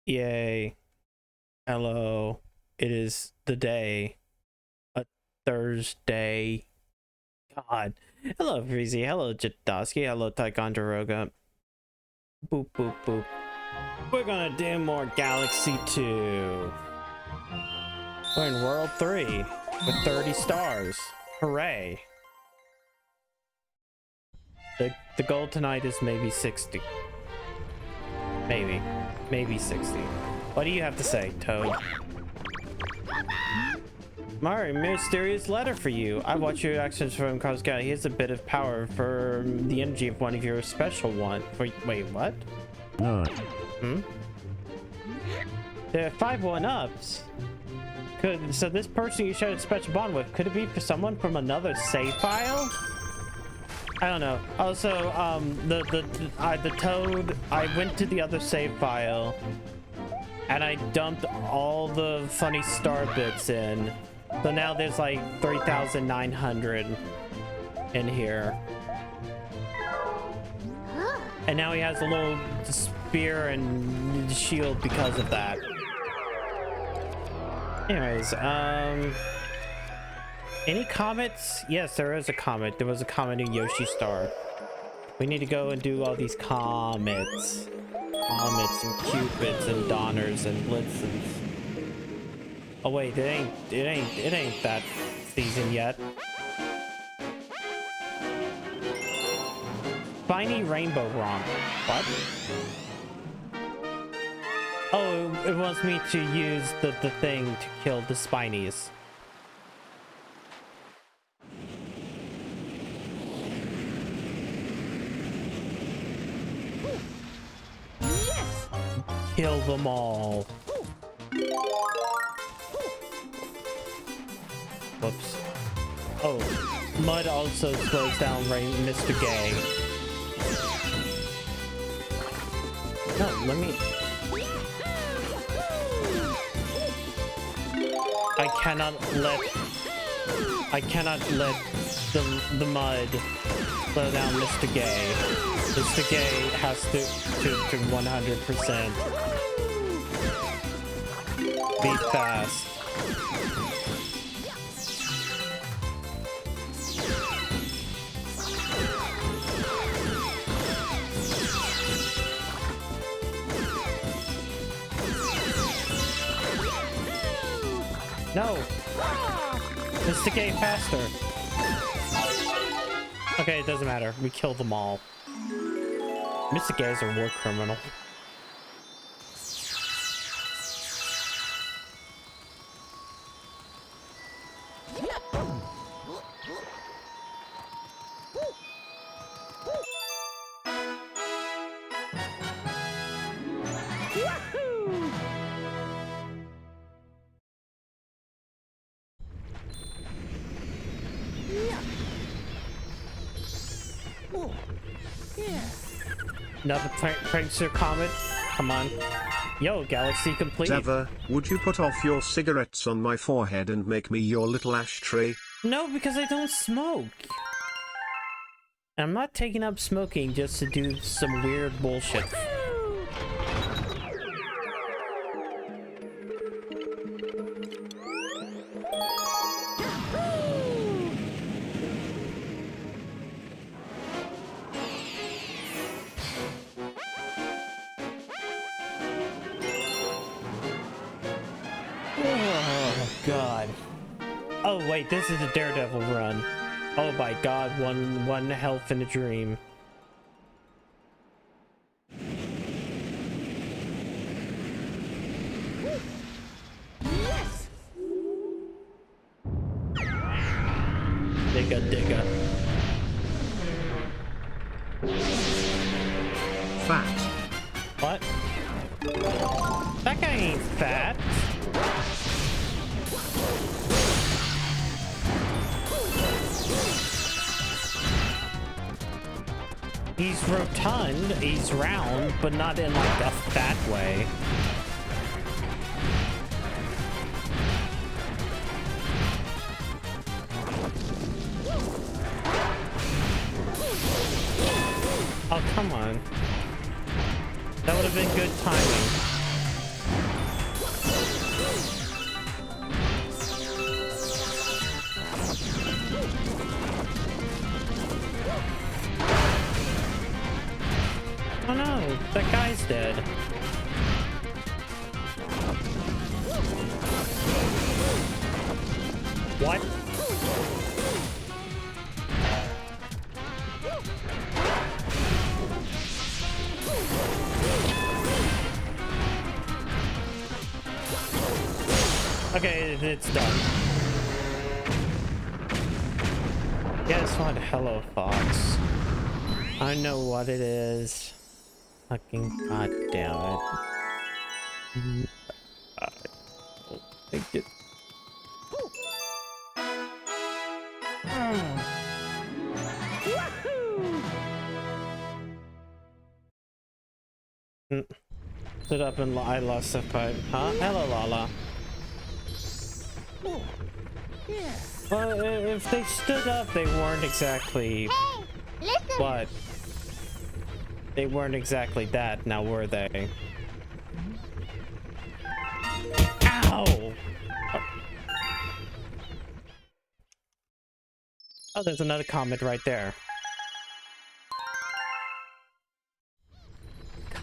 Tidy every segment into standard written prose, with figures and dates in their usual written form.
Yay. Hello. It is the day. A Thursday. God. Hello, Freezy. Hello, Jadowski. Hello, Ticonderoga. Boop, boop, boop. We're gonna do more Galaxy 2. We're in World 3 with 30 stars. Hooray. The goal tonight is maybe 60. Maybe 60. What do you have to say, Toad? Mario, mysterious letter for you. I watched your actions from Carlos Galaxy. He has a bit of power for the energy of one of your special one. Wait, what? No. There are 5 1-ups. So this person you shared a special bond with, could it be for someone from another save file? I don't know. Also, the Toad, I went to the other save file and I dumped all the funny star bits in. So now there's like 3,900 in here. And now he has a little spear and shield because of that. Anyways, any comments? Yes, there is a comment. There was a comment in Yoshi Star. We need to go and do all these comets. Comets and Cupids and Donners and Blitzes. Oh wait, it ain't that season yet. Spiny Rainbow Romp. What? Oh, it wants me to use the thing to kill the Spinies. Kill them all. Whoops. Oh, Mud also slows down Mr. Gay. No, let me... I cannot let the Mud slow down Mr. Gay. Mr. Gay has to 100% be fast. No! Mr. Gay faster! Okay, it doesn't matter. We killed them all. Mr. Gay is a war criminal. Another prankster comment? Come on. Yo, Galaxy complete. Zava, would you put off your cigarettes on my forehead and make me your little ashtray? No, because I don't smoke. I'm not taking up smoking just to do some weird bullshit. Oh god. Oh wait, this is a Daredevil run. Oh my god, one health in a dream. Yes. Digga. Fat. What? That guy ain't fat. He's rotund, he's round, but not in like a fat way. Oh, come on. That would have been good timing. Oh no, that guy's dead. What? Okay, it's done. Guess what? Hello, Fox. I know what it is. Fucking goddamn it. I don't think it. Stood up and I lost the fight. Huh? Hello, Lala. Well, if they stood up, they weren't exactly. Hey, listen. What? They weren't exactly that, now were they? Ow! Oh, there's another comment right there.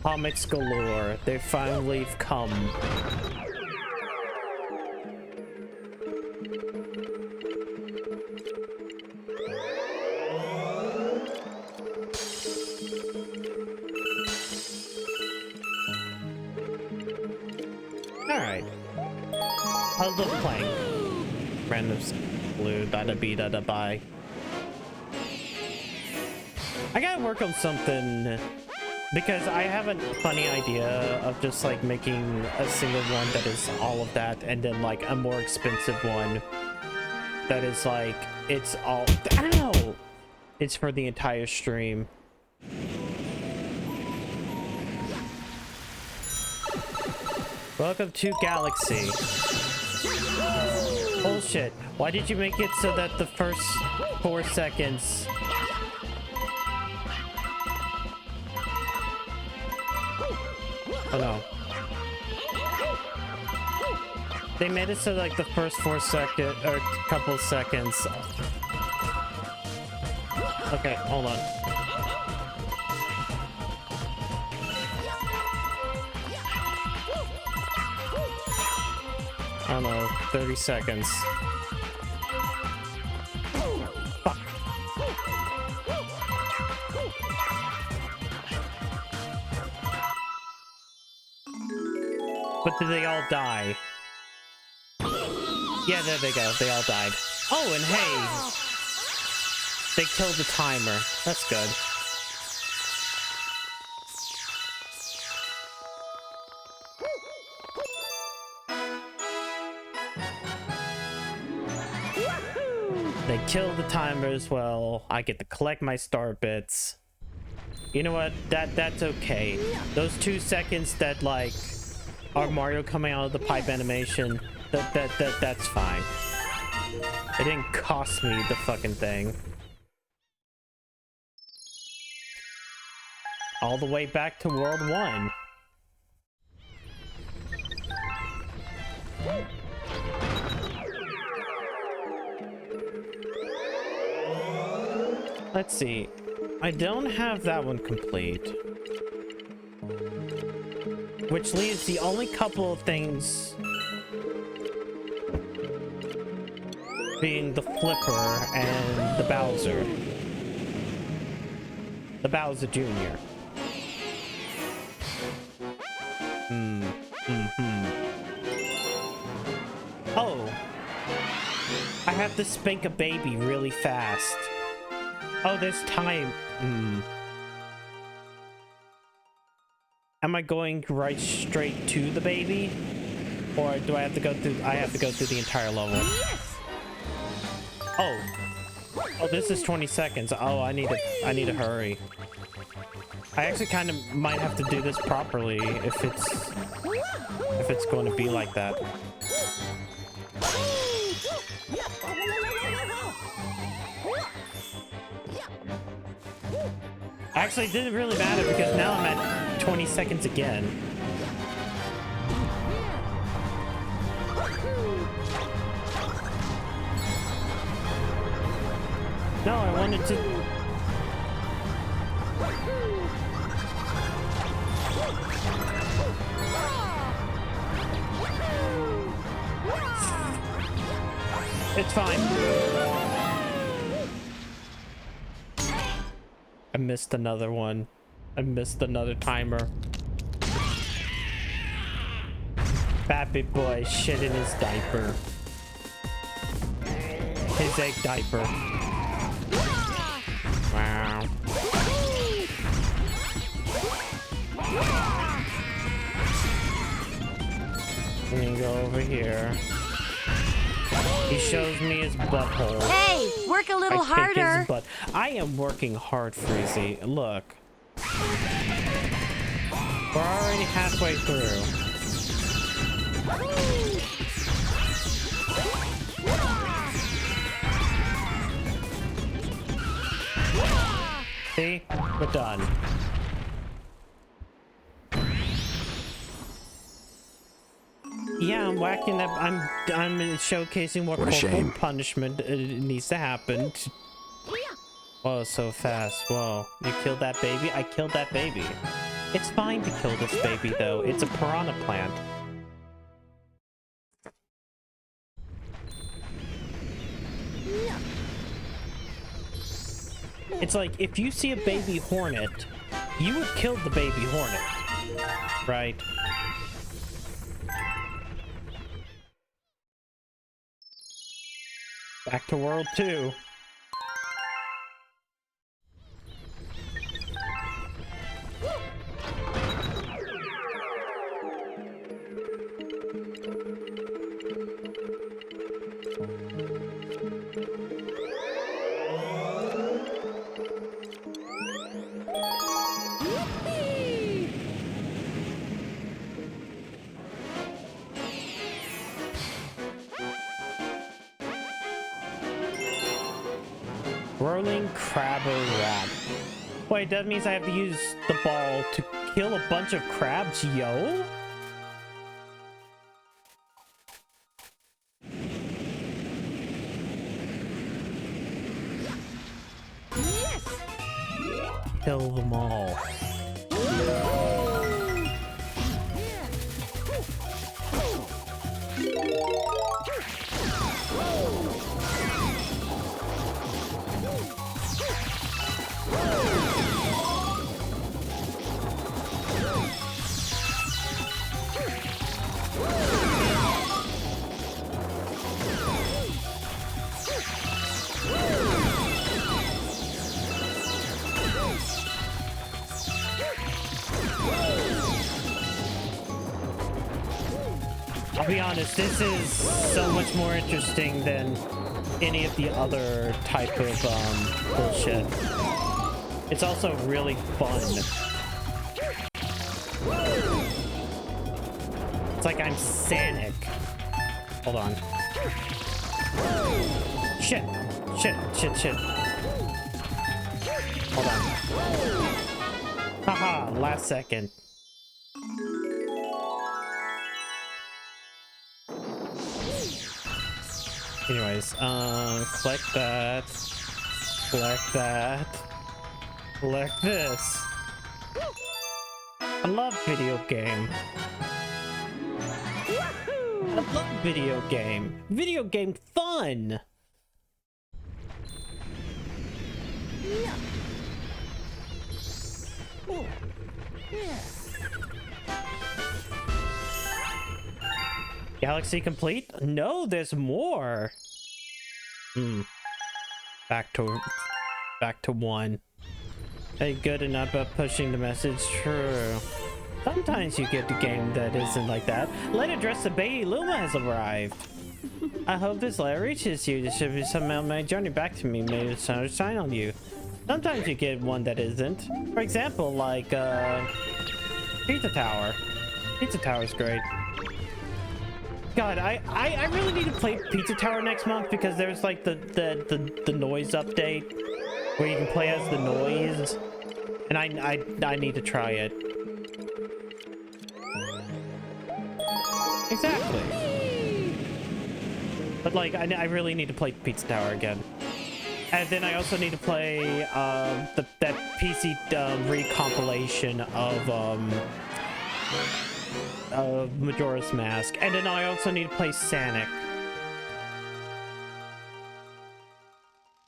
Comics galore. They finally come. Alright. How's the playing? Random blue, da da bye. I gotta work on something because I have a funny idea of just like making a single one that is all of that, and then like a more expensive one that is like it's all. Ow! It's for the entire stream. Welcome to Galaxy. Bullshit. Why did you make it so that the first 4 seconds... Oh no. They made it so like the first 4 seconds, or couple seconds... Okay, hold on. I don't know, 30 seconds. Fuck. But did they all die? Yeah, there they go. They all died. Oh, and hey! They killed the timer. That's good. They kill the timer as well. I get to collect my star bits. You know what? That's okay. Those 2 seconds that like are Mario coming out of the pipe animation, that's fine. It didn't cost me the fucking thing. All the way back to World 1. Let's see. I don't have that one complete. Which leaves the only couple of things being the Flipper and the Bowser. The Bowser Jr. Oh. I have to spank a baby really fast. Oh, there's time. Am I going right straight to the baby? Or do I have to go through... I have to go through the entire level. Oh. Oh, this is 20 seconds. Oh, I need to hurry. I actually kind of might have to do this properly if it's going to be like that. Actually, it didn't really matter because now I'm at 20 seconds again. No, I wanted to... It's fine. I missed another one. I missed another timer. Baby boy shit in his diaper. His egg diaper. Wow. I'm gonna go over here. He shows me his butthole. Hey, work a little harder. His butt. I am working hard, Freezy. Look. We're already halfway through. See? We're done. Yeah, I'm whacking up. I'm showcasing what corporal punishment needs to happen. Whoa, so fast. Whoa, you killed that baby? I killed that baby. It's fine to kill this baby, though. It's a piranha plant. It's like, if you see a baby hornet, you would kill the baby hornet, right? Back to World 2. Whirling crabber rat. Wait, that means I have to use the ball to kill a bunch of crabs, yo? Yes. Kill them all. I'll be honest, this is so much more interesting than any of the other type of bullshit. It's also really fun. It's like I'm Sonic. Hold on. Shit. Hold on. Haha, last second. Anyways, collect that. Collect that. Collect this. I love video game. I love video game. Video game fun. Galaxy complete? No, there's more. Back to one. Hey, good enough about pushing the message. True. Sometimes you get a game that isn't like that. Let address the baby Luma has arrived. I hope this letter reaches you. This should be somehow my journey back to me made a shine on you. Sometimes you get one that isn't. For example, like Pizza Tower. Pizza Tower's great. God, I really need to play Pizza Tower next month because there's like the noise update where you can play as the noise, and I need to try it. Exactly. But like I really need to play Pizza Tower again. And then I also need to play that PC recompilation of Majora's Mask. And then I also need to play Sonic.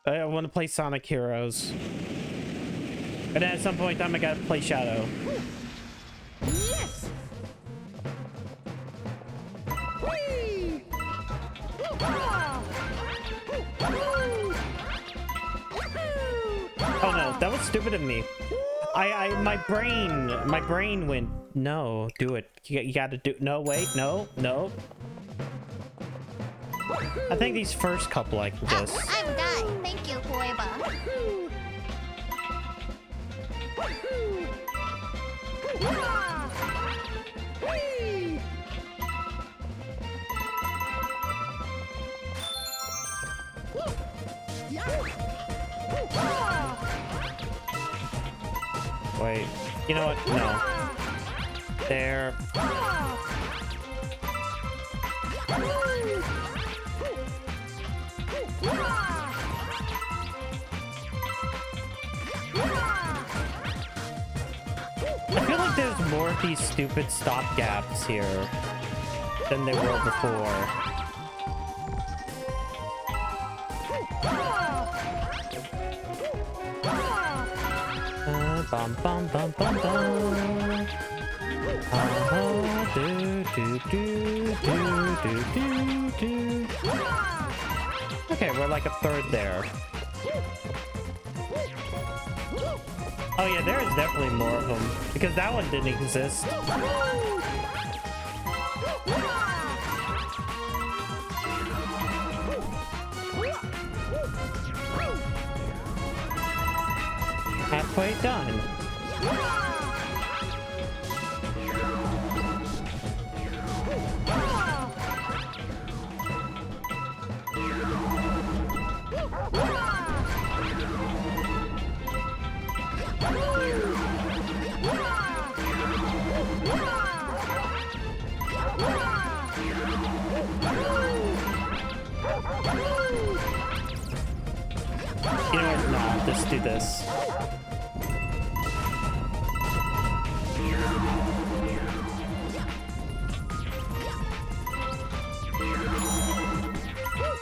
I want to play Sonic Heroes. And then at some point in time, I gotta play Shadow. Yes. Whee! Oh no, that was stupid of me. My brain went, no, do it. You gotta do, no, wait, no. I think these first couple I can just. I'm done. Thank you, Koiba. Wait, you know what? No. There. I feel like there's more of these stupid stop gaps here than there were before. Bum bum bum bum bum. Do do do do do do. Okay, we're like a third there. Oh yeah, there is definitely more of them because that one didn't exist. Halfway done. You know what? No, let's do this.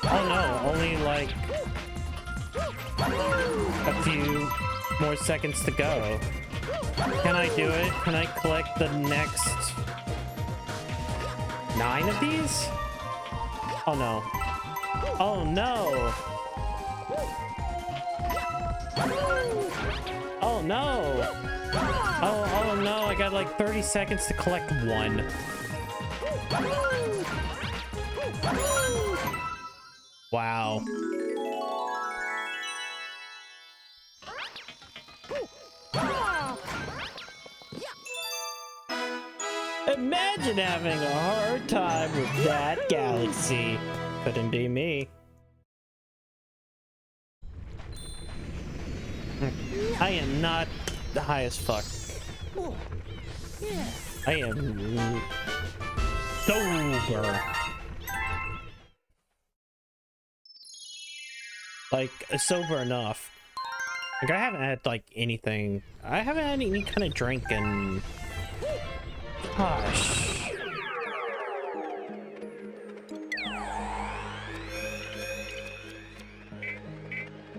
Oh no, only like a few more seconds to go. Can I do it? Can I collect the next 9 of these? Oh no. Oh no! Oh no! Oh no, I got like 30 seconds to collect one. Wow. Imagine having a hard time with that galaxy. Couldn't be me. I am not the highest fuck. I am sober. Like, sober enough. Like, I haven't had, like, anything. I haven't had any kind of drink in... Gosh.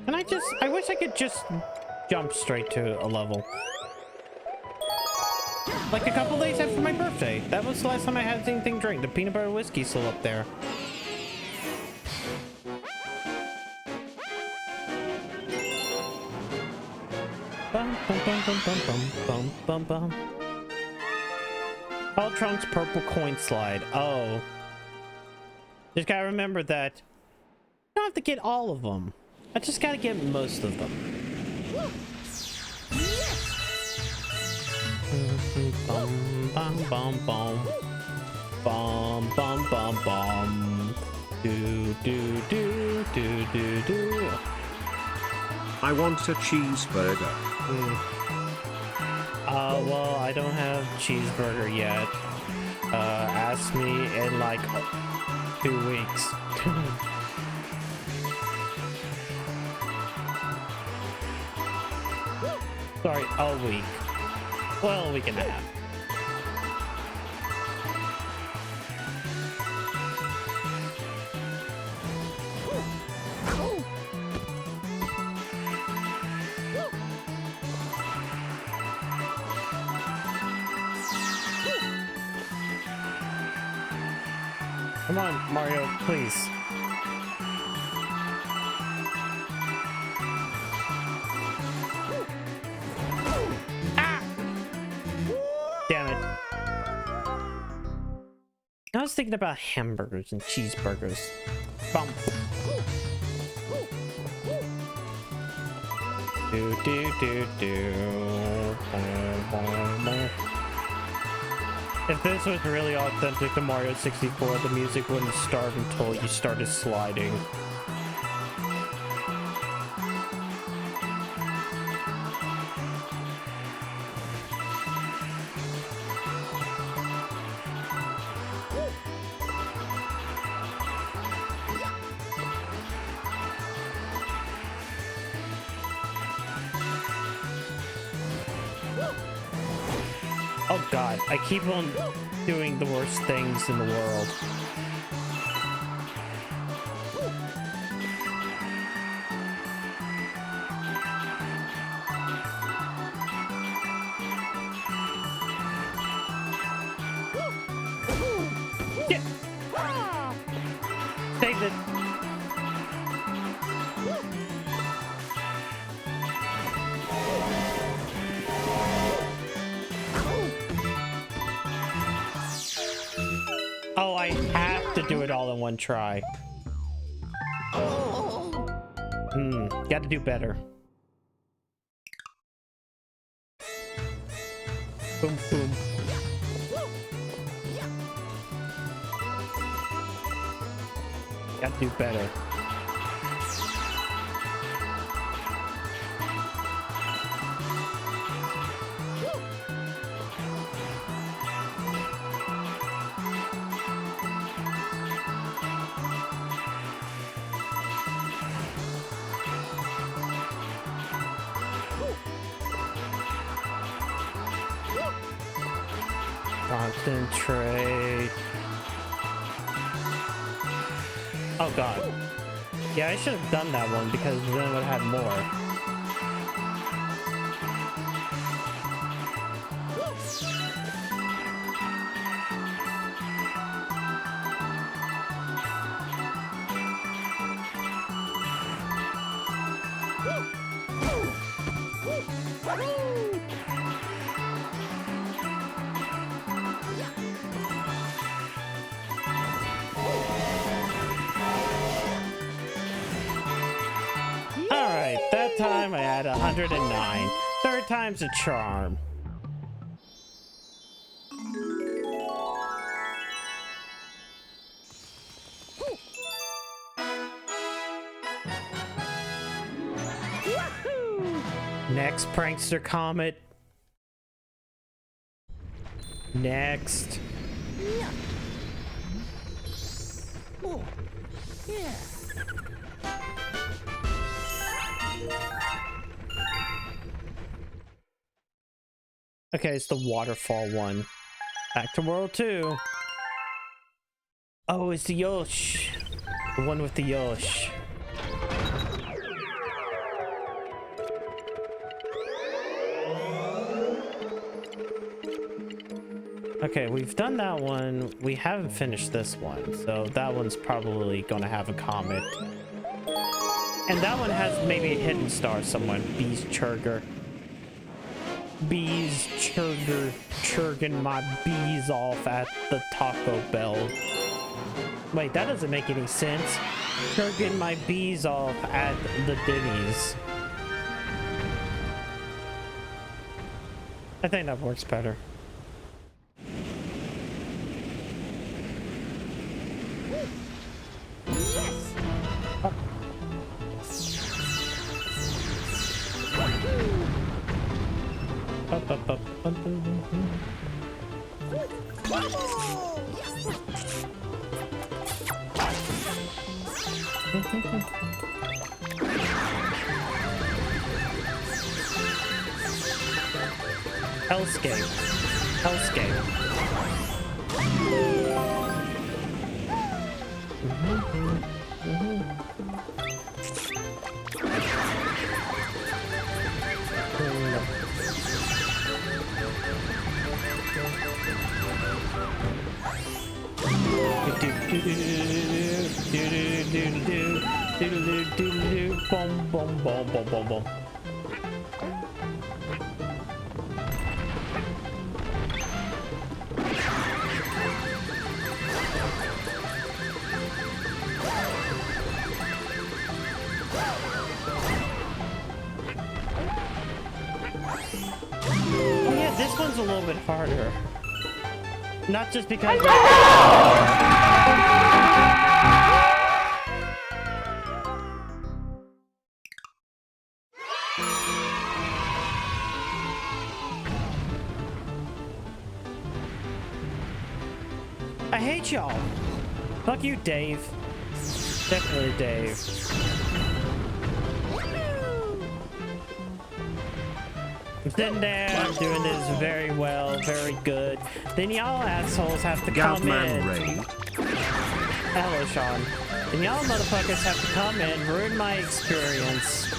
Can I just... I wish I could just jump straight to a level. Like a couple days after my birthday. That was the last time I had anything to drink. The peanut butter whiskey's still up there. Bum, bum, bum, bum, bum, bum, bum, bum. Paul Trunk's purple coin slide. Oh. Just gotta remember that I don't have to get all of them. I just gotta get most of them. Bum, bum, bum, bum. Bum, bum, bum, bum. Do, do, do, do, do, do. I want a cheeseburger. Well, I don't have cheeseburger yet. Ask me in like 2 weeks. Sorry, a week. Well, a week and a half. Come on, Mario, please. Ah! Damn it. I was thinking about hamburgers and cheeseburgers. Bump. Do do do do. If this was really authentic to Mario 64, the music wouldn't start until you started sliding. Oh god, I keep on doing the worst things in the world. Yeah. Save it. Oh, I have to do it all in one try. Gotta do better. Boom, boom. Gotta do better. Concentrate. Oh god. Yeah, I should have done that one because then I would have had more. Alright, that time I had 109. Third time's a charm. Next prankster comet. Next. Oh, yeah. Okay, it's the waterfall one. Back to World 2. Oh, it's the Yosh. The one with the Yosh. Okay, we've done that one. We haven't finished this one, so that one's probably gonna have a comet. And that one has maybe a hidden star somewhere. Bees Churger. Bees Churger. Churging my bees off at the Taco Bell. Wait, that doesn't make any sense. Churging my bees off at the Denny's. I think that works better. Hellscape. Hellscape. Boom, boom, boom, boom, boom, boom. Oh yeah, this one's a little bit harder. Not just because... I hate y'all. Fuck you, Dave. Definitely Dave. I'm sitting there, I'm doing this very well, very good. Then y'all assholes have to come in. Hello, Sean. Then y'all motherfuckers have to come in, ruin my experience.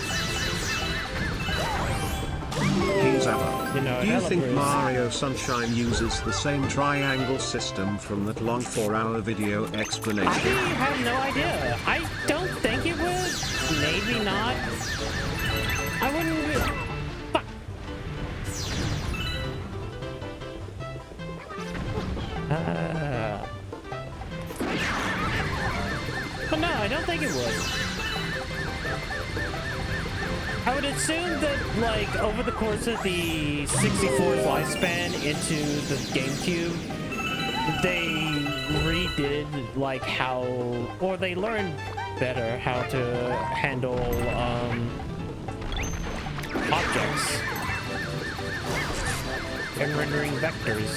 He's Emma. You know, do you think Bruce. Mario Sunshine uses the same triangle system from that long 4-hour video explanation? I have no idea. I don't think it would. Maybe not. I wouldn't... Fuck. But no, I don't think it would. I would assume that, like, over the course of the 64's lifespan into the GameCube, they redid, like, how... Or they learned better how to handle, objects. And rendering vectors.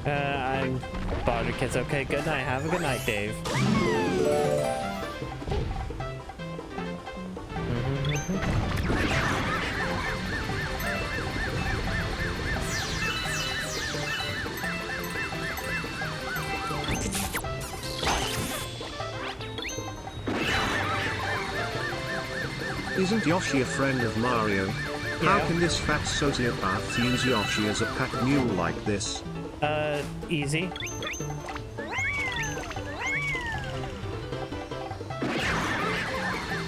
I'm bothered kids. Okay, good night. Have a good night, Dave. Isn't Yoshi a friend of Mario? How can this fat sociopath use Yoshi as a pack mule like this? Easy.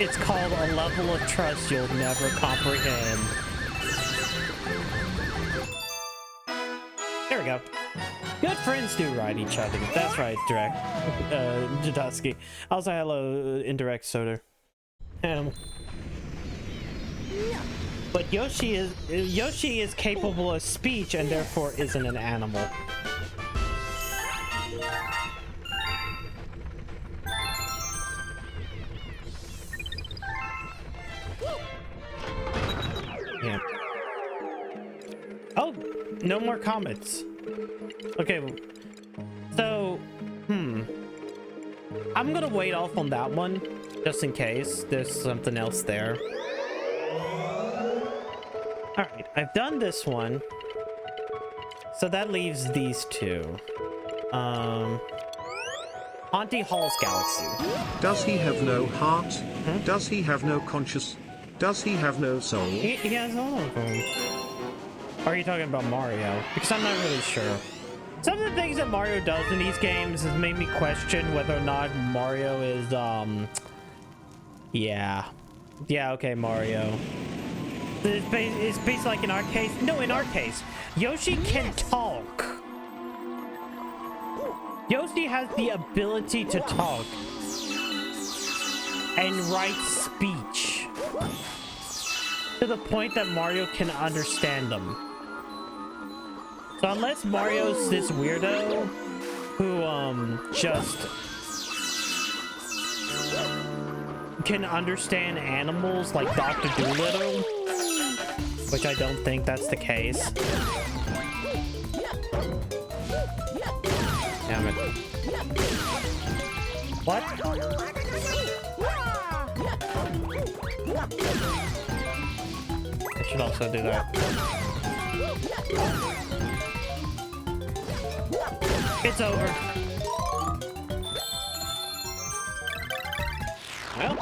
It's called a level of trust you'll never comprehend. There we go. Good friends do ride each other. That's right, Direct. Jadowski. Also, hello, Indirect Soda. But Yoshi is capable of speech and therefore isn't an animal. Yeah. Oh, no more comments. Okay, so, I'm gonna wait off on that one, just in case there's something else there. Alright, I've done this one. So that leaves these two. Auntie Hall's Galaxy. Does he have no heart? Does he have no conscience? Does he have no soul? He has all of them. Or are you talking about Mario? Because I'm not really sure. Some of the things that Mario does in these games has made me question whether or not Mario is, yeah. Yeah, okay, Mario. It's based like in our case. No, in our case, Yoshi can talk. Yoshi has the ability to talk and write speech to the point that Mario can understand them. So unless Mario's this weirdo who just can understand animals like Dr. Dolittle, which I don't think that's the case. Damn it. What? I should also do that. It's over. Well,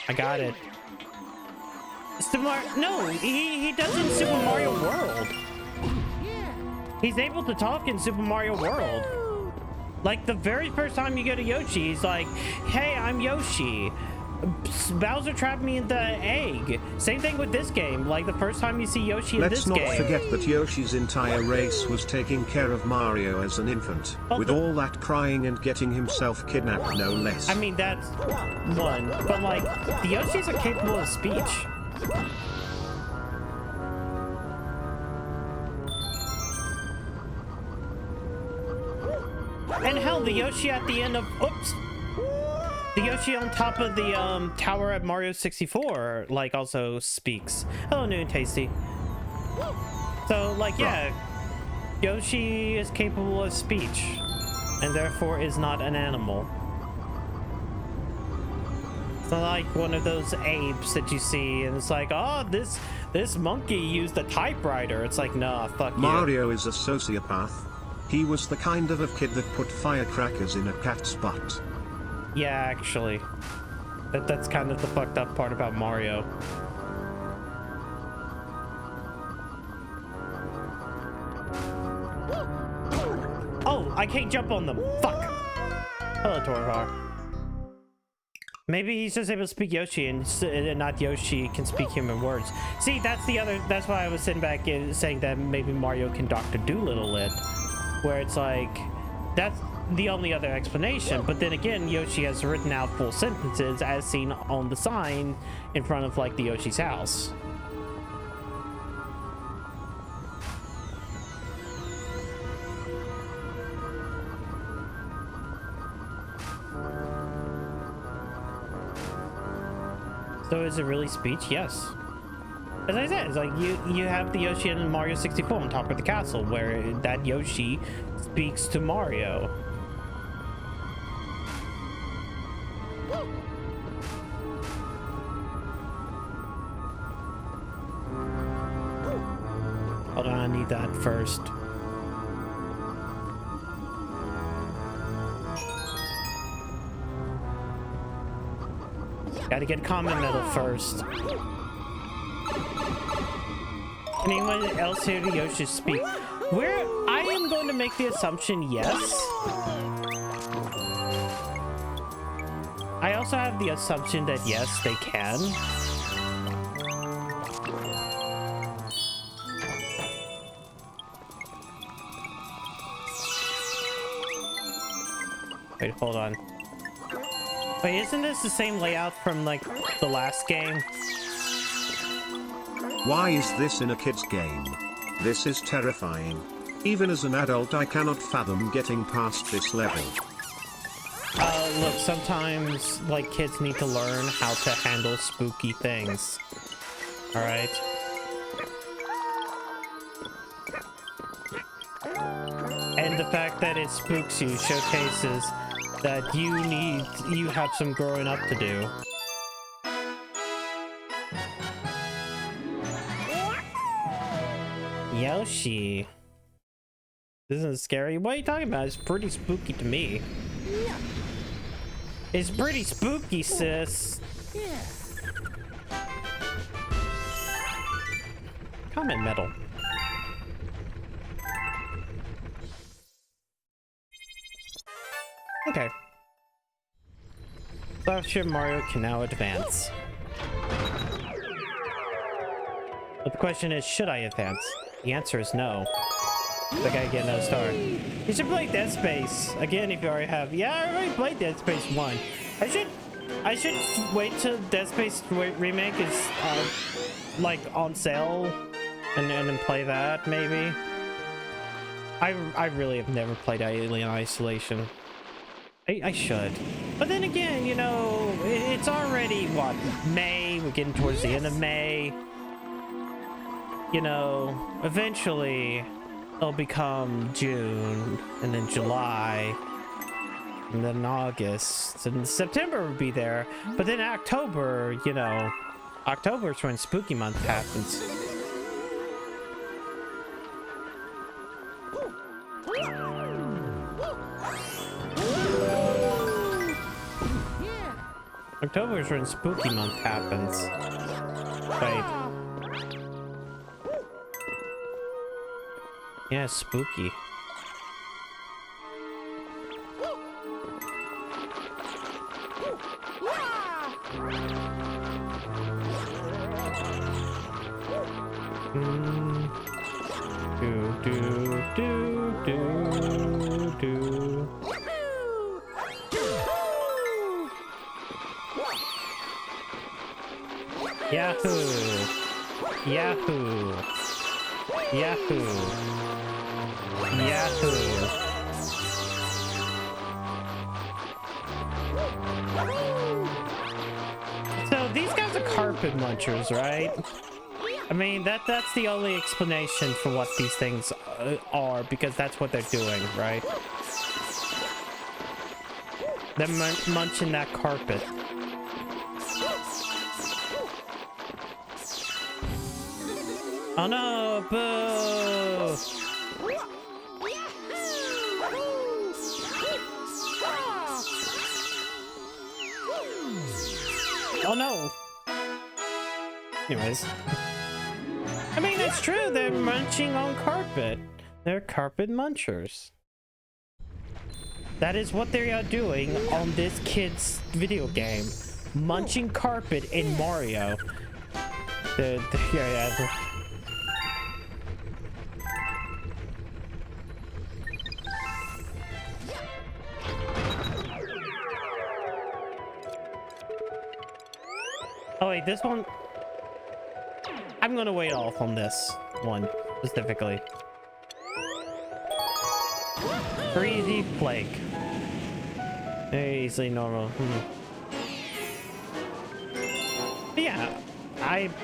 I got it. No, he does in Super Mario World. He's able to talk in Super Mario World. Like the very first time you go to Yoshi, he's like, "Hey, I'm Yoshi. Bowser trapped me in the egg." Same thing with this game. Like the first time you see Yoshi in this game. Let's not forget that Yoshi's entire race was taking care of Mario as an infant, with all that crying and getting himself kidnapped, no less. I mean, that's one, but like the Yoshis are capable of speech. And hell, the Yoshi at the end of the Yoshi on top of the tower at Mario 64 like also speaks. Hello, New and Tasty. So like, yeah, Yoshi is capable of speech and therefore is not an animal. It's not like one of those apes that you see and it's like, oh, this monkey used a typewriter. It's like, nah, fuck you. Mario is a sociopath. He was the kind of a kid that put firecrackers in a cat's butt. Yeah, actually. That's kind of the fucked up part about Mario. Oh, I can't jump on them. Fuck. Hello, Torvar. Maybe he's just able to speak Yoshi and not Yoshi can speak human words. See, that's why I was sitting back and saying that maybe Mario can Dr. Dolittle it. Where it's like, that's the only other explanation. But then again, Yoshi has written out full sentences as seen on the sign in front of like the Yoshi's house. So is it really speech? Yes. As I said, it's like you have the Yoshi in Mario 64 on top of the castle where that Yoshi speaks to Mario. Hold on, I need that first. Gotta get common medal first. Anyone else here to Yoshi speak? I am going to make the assumption yes. I also have the assumption that yes, they can. Wait, hold on. Wait, isn't this the same layout from like the last game? Why is this in a kid's game? This is terrifying. Even as an adult, I cannot fathom getting past this level. Look, sometimes, like, kids need to learn how to handle spooky things. Alright? And the fact that it spooks you showcases that you have some growing up to do. Yoshi. This isn't scary. What are you talking about? It's pretty spooky to me. It's pretty spooky, sis. Comment medal. Okay. Starship Mario can now advance. But the question is, should I advance? The answer is no. I gotta get another star. You should play Dead Space again if you already have. Yeah, I already played Dead Space 1. I should wait till Dead Space remake is like on sale and then play that maybe. I really have never played Alien Isolation. I should. But then again, you know, it's already what, May? We're getting towards the end of May. You know, eventually it'll become June, and then July, and then August, and September will be there. But then October, you know, October's when Spooky Month happens. October is when Spooky Month happens. Wait. Yeah, spooky. Do do do do do. Yahoo! Yahoo! Yahoo! Yahoo! So these guys are carpet munchers, right? I mean, that's the only explanation for what these things are, because that's what they're doing, right? They're munching that carpet. Oh no, boo! Oh no! Anyways. I mean, it's true, they're munching on carpet. They're carpet munchers. That is what they are doing on this kid's video game. Munching carpet in Mario. Yeah. Oh wait, this one... I'm gonna wait off on this one, specifically. Breezy Plague. Very easily normal. But yeah, I'm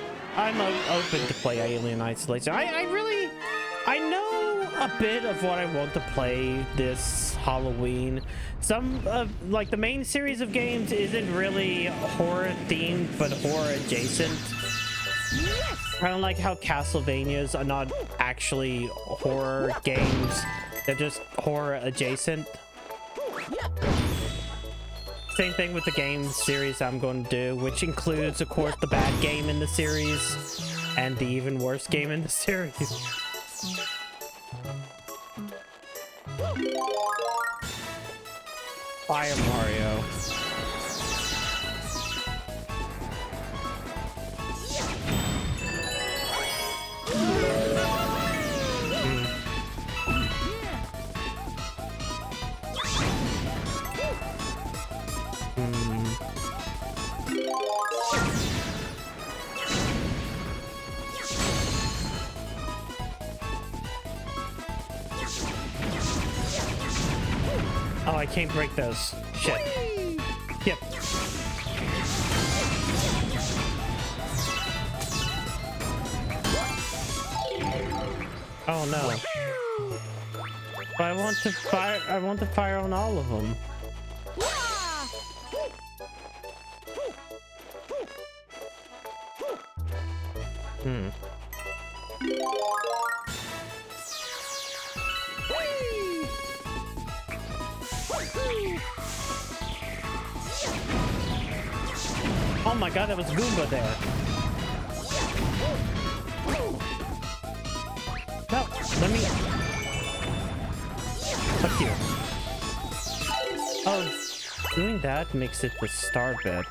open to play Alien Isolation. I know a bit of what I want to play this Halloween. Some of, like, the main series of games isn't really horror themed, but horror adjacent. I don't like how Castlevanias are not actually horror games. They're just horror adjacent. Same thing with the game series I'm going to do, which includes, of course, the bad game in the series and the even worse game in the series. Fire Mario. Oh, I can't break those. Shit. Yep. Oh no. But I want to fire on all of them. Oh my god, there was Goomba there. No, let me... Fuck you. Oh, doing that makes it the star bit.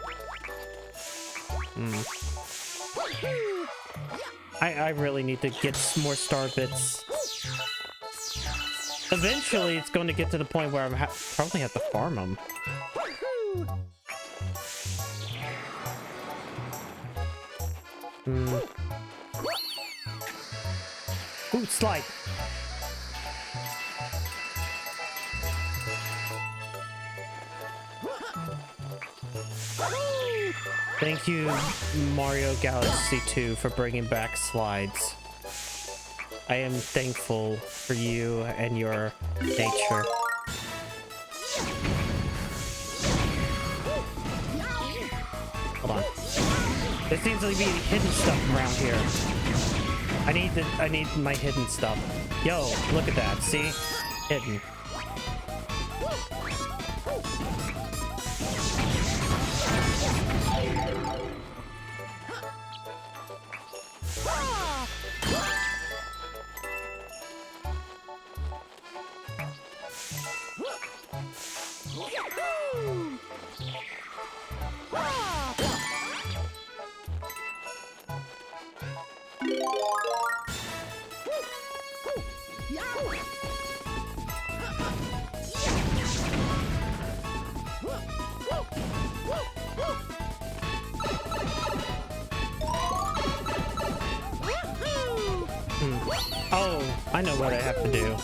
I really need to get some more star bits. Eventually, it's going to get to the point where I probably have to farm them. Ooh, slide. Thank you, Mario Galaxy 2, for bringing back slides. I am thankful for you and your nature. Hold on. There seems to be hidden stuff around here. I need my hidden stuff. Yo, look at that. See? Hidden. Oh, I know what I have to do.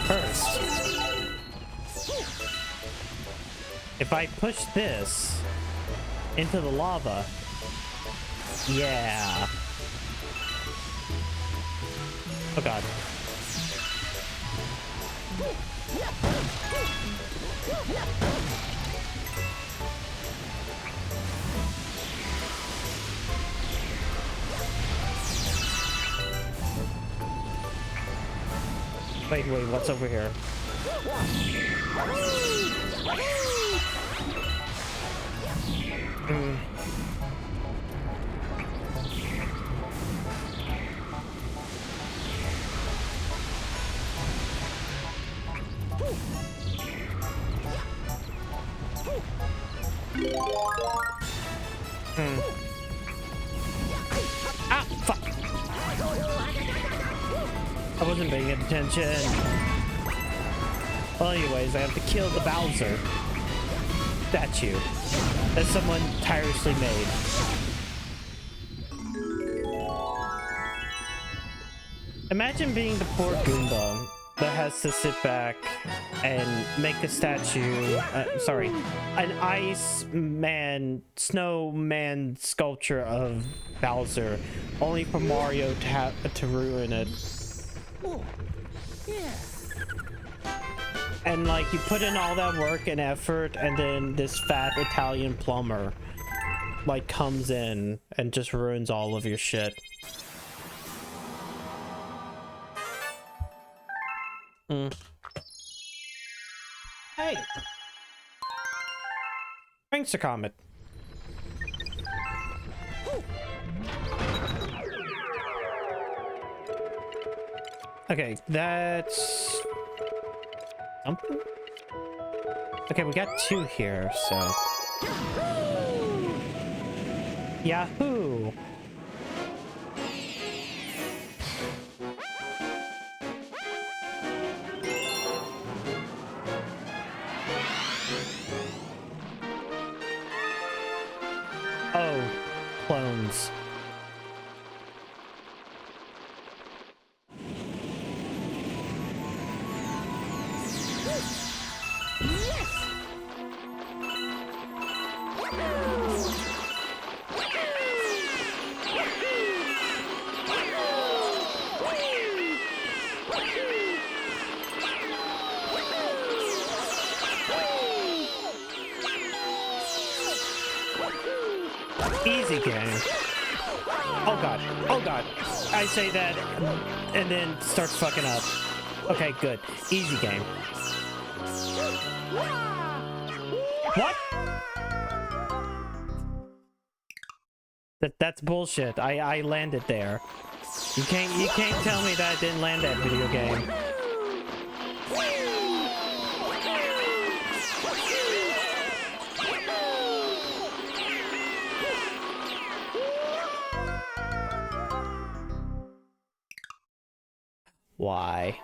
First, if I push this into the lava, yeah. Oh god. Wait, what's over here? Ah, fuck! I wasn't paying attention. Well, anyways, I have to kill the Bowser statue that someone tirelessly made. Imagine being the poor Goomba that has to sit back and make a statue, an ice man, snowman sculpture of Bowser, only for Mario to ruin it. Oh, yeah. And like, you put in all that work and effort, and then this fat Italian plumber like comes in and just ruins all of your shit. Hey, thanks, Comet. Okay, that's something. Okay, we got 2 here, so Yahoo! Oh, clones. Easy game. Oh god. Oh god. I say that and then starts fucking up. Okay, good. Easy game. What? That's bullshit. I landed there. You can't tell me that I didn't land that video game. Why?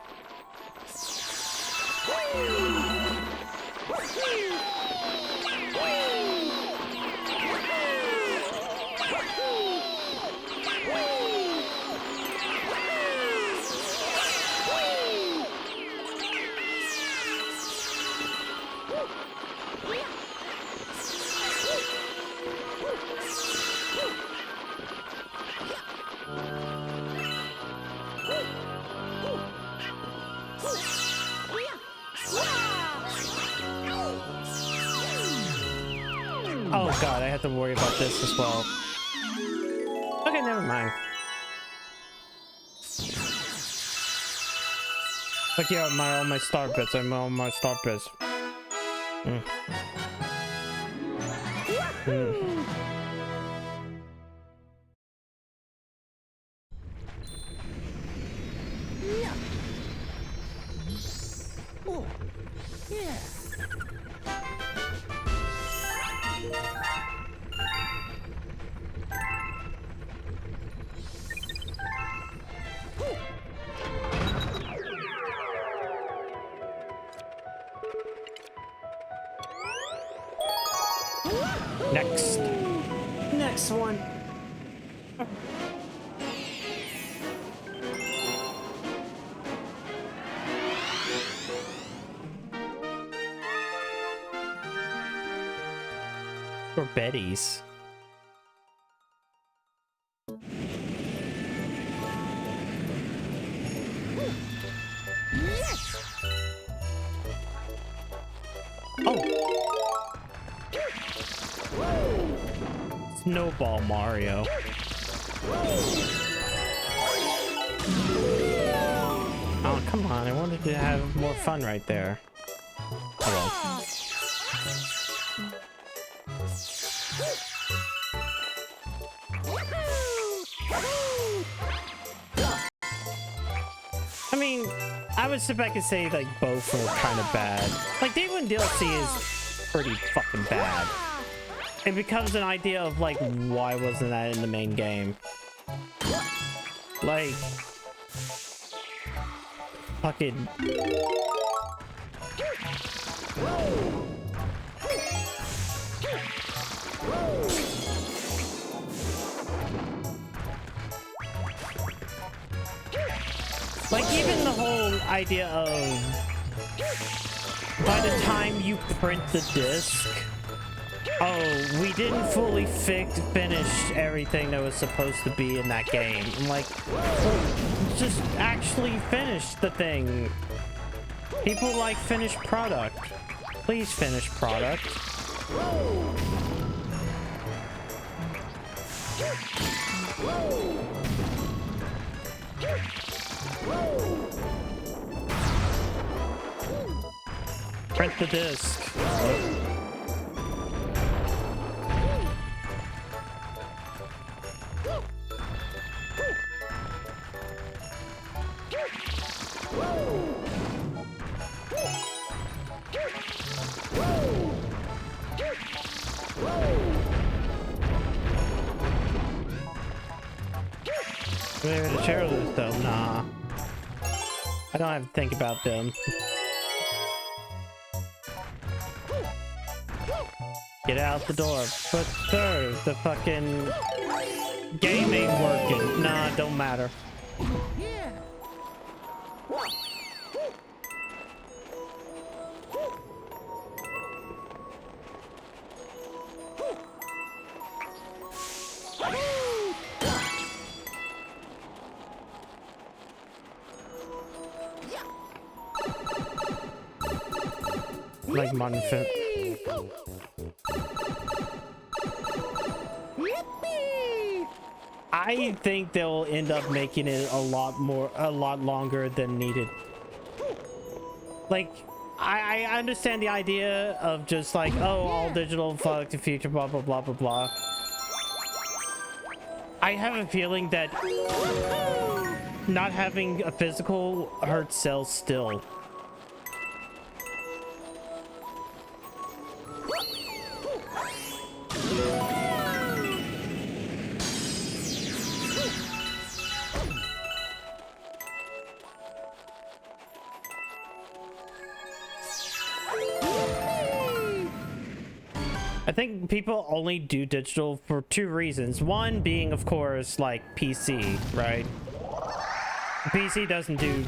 Oh god, I have to worry about this as well. Okay, never mind. Like, yeah, all my star bits. I'm all my star bits. Oh, yeah. Next one. Or Betty's. Yes! Oh! Snowball Mario. Oh, come on. I wanted to have more fun right there. Oh, well. I mean, I would sit back and say, like, both are kind of bad. Like, Day 1 DLC is pretty fucking bad. It becomes an idea of, like, why wasn't that in the main game? Like... fucking... like, even the whole idea of by the time you print the disc, oh, we didn't fully finish everything that was supposed to be in that game. I'm like, well, just actually finish the thing. People like finished product. Please finish product. Print the disc. Maybe the cheerleaders though, nah. I don't have to think about them. Get out the door. But sir, the fucking game ain't working. Nah, don't matter. Yeah. Like modern fit. I think they'll end up making it a lot longer than needed. Like, I understand the idea of just like, oh, all digital, fuck the future, blah, blah, blah, blah, blah. I have a feeling that not having a physical hurts sales still. I think people only do digital for two reasons. One being, of course, like PC, right? PC doesn't do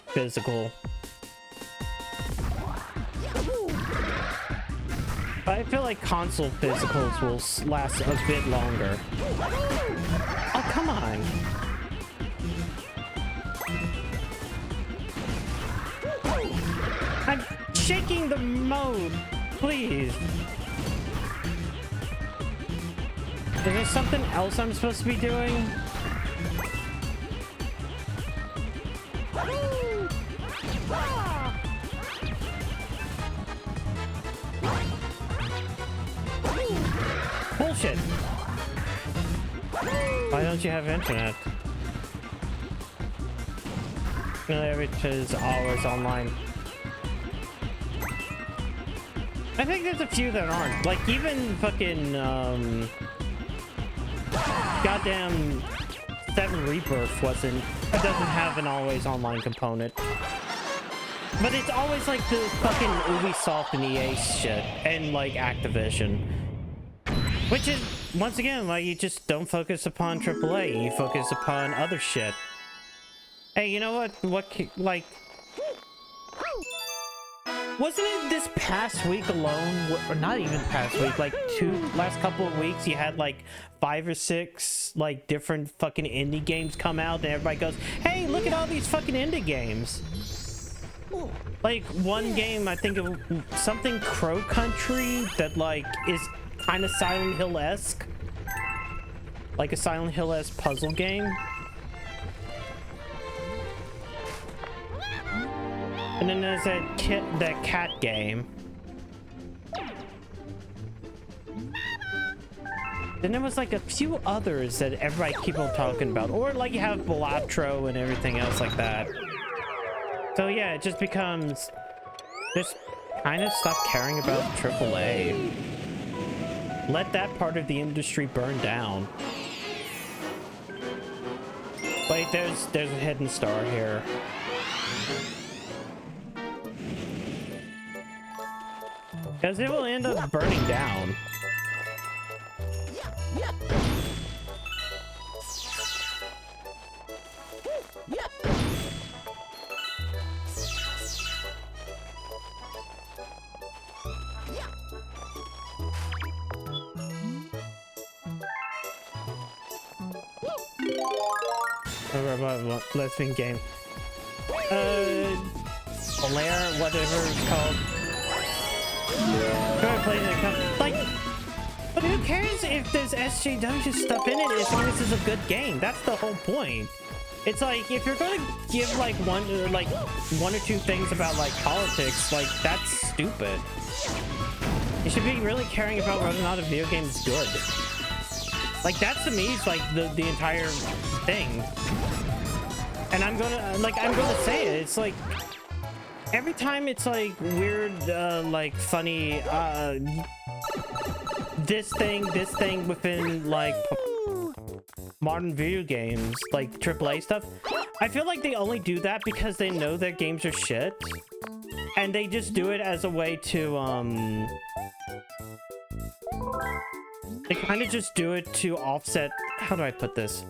physical. But I feel like console physicals will last a bit longer. Oh, come on. I'm shaking the mode, please. Is there something else I'm supposed to be doing? Bullshit! Why don't you have internet? Because always online. I think there's a few that aren't. Like, even fucking, goddamn 7 Rebirth it doesn't have an always online component. But it's always like the fucking Ubisoft and EA shit, and like Activision. Which is, once again, like, you just don't focus upon AAA, you focus upon other shit. Hey, you know what? Wasn't it this past week alone, or not even past week, like last couple of weeks, you had like 5 or 6 like different fucking indie games come out, and everybody goes, hey, look at all these fucking indie games. Like one game, I think of something Crow Country that like is kind of Silent Hill-esque, like a Silent Hill-esque puzzle game. And then there's that cat game. Then there was like a few others that everybody keep on talking about, or like you have Balatro and everything else like that. So yeah, it just becomes just kind of stop caring about AAA. Let that part of the industry burn down. Wait, there's a hidden star here. Because it will end up burning down. Lesbian game. Blair, whatever it's called. Like, but who cares if there's SJW stuff in it as long as it's a good game? That's the whole point. It's like, if you're gonna give like one or two things about like politics, like that's stupid. You should be really caring about whether or not a video game is good. Like that to me is like the entire thing. And I'm gonna say it. It's like every time it's like weird, like funny, this thing within like modern video games, like AAA stuff. I feel like they only do that because they know their games are shit, and they just do it as a way to they kind of just do it to offset. How do I put this?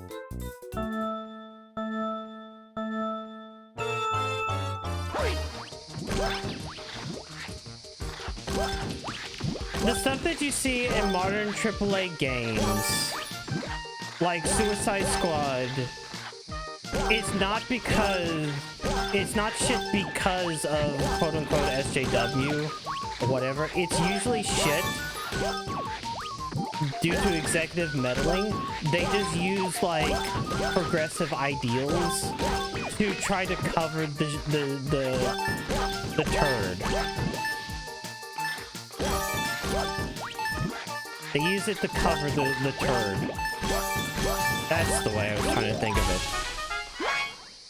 The stuff that you see in modern AAA games, like Suicide Squad, it's not shit because of quote-unquote SJW or whatever. It's usually shit due to executive meddling. They just use like progressive ideals to try to cover the turd. They use it to cover the turd. That's the way I was trying to think of it.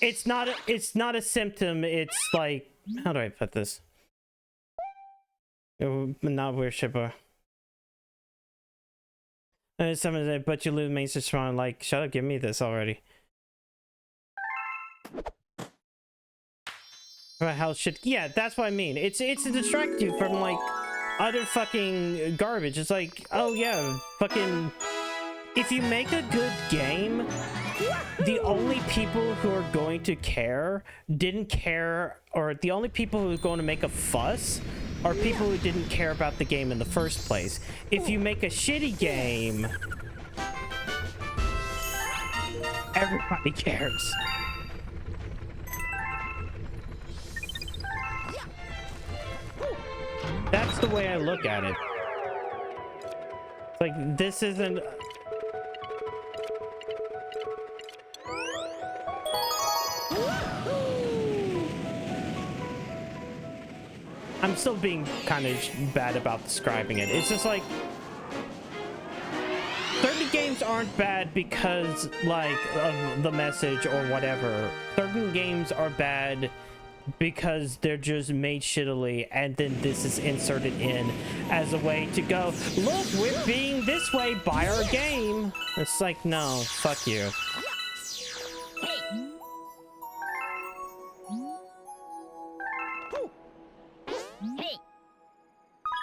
It's not a symptom. It's like, how do I put this? Not worshipper. Someone said, but you lose mainstream strong. Like, shut up, give me this already. About how shit. Yeah, that's what I mean. It's to distract you from like other fucking garbage. It's like, oh yeah, fucking, if you make a good game, the only people who are going to care didn't care, or the only people who are going to make a fuss are people who didn't care about the game in the first place. If you make a shitty game, everybody cares. That's the way I look at it. It's like, this isn't... I'm still being kind of bad about describing it. It's just like, certain games aren't bad because, like, of the message or whatever. Certain games are bad because they're just made shittily, and then this is inserted in as a way to go, look, we're being this way by our game. It's like, no, fuck you.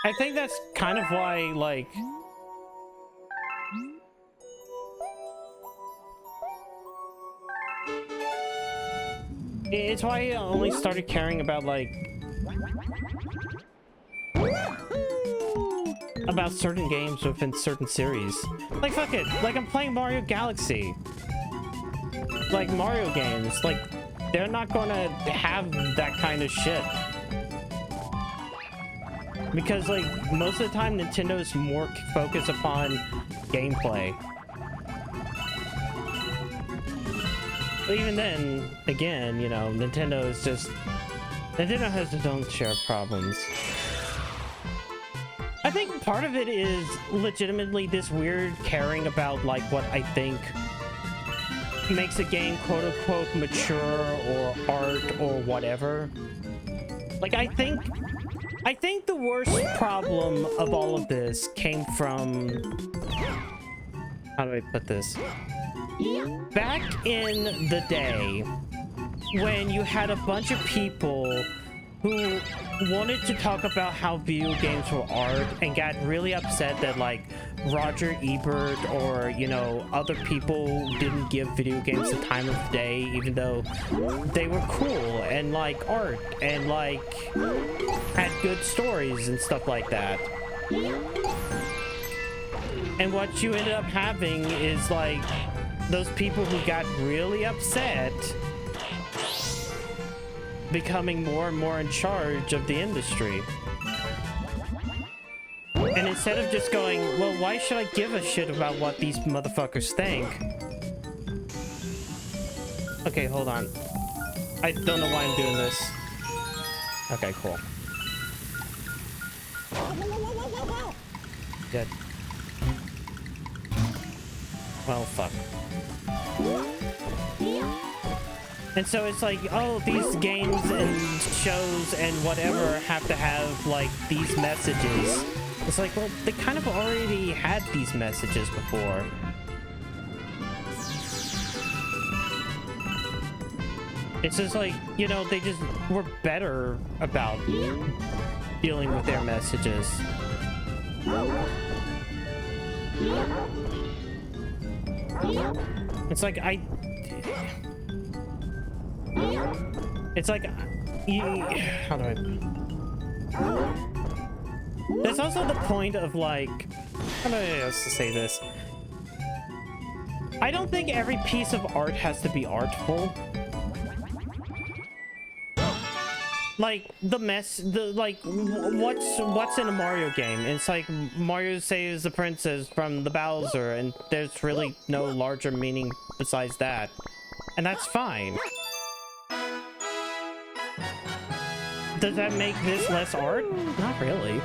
I think that's kind of why, like, it's why I only started caring about, like, about certain games within certain series. Like, fuck it. Like, I'm playing Mario Galaxy. Like, Mario games. Like, they're not gonna have that kind of shit. Because, like, most of the time, Nintendo's more focused upon gameplay. But even then, again, you know, Nintendo has its own share of problems. I think part of it is legitimately this weird caring about, like, what I think makes a game quote-unquote mature or art or whatever. Like, I think the worst problem of all of this came from... How do I put this? Back in the day, when you had a bunch of people who wanted to talk about how video games were art and got really upset that, like, Roger Ebert or, you know, other people didn't give video games the time of day, even though they were cool and, like, art and, like, had good stories and stuff like that. And what you ended up having is, like, those people who got really upset becoming more and more in charge of the industry. And instead of just going, well, why should I give a shit about what these motherfuckers think? Okay, hold on. I don't know why I'm doing this. Okay, cool. Good. Well, fuck. And so it's like, oh, these games and shows and whatever have to have, like, these messages. It's like, well, they kind of already had these messages before. It's just like, you know, they just were better about dealing with their messages. It's like, it's like, how do I... There's also the point of, like, how do I say this? I don't think every piece of art has to be artful. Like, what's in a Mario game? It's like Mario saves the princess from the Bowser, and there's really no larger meaning besides that. And that's fine. Does that make this less art? Not really.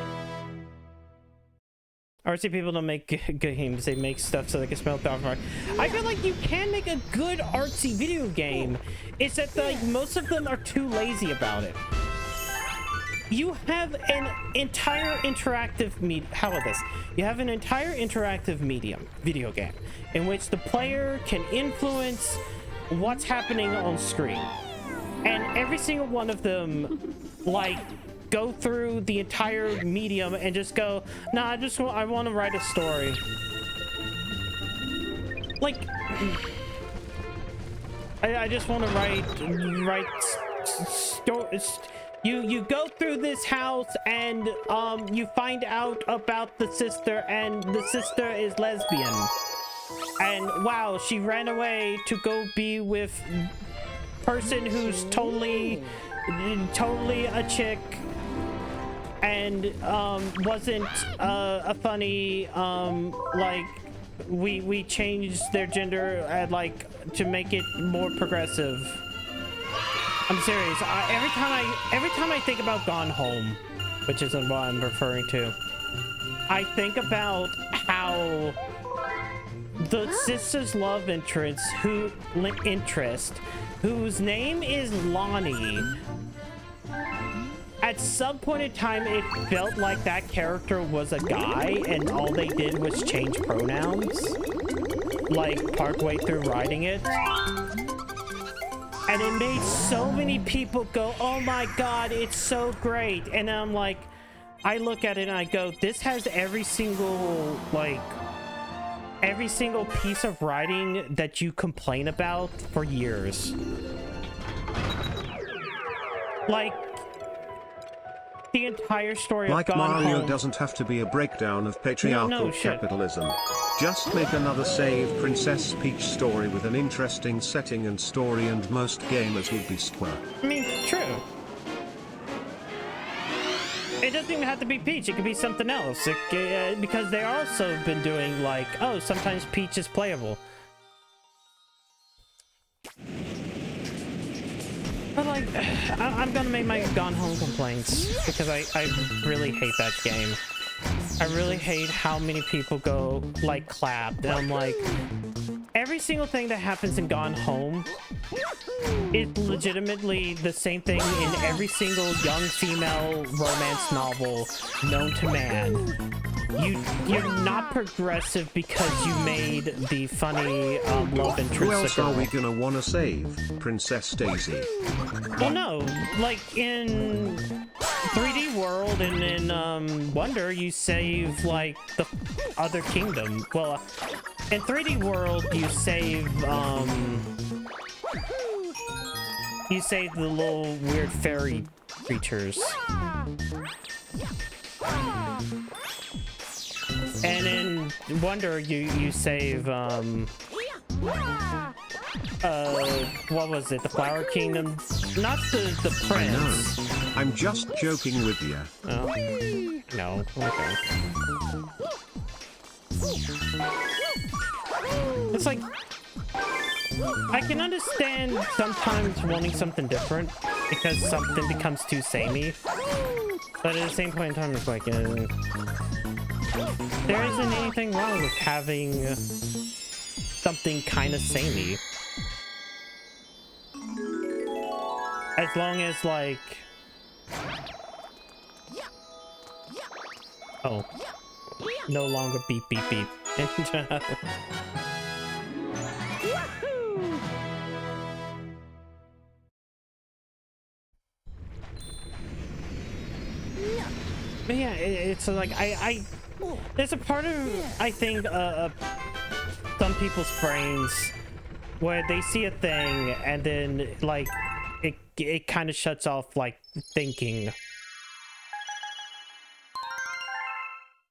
RC people don't make games, they make stuff so they can smell powerful art. I feel like you can make a good artsy video game. It's that, like, most of them are too lazy about it. You have an entire interactive how about this? You have an entire interactive video game, in which the player can influence what's happening on screen. And every single one of them, like, go through the entire medium and just go, nah, I want to write a story. Like, I just want to write stories. You go through this house and you find out about the sister, and the sister is lesbian. And wow, she ran away to go be with person who's totally a chick and wasn't a funny like we changed their gender like to make it more progressive. I'm serious. Every time I think about Gone Home, which isn't what I'm referring to, I think about how the sister's love interest, whose name is Lonnie. At some point in time, it felt like that character was a guy, and all they did was change pronouns, like partway through writing it. And it made so many people go, oh my god, it's so great. And I'm like, I look at it and I go, this has every single piece of writing that you complain about for years. Like, the entire story Like of Gone Mario Home. doesn't have to be a breakdown of patriarchal No, shit. capitalism. Just make another Save Princess Peach story with an interesting setting and story, and most gamers would be square. I mean, true. It doesn't even have to be Peach. It could be something else. Because they also been doing like, oh, sometimes Peach is playable. But like, I'm gonna make my Gone Home complaints because I really hate that game. I really hate how many people go like clapped, and I'm like, every single thing that happens in Gone Home is legitimately the same thing in every single young female romance novel known to man. You're not progressive because you made the funny love interest. Who else a girl. are we gonna wanna save? Princess Daisy. Well, no, like in 3D World and in Wonder, you save like the other kingdom. Well, in 3D World, you save the little weird fairy creatures. And in Wonder, you save what was it? The Flower Kingdom? Not the prince. I know. I'm just joking with you. Oh. No. Okay. It's like, I can understand sometimes wanting something different because something becomes too samey, but at the same point in time, it's like, there isn't anything wrong with having something kind of samey. As long as, like... Oh. No longer beep, beep, beep. But yeah, it's like, there's a part of, I think, some people's brains where they see a thing and then, like, it kind of shuts off, like, thinking.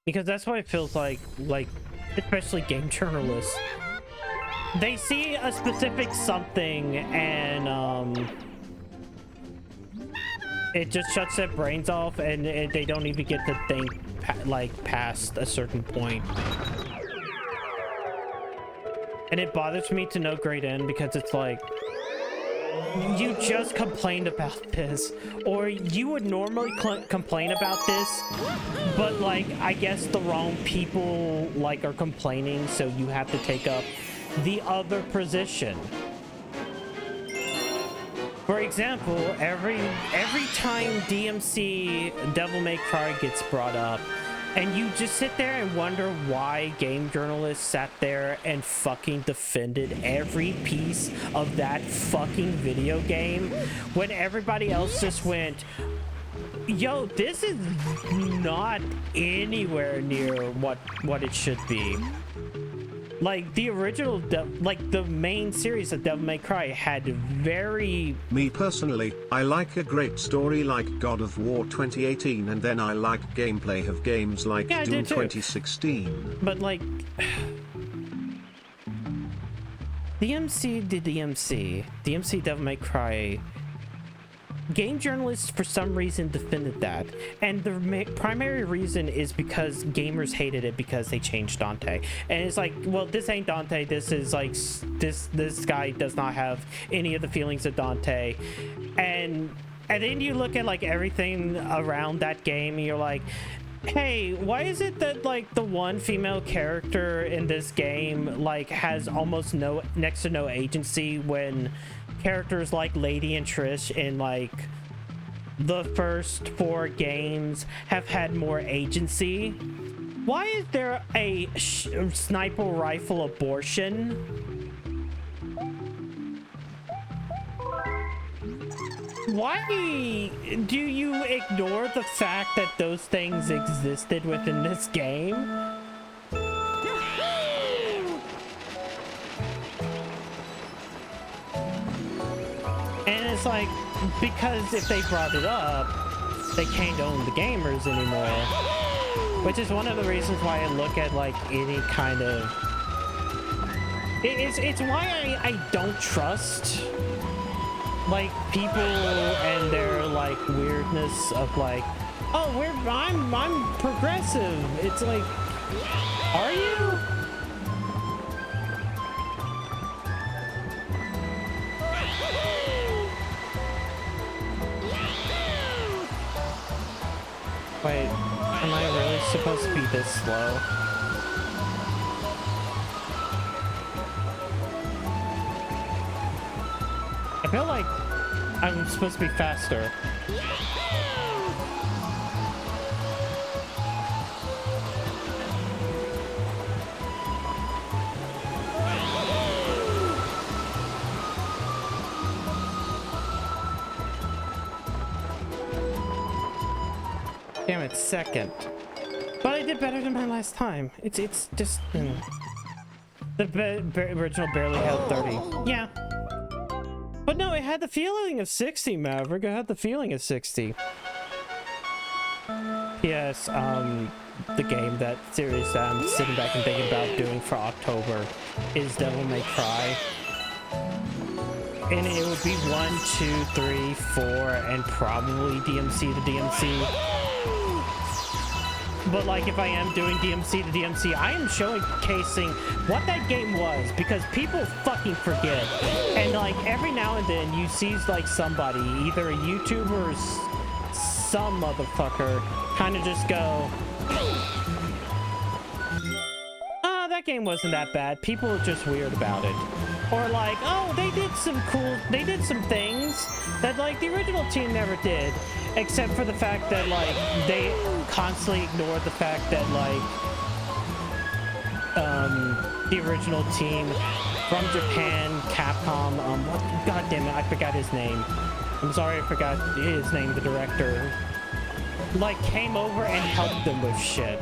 Because that's what it feels like, especially game journalists. They see a specific something and, it just shuts their brains off and they don't even get to think, like, past a certain point. And it bothers me to no great end because it's like, you just complained about this, or you would normally complain about this, but like, I guess the wrong people like are complaining, so you have to take up the other position. For example, every time DMC Devil May Cry gets brought up, and you just sit there and wonder why game journalists sat there and fucking defended every piece of that fucking video game when everybody else just went, yo, this is not anywhere near what it should be. Like, the original, like, the main series of Devil May Cry had very... Me personally, I like a great story like God of War 2018, and then I like gameplay of games like Doom 2016. But, like... DMC Devil May Cry... Game journalists, for some reason, defended that, and the primary reason is because gamers hated it because they changed Dante, and it's like, well, this ain't Dante. This is like this guy does not have any of the feelings of Dante, and then you look at like everything around that game, and you're like, hey, why is it that like the one female character in this game like has almost next to no agency when characters like Lady and Trish in like the first 4 games have had more agency? Why is there a sniper rifle abortion? Why do you ignore the fact that those things existed within this game? And it's like, because if they brought it up, they can't own the gamers anymore. Which is one of the reasons why I look at like any kind of... It's why I don't trust like people and their like weirdness of like, oh, I'm progressive. It's like, are you? Wait, am I really supposed to be this slow? I feel like I'm supposed to be faster. Damn it, second. But I did better than my last time. It's just... The original barely had 30. Yeah. But no, it had the feeling of 60, Maverick. It had the feeling of 60. Yes, the game, that series that I'm sitting back and thinking about doing for October is Devil May Cry. And it would be 1, 2, 3, 4, and probably DMC to DMC. But like, if I am doing DMC to DMC, I am showcasing what that game was, because people fucking forget. And like, every now and then you see like somebody, either a YouTuber or some motherfucker, kind of just go, oh, that game wasn't that bad. People are just weird about it. Or like, oh, they did some things that like the original team never did. Except for the fact that like they constantly ignored the fact that like the original team from Japan, Capcom, god damn it, I forgot his name. I'm sorry, I forgot his name, the director. Like came over and helped them with shit.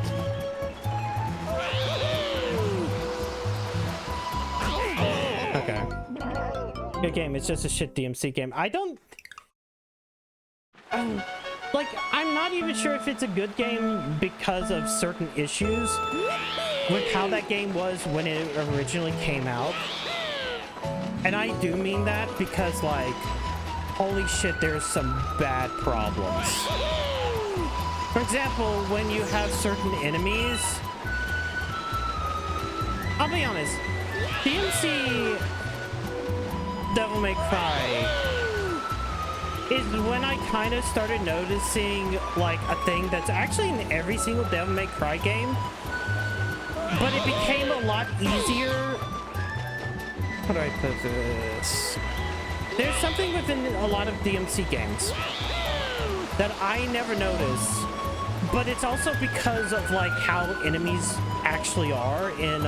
Okay. Good game, it's just a shit DMC game. Like, I'm not even sure if it's a good game because of certain issues with how that game was when it originally came out. And I do mean that because, like, holy shit, there's some bad problems. For example, when you have certain enemies... I'll be honest, DMC Devil May Cry is when I kind of started noticing like a thing that's actually in every single Devil May Cry game, but it became a lot easier. How do I put this? There's something within a lot of DMC games that I never notice, but it's also because of like how enemies actually are in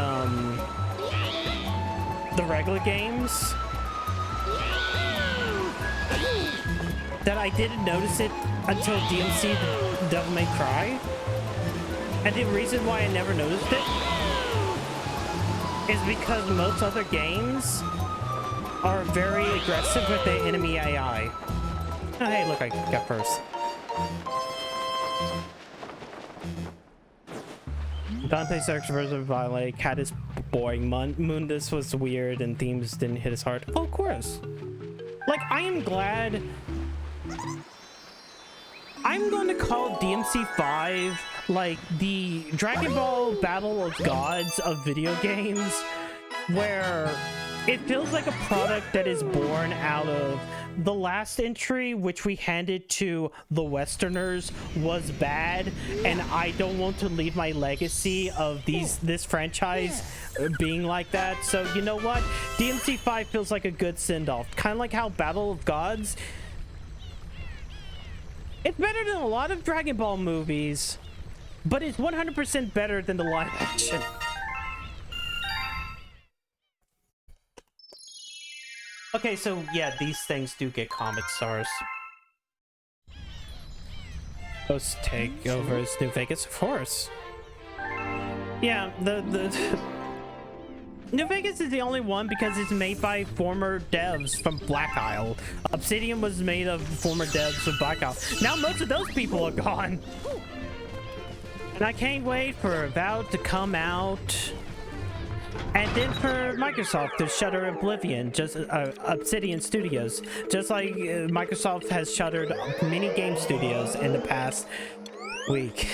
the regular games, that I didn't notice it until DMC Devil May Cry. And the reason why I never noticed it is because most other games are very aggressive with the enemy AI. Oh, hey, look, I got first. Dante's extra version of Violet, Cat is boring, Mundus was weird, and themes didn't hit as hard. Oh, of course. Like, I am glad... I'm going to call DMC 5 like the Dragon Ball Battle of Gods of video games, where it feels like a product that is born out of the last entry, which we handed to the Westerners, was bad, and I don't want to leave my legacy of this franchise being like that. So you know what? DMC 5 feels like a good send-off, kind of like how Battle of Gods. It's better than a lot of Dragon Ball movies, but it's 100% better than the live action. Okay, so yeah, these things do get comic stars. Those take over as New Vegas, of course. Yeah, New Vegas is the only one because it's made by former devs from Black Isle. Obsidian was made of former devs from Black Isle. Now most of those people are gone. And I can't wait for Avowed to come out. And then for Microsoft to shutter Oblivion, just Obsidian Studios. Just like Microsoft has shuttered many game studios in the past week.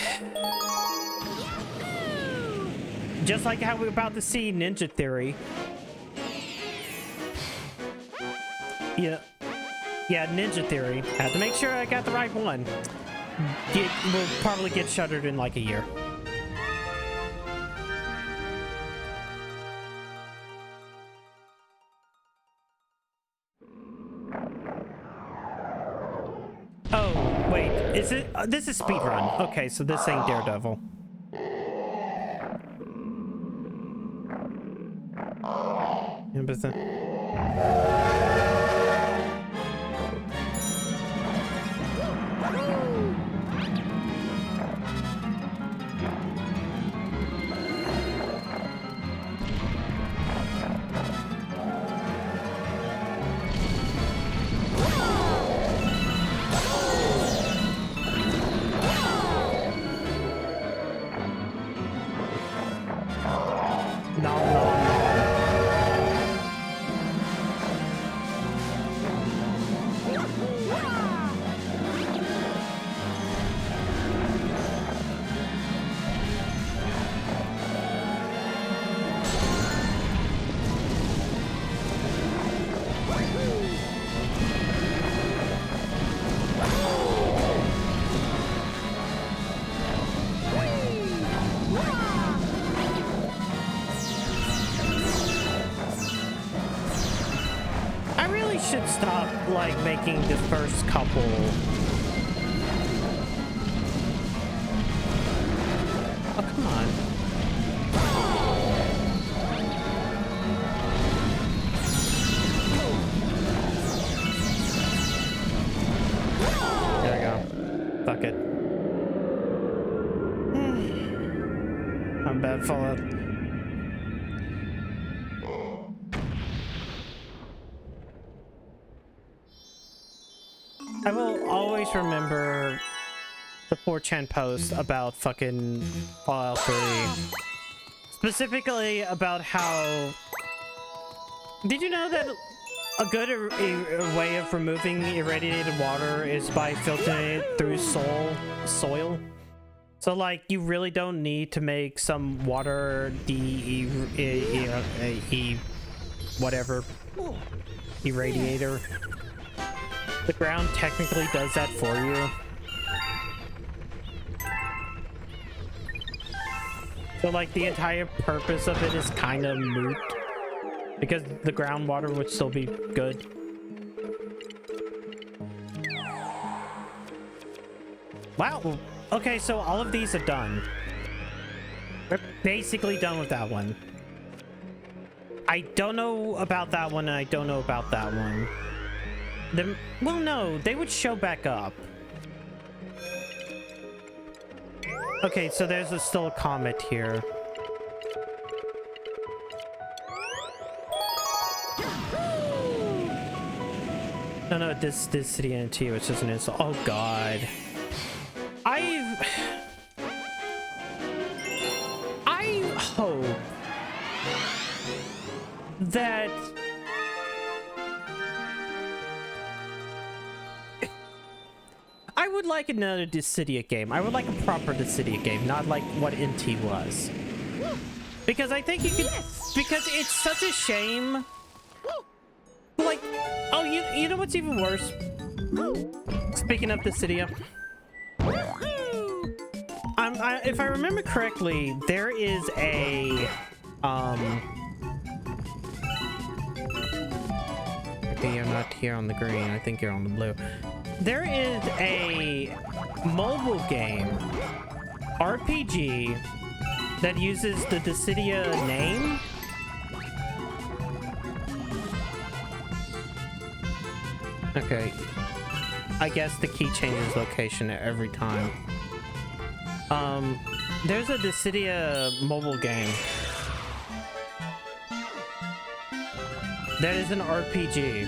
Just like how we're about to see Ninja Theory. Yeah, Ninja Theory. I have to make sure I got the right one. Will probably get shuttered in like a year. Oh, wait. Is it? This is speedrun. Okay, so this ain't Daredevil. Should stop like making the first couple come on. There we go. Fuck it. I'm bad Fallout. I will always remember the 4chan post about fucking Fallout 3. Specifically about how... Did you know that a good way of removing irradiated water is by filtering it through soil? So like, you really don't need to make some water whatever irradiator. The ground technically does that for you. So like the entire purpose of it is kind of moot. Because the groundwater would still be good. Wow. Okay, so all of these are done. We're basically done with that one. I don't know about that one and I don't know about that one. Well, no, they would show back up. Okay, so there's still a comet here. No, this city NT was just an insult. Oh god. I hope that I would like another Dissidia game. I would like a proper Dissidia game, not like what NT was. Because I think you could... Because it's such a shame. Like... Oh, you know what's even worse? Speaking of Dissidia. If I remember correctly, there is a... Okay, you're not here on the green. I think you're on the blue. There is a mobile game, RPG, that uses the Dissidia name. Okay. I guess the key changes location every time. There's a Dissidia mobile game that is an RPG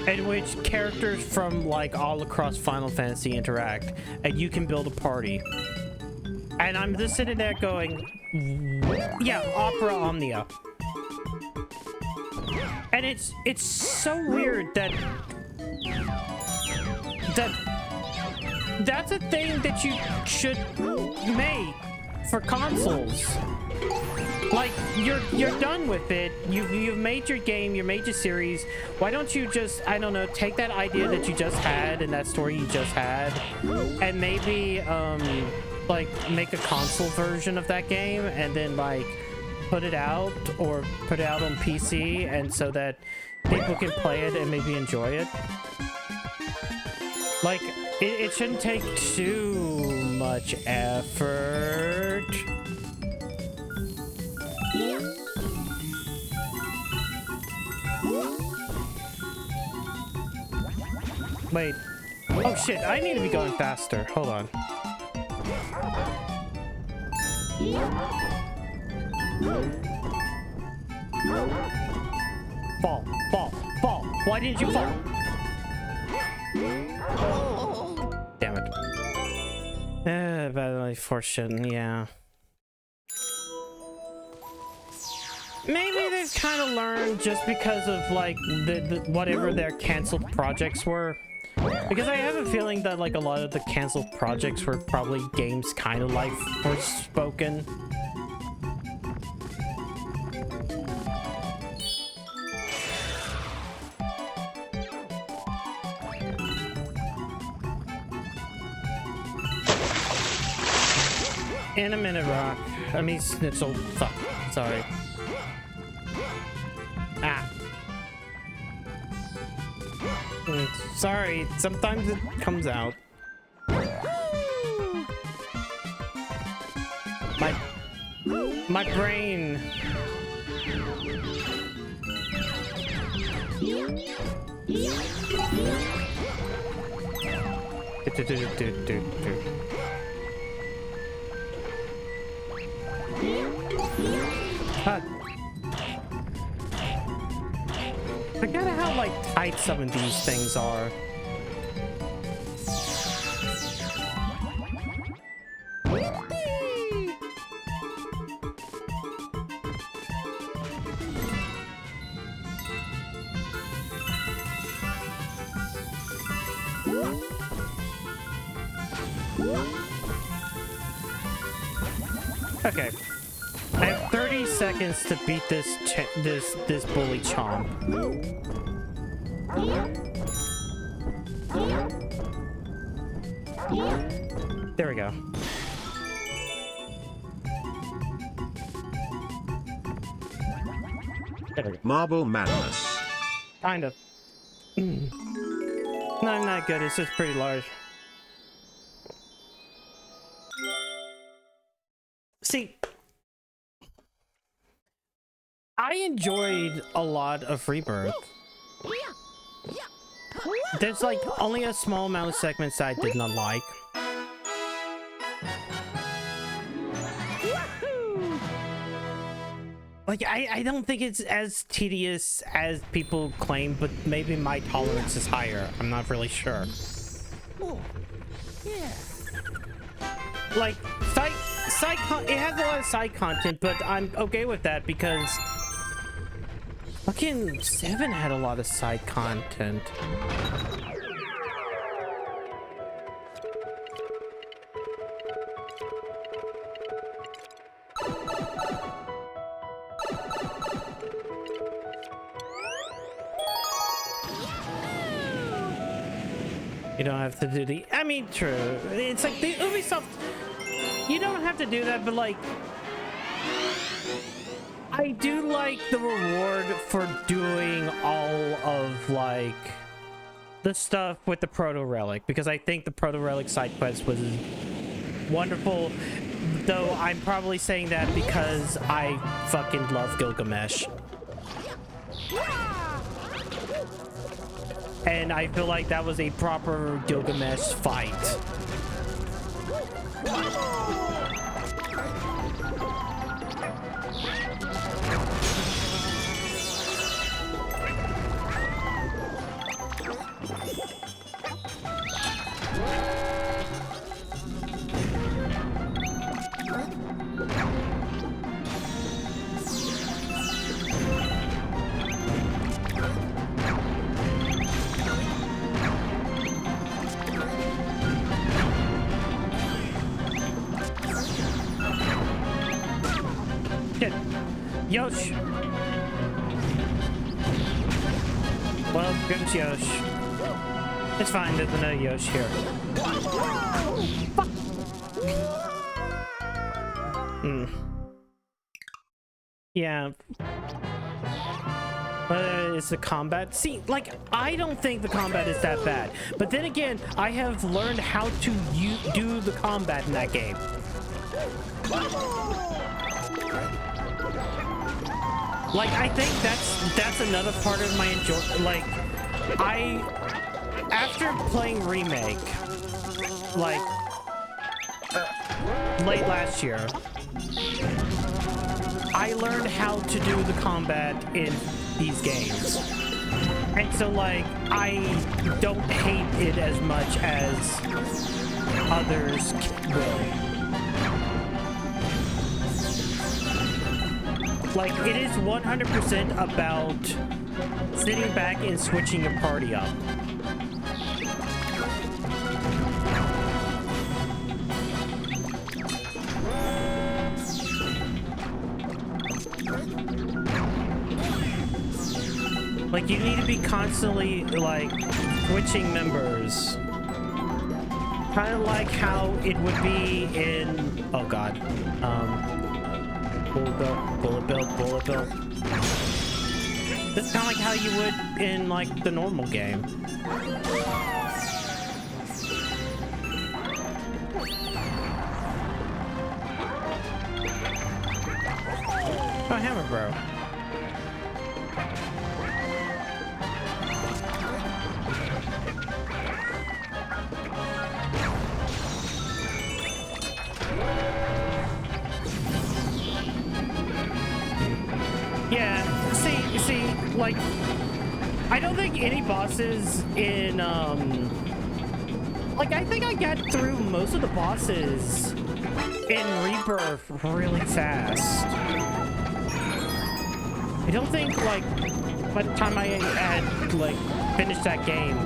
in which characters from like all across Final Fantasy interact, and you can build a party. And I'm just sitting there going, yeah, Opera Omnia. And it's so weird that that's a thing that you should make for consoles. Like, you're done with it. You've made your game, you made your series. Why don't you just, I don't know, take that idea that you just had and that story you just had, and maybe like make a console version of that game, and then like put it out, or put it out on PC, and so that people can play it and maybe enjoy it. Like, it shouldn't take too much effort. Wait. Oh shit, I need to be going faster. Hold on. Fall, fall, fall. Why didn't you fall? Damn it. Badly fortune, yeah. Maybe they've kind of learned just because of like the whatever their canceled projects were. Because I have a feeling that like a lot of the canceled projects were probably games kind of like Forspoken. In a minute, Rock. I mean, Schnitzel. Fuck. Sorry. Ah. Sorry. Sometimes it comes out. My brain. Forget how like tight some of these things are. Okay. I have 30 seconds to beat this bully chomp. There we go. There we go. Marble Madness. Kind of. Not that good, it's just pretty large. See, I enjoyed a lot of Rebirth. There's like only a small amount of segments I did not like. Like, I don't think it's as tedious as people claim, but maybe my tolerance is higher. I'm not really sure. Like, it has a lot of side content, but I'm okay with that because fucking 7 had a lot of side content. You don't have to do the... I mean, true. It's like the Ubisoft... You don't have to do that, but like... I do like the reward for doing all of, like... the stuff with the Proto-Relic, because I think the Proto-Relic side quest was wonderful, though I'm probably saying that because I fucking love Gilgamesh. And I feel like that was a proper Gilgamesh fight. Yosh! Well, goes Yosh. It's fine, there's no Yosh here. Fuck! Yeah. It's the combat. See, like, I don't think the combat is that bad. But then again, I have learned how to do the combat in that game. Like, I think that's another part of my enjoyment. Like, after playing Remake, like, late last year, I learned how to do the combat in these games. And so, like, I don't hate it as much as others will. Like, it is 100% about sitting back and switching your party up. Like, you need to be constantly, like, switching members. Kind of like how it would be in... Oh, God. Bullet bill. That's kind of like how you would in, like, the normal game. Oh, hammer, bro. Yeah, see, like, I don't think any bosses in, like, I think I got through most of the bosses in Rebirth really fast. I don't think, like, by the time I had, like, finished that game,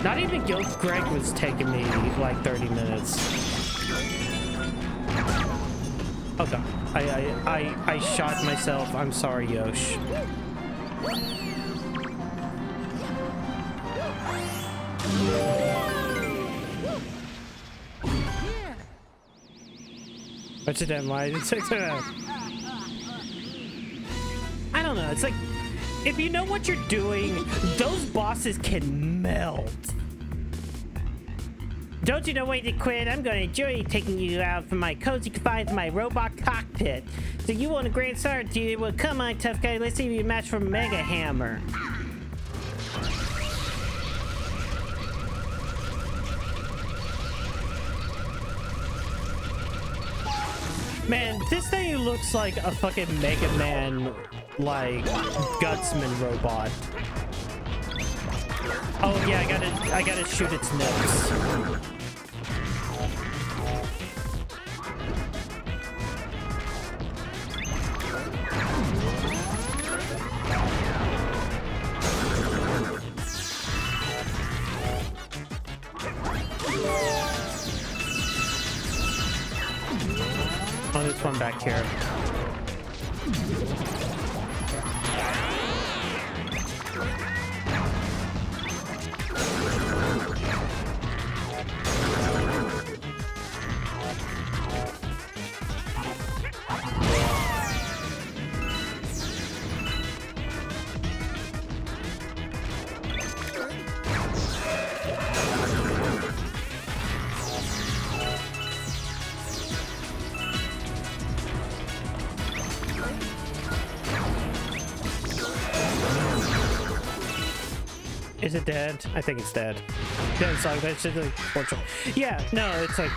not even Guild Greg was taking me, like, 30 minutes. Oh, God. I shot myself. I'm sorry, Yosh. What's it then? Why? I don't know. It's like, if you know what you're doing, those bosses can melt. Don't you know when to quit? I'm going to enjoy taking you out from my cozy confines to my robot cockpit. So you want a grand start, dude? Well, come on, tough guy. Let's see if you match for Mega Hammer. Man, this thing looks like a fucking Mega Man, like, Gutsman robot. Oh yeah, I gotta shoot its nips. Oh, there's one back here. Is it dead? I think it's dead. Yeah, it's like, that's just like, yeah, no, it's like...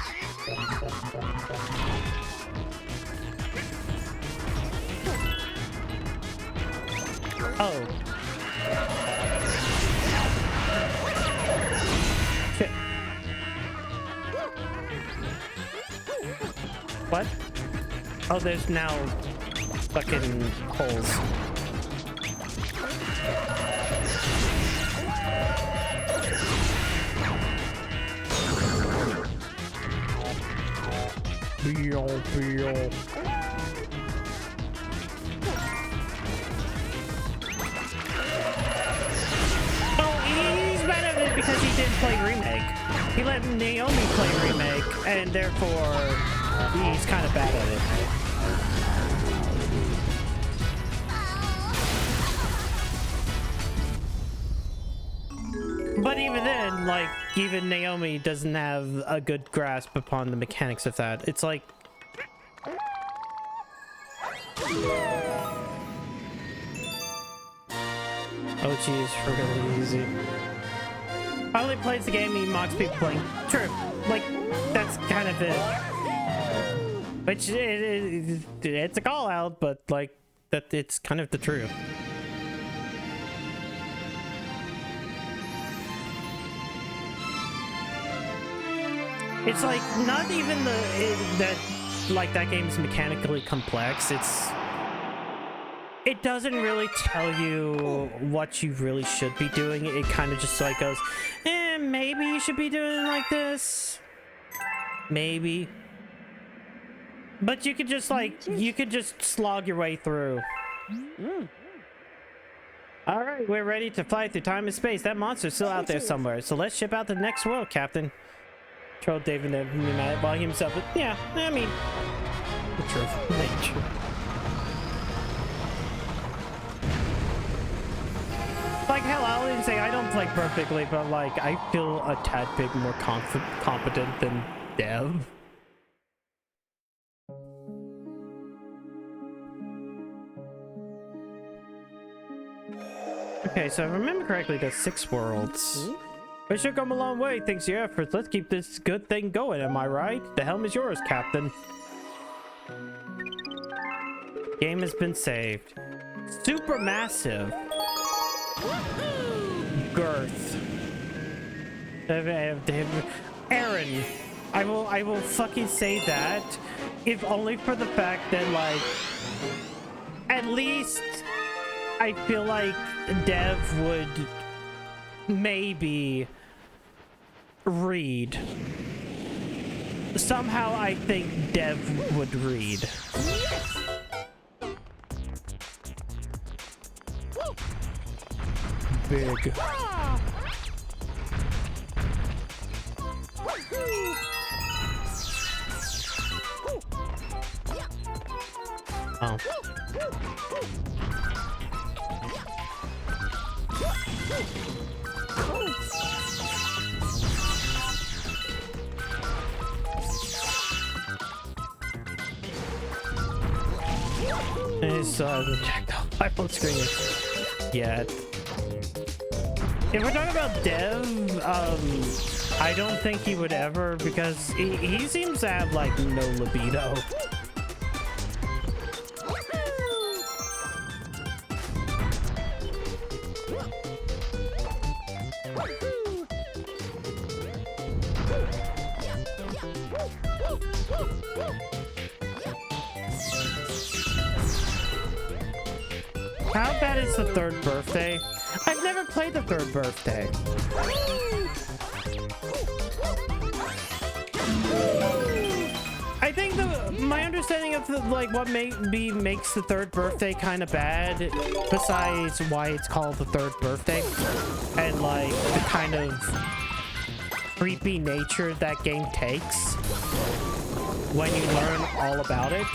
Oh. Shit. What? Oh, there's now fucking holes. play remake. He let Naomi play remake, and therefore he's kind of bad at it. But even then, like, even Naomi doesn't have a good grasp upon the mechanics of that. It's like... Oh geez, really easy. Finally plays the game, he mocks people playing. True, like, that's kind of it. Which, it's a call out, but like, that it's kind of the truth. It's like, not even that game is mechanically complex. It doesn't really tell you what you really should be doing. It kind of just like goes, maybe you should be doing it like this. Maybe. But you could just like, you could just slog your way through. All right, we're ready to fly through time and space. That monster's still out there somewhere. So let's ship out to the next world, Captain. Trolled David by himself. But yeah, I mean, the truth. Nature. Like, hell, I'll even say I don't play perfectly, but like, I feel a tad bit more competent than Dev. Okay, so if I remember correctly, there's 6 worlds. We should come a long way thanks to your efforts. Let's keep this good thing going, am I right? The helm is yours, Captain. Game has been saved. Super massive. Girth. Aaron, I will fucking say that, if only for the fact that, like, at least I feel like Dev would maybe read. Somehow I think Dev would read. Big. Oh. I checked out my full screen yet. If we're talking about Dev, I don't think he would ever, because he seems to have like no libido. How bad is the 3rd birthday? I've never played the 3rd birthday. I think my understanding of like what maybe makes the 3rd birthday kind of bad, besides why it's called the 3rd birthday, and like the kind of creepy nature that game takes when you learn all about it.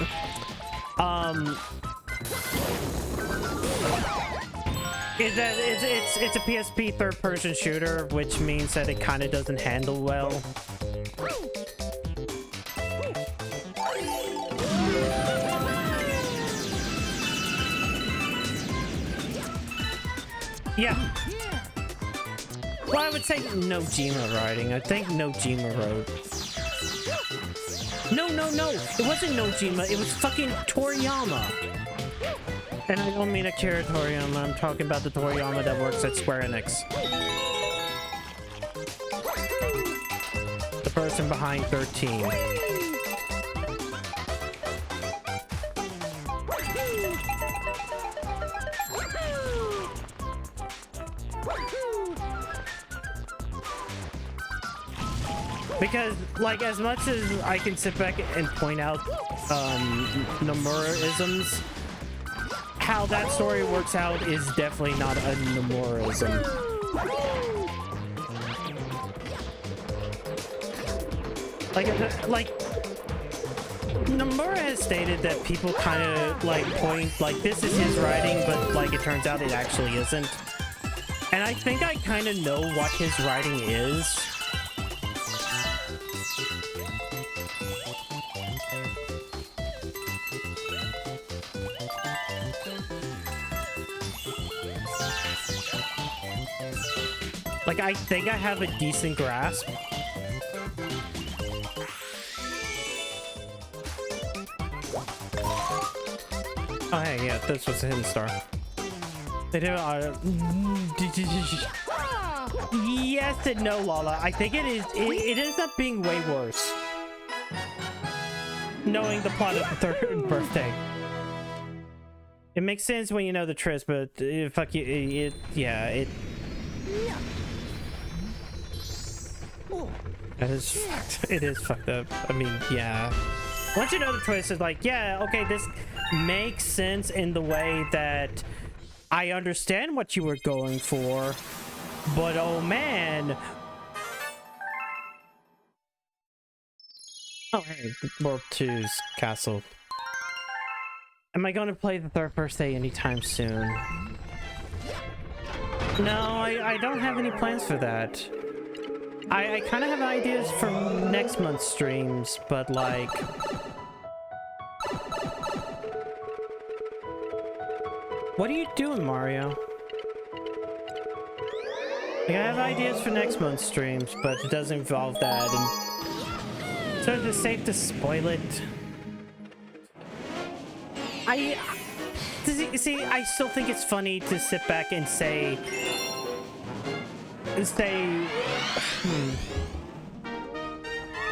Is that it's a PSP 3rd-person shooter, which means that it kind of doesn't handle well. Yeah. Well, I would say no Jima riding. I think no Jima rode. No. It wasn't Nojima. It was fucking Toriyama. And I don't mean Akira Toriyama. I'm talking about the Toriyama that works at Square Enix. The person behind 13. Because, like, as much as I can sit back and point out Nomura-isms, how that story works out is definitely not a Nomura-ism. Like Nomura has stated that people kind of like point like this is his writing, but like it turns out it actually isn't. And I think I kind of know what his writing is. Like, I think I have a decent grasp. Oh, hey, yeah, this was a hidden star. They did yes and no, Lala. I think it is. It ends up being way worse. Knowing the plot of the third birthday. It makes sense when you know the twist, but fuck you. Yeah. It is fucked up. I mean, yeah. Once you know the twist, it's like, yeah, okay, this makes sense in the way that I understand what you were going for, but oh man. Oh, hey, World 2's castle. Am I going to play the third birthday anytime soon? No, I don't have any plans for that. I kind of have ideas for next month's streams, but like... What are you doing, Mario? Like, I have ideas for next month's streams, but it doesn't involve that, and... So is it safe to spoil it? See, I still think it's funny to sit back and say...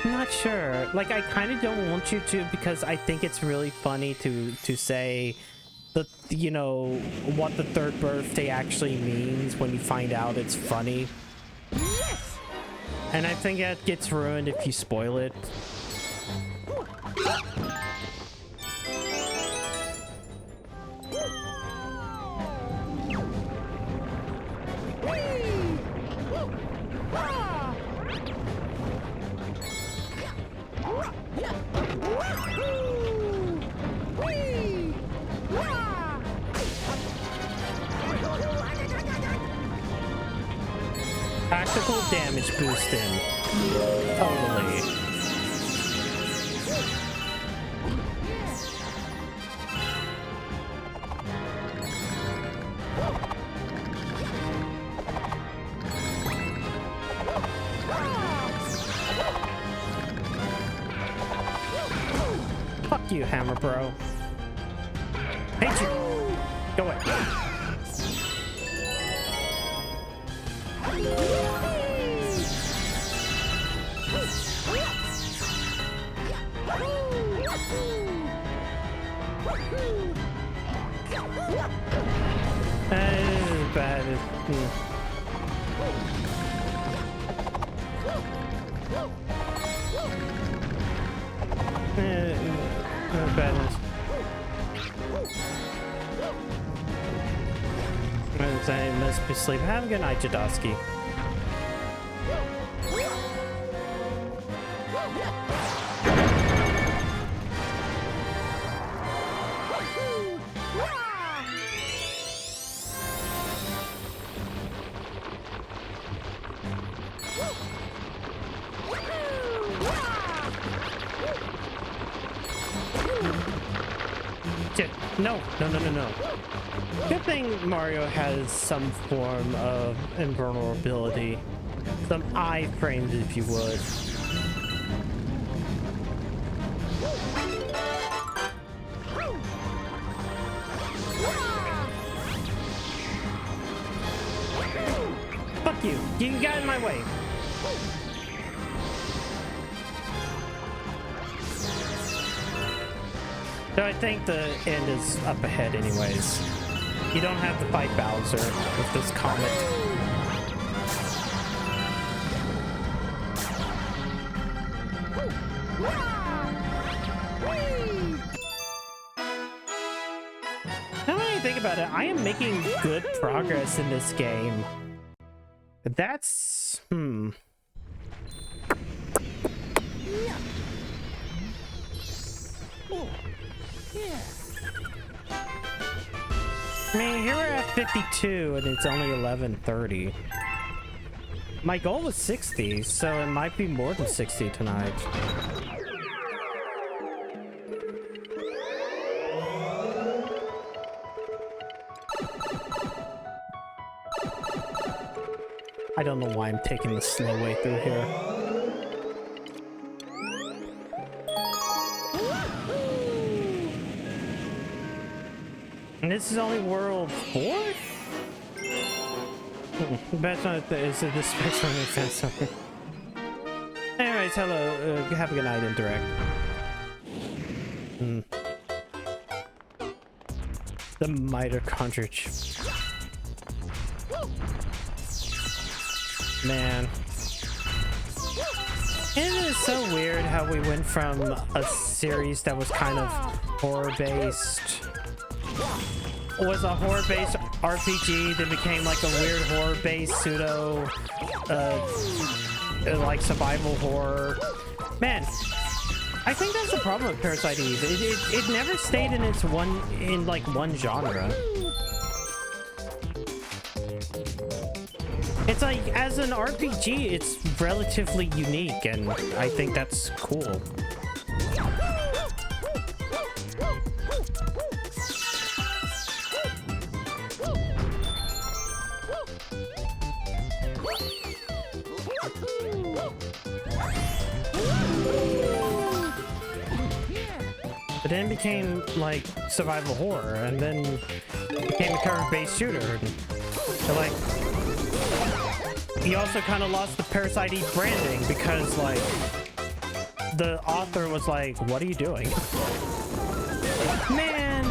I'm not sure. Like, I kind of don't want you to, because I think it's really funny to say that, you know, what the third birthday actually means when you find out it's funny. Yes! And I think that gets ruined if you spoil it. Tactical damage boosting. Totally. Fuck you, Hammer Bro. Hate you. Go away. This is bad. Badness. I must be asleep. Have a good night, Jadowski. No. Good thing Mario has some form of invulnerability. Some iframes, if you would. Fuck you. You got in my way. So I think the end is up ahead anyways. You don't have to fight Bowser with this comet. Now that I think about it, I am making good progress in this game. That's... Oh, yeah. I mean, here we're at 52 and it's only 11:30. My goal was 60, so it might be more than 60 tonight. I don't know why I'm taking the slow way through here. And this is only world 4? That's not is it the specs on make sense? Anyways, hello. Have a good night, Indirect. The mitochondria. Man. It is so weird how we went from a series that was kind of horror-based, was a horror-based RPG, then became like a weird horror-based pseudo, like survival horror. Man, I think that's the problem with Parasite Eve. It never stayed in its one genre. It's like, as an RPG, it's relatively unique, and I think that's cool. But then it became like survival horror, and then it became a cover-based shooter. And so, like, he also kind of lost the Parasite Eve branding because, like, the author was like, "What are you doing?" Man,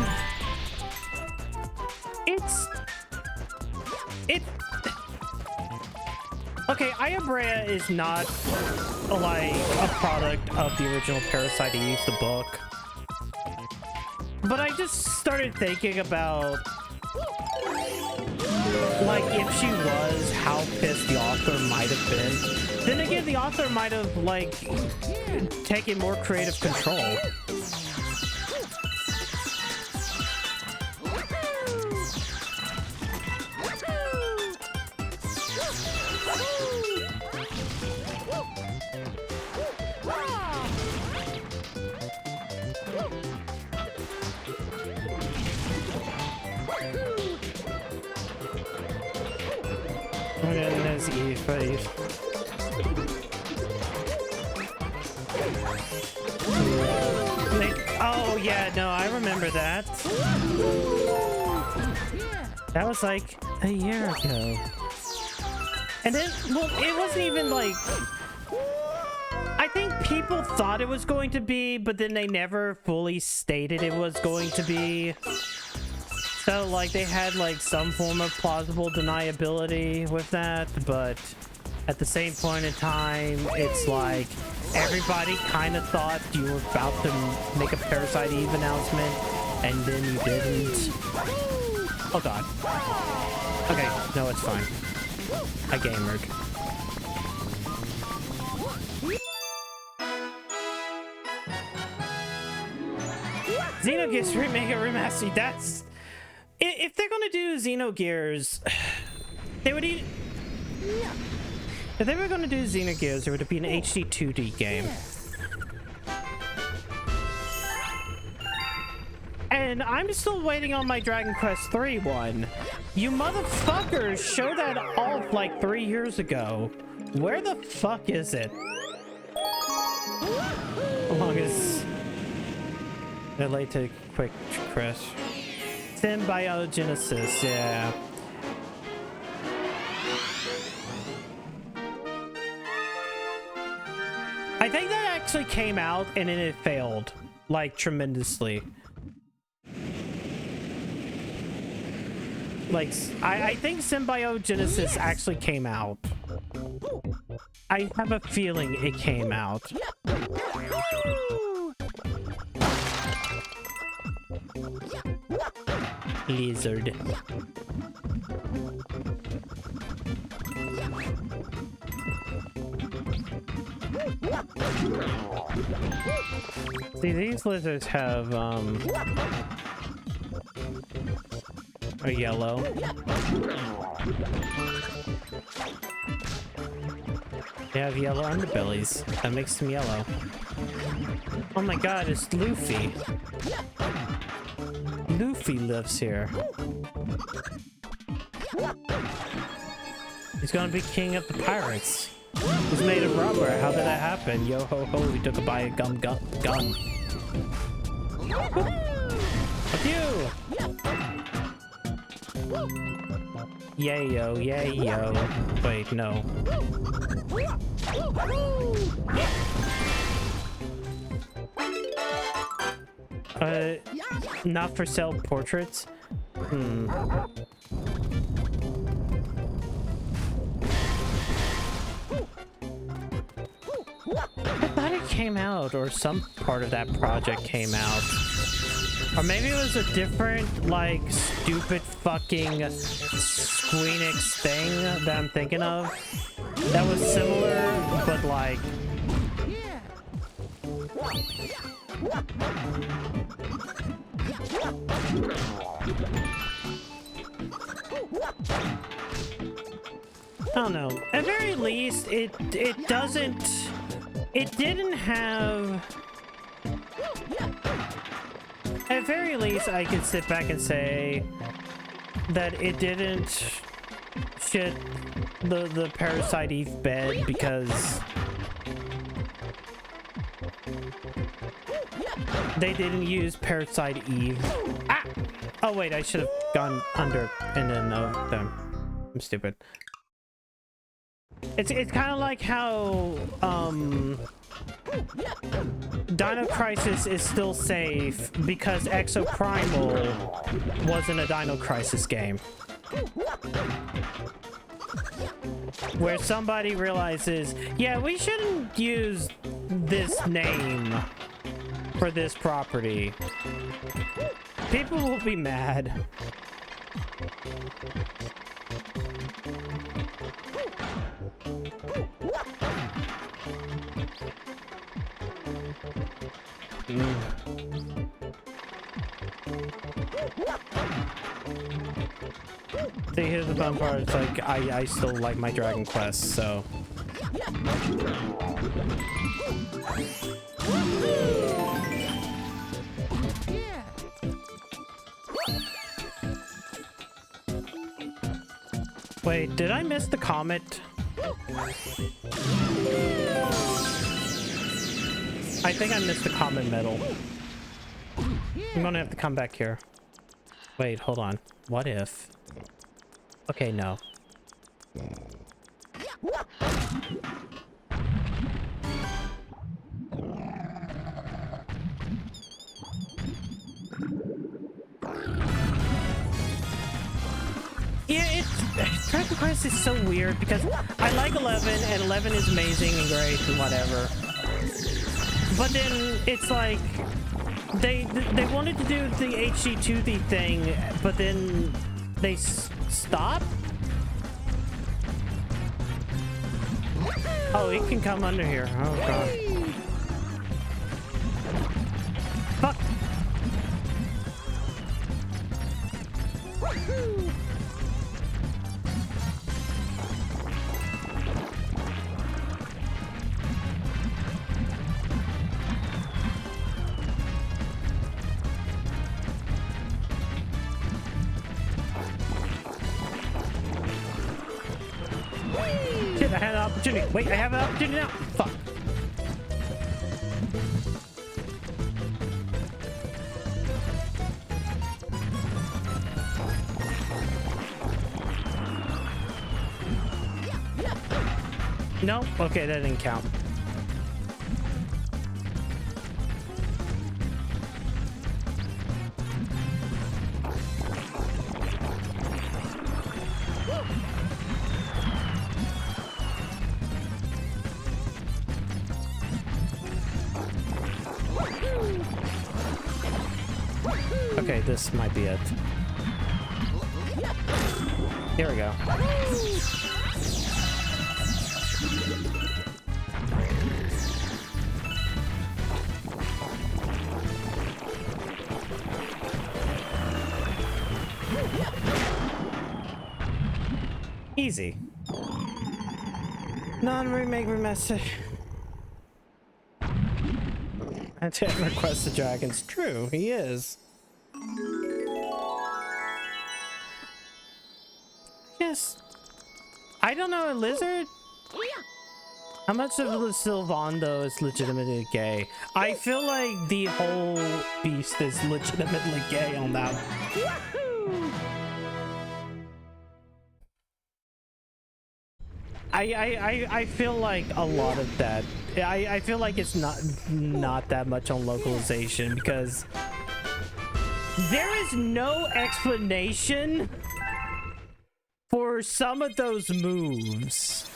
okay, Ayabrea is not like a product of the original Parasite Eve, the book. But I just started thinking about, like, if she was, how pissed the author might have been. Then again, the author might have, like, taken more creative control. There's Eve, Eve. Oh yeah, no, I remember that. That was like a year ago. And then, well, it wasn't even like, I think people thought it was going to be, but then they never fully stated it was going to be. So, like, they had, like, some form of plausible deniability with that, but at the same point in time, it's like, everybody kind of thought you were about to make a Parasite Eve announcement, and then you didn't. Oh, God. Okay, no, it's fine. I gamered. Xenogears Remake or Remastered, that's... If they're gonna do Xenogears, they would eat... If they were gonna do Xenogears, it would be an HD 2D game. And I'm still waiting on my Dragon Quest 3 one. You motherfuckers showed that off like 3 years ago. Where the fuck is it? As long as they're late to quick Chris. Symbiogenesis, yeah. I think that actually came out and then it failed, like, tremendously. Like, I think Symbiogenesis actually came out. I have a feeling it came out. Lizard. See, these lizards have, a yellow. They have yellow underbellies. That makes them yellow. Oh my god, it's Luffy. Luffy lives here. He's gonna be king of the pirates. He's made of rubber. How did that happen? Yo ho ho, we took a bite of gun. Fuck you! Yayo, yayo. Wait, no. Not for sale portraits? Hmm. I thought it came out, or some part of that project came out. Or maybe it was a different, like, stupid fucking Squeenix thing that I'm thinking of. That was similar, but like... I don't know. At very least, it didn't have... At very least, I could sit back and say that it didn't shit the Parasite Eve bed because they didn't use Parasite Eve. Ah! Oh wait, I should have gone under and then them. I'm stupid. It's kind of like how Dino Crisis is still safe because Exoprimal wasn't a Dino Crisis game. Where somebody realizes, yeah, we shouldn't use this name for this property. People will be mad. See, here's the fun part. It's like I still like my Dragon Quest, so. Wait, did I miss the comet? I think I missed the comet medal. I'm gonna have to come back here. Wait, hold on. What if? Okay, no. Yeah, Dragon Quest is so weird because I like 11 and 11 is amazing and great and whatever. But then it's like they wanted to do the HG2D thing, but then they stop. Oh, it can come under here. Oh god. Fuck. Shit, I had an opportunity. Wait, I have an opportunity now. Fuck. No? Okay, that didn't count. Okay, this might be it. Here we go. Easy. Non-remake remaster. I didn't request the dragons. True, he is. Yes. I don't know, a lizard? How much of the Sylvando is legitimately gay? I feel like the whole beast is legitimately gay on that. I feel like a lot of that. I feel like it's not that much on localization because there is no explanation for some of those moves.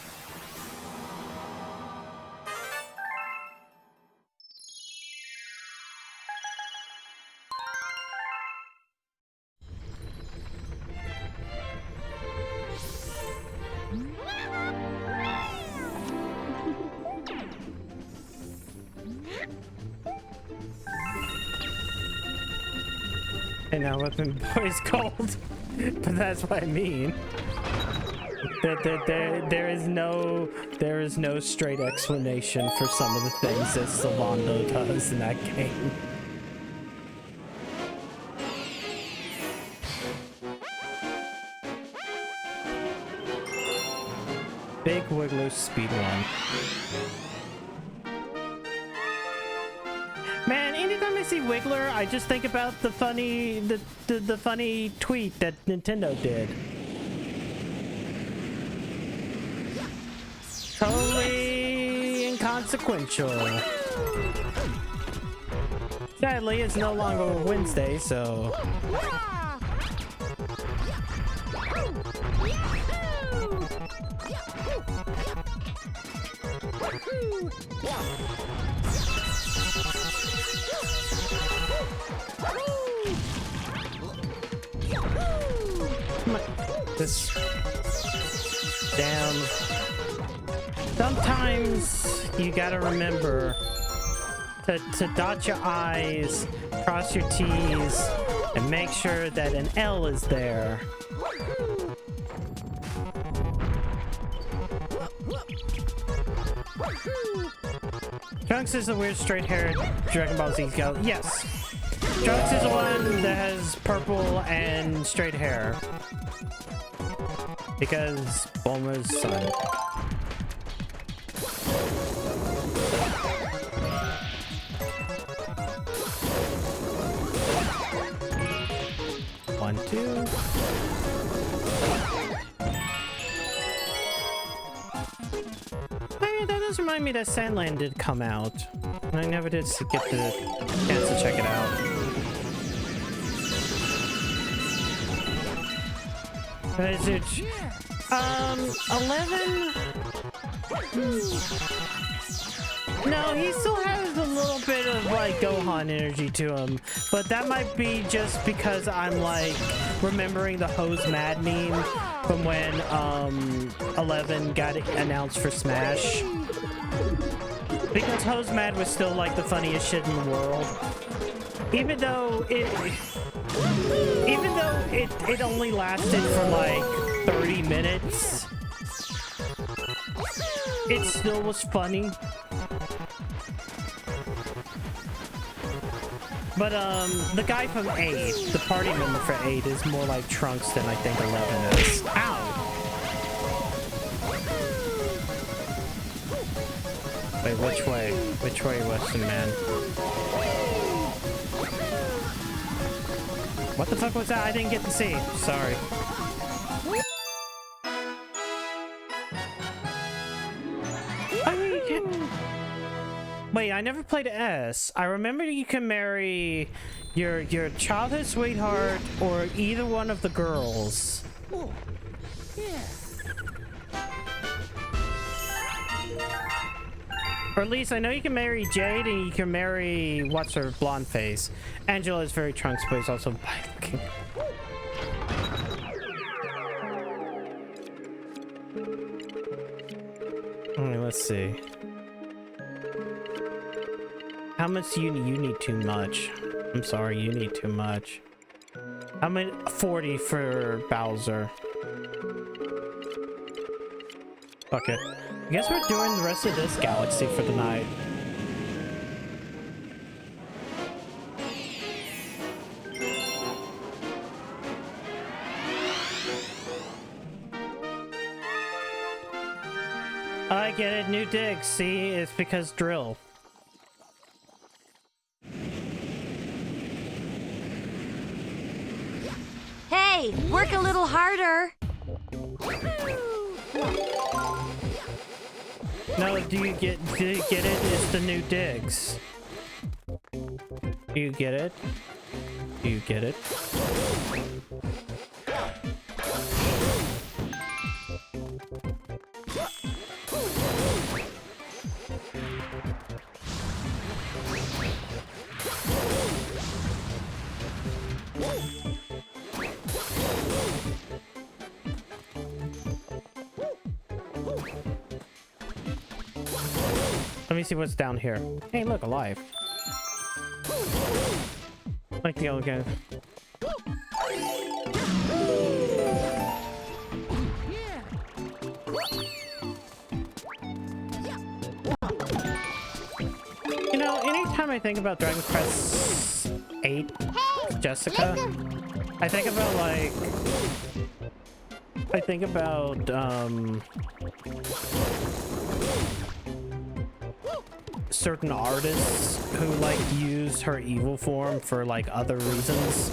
I know what the boy's called, but that's what I mean. There is no straight explanation for some of the things that Sylvando does in that game. Big Wiggler speedrun. Man, anytime I see Wiggler, I just think about the funny tweet that Nintendo did. Totally inconsequential. Sadly, it's no longer Wednesday, so. This damn. Sometimes you gotta remember to dot your I's, cross your T's, and make sure that an L is there. Trunks is the weird straight-haired Dragon Ball Z girl. Yes. Trunks is the one that has purple and straight hair. Because Bulma's son. One, two. That does remind me that Sandland did come out. I never did get the chance to check it out. But is it 11? No, he still has a little bit of like Gohan energy to him, but that might be just because I'm like remembering the Hose Mad meme from when 11 got announced for Smash. Because Hose Mad was still like the funniest shit in the world. Even though it only lasted for like 30 minutes, it still was funny. But the guy from 8, the party member for 8, is more like Trunks than I think 11 is. Ow! Wait, which way? Which way, Western Man? What the fuck was that? I didn't get to see. Sorry. Wait, I never played S. I remember you can marry your childhood sweetheart or either one of the girls. Oh, yeah. Or at least I know you can marry Jade and you can marry what's her blonde face. Angela is very Trunks, but he's also bi-looking. Alright, let's see. How much do you need? You need too much. I'm sorry, you need too much. How many? 40 for Bowser. Fuck it. I guess we're doing the rest of this galaxy for the night. I get it, new digs. See, it's because drill. Hey, work a little harder. No, do you get it? It's the new digs. Do you get it? Do you get it? Let me see what's down here. Hey, look, alive. Like the old guy. You know, anytime I think about Dragon Quest 8, Jessica, I think about like... I think about, certain artists who like use her evil form for like other reasons.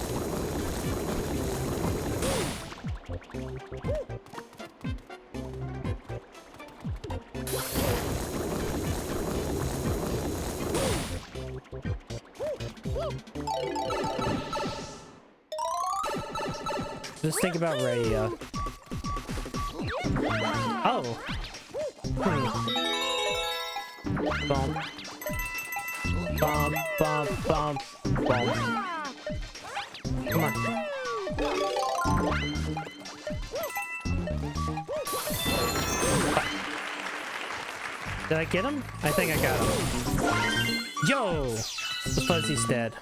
Just think about Raya. Oh. Bump. Bump, bump, bump, bump. Come on. Did I get him? I think I got him. Yo! The fuzzy's dead.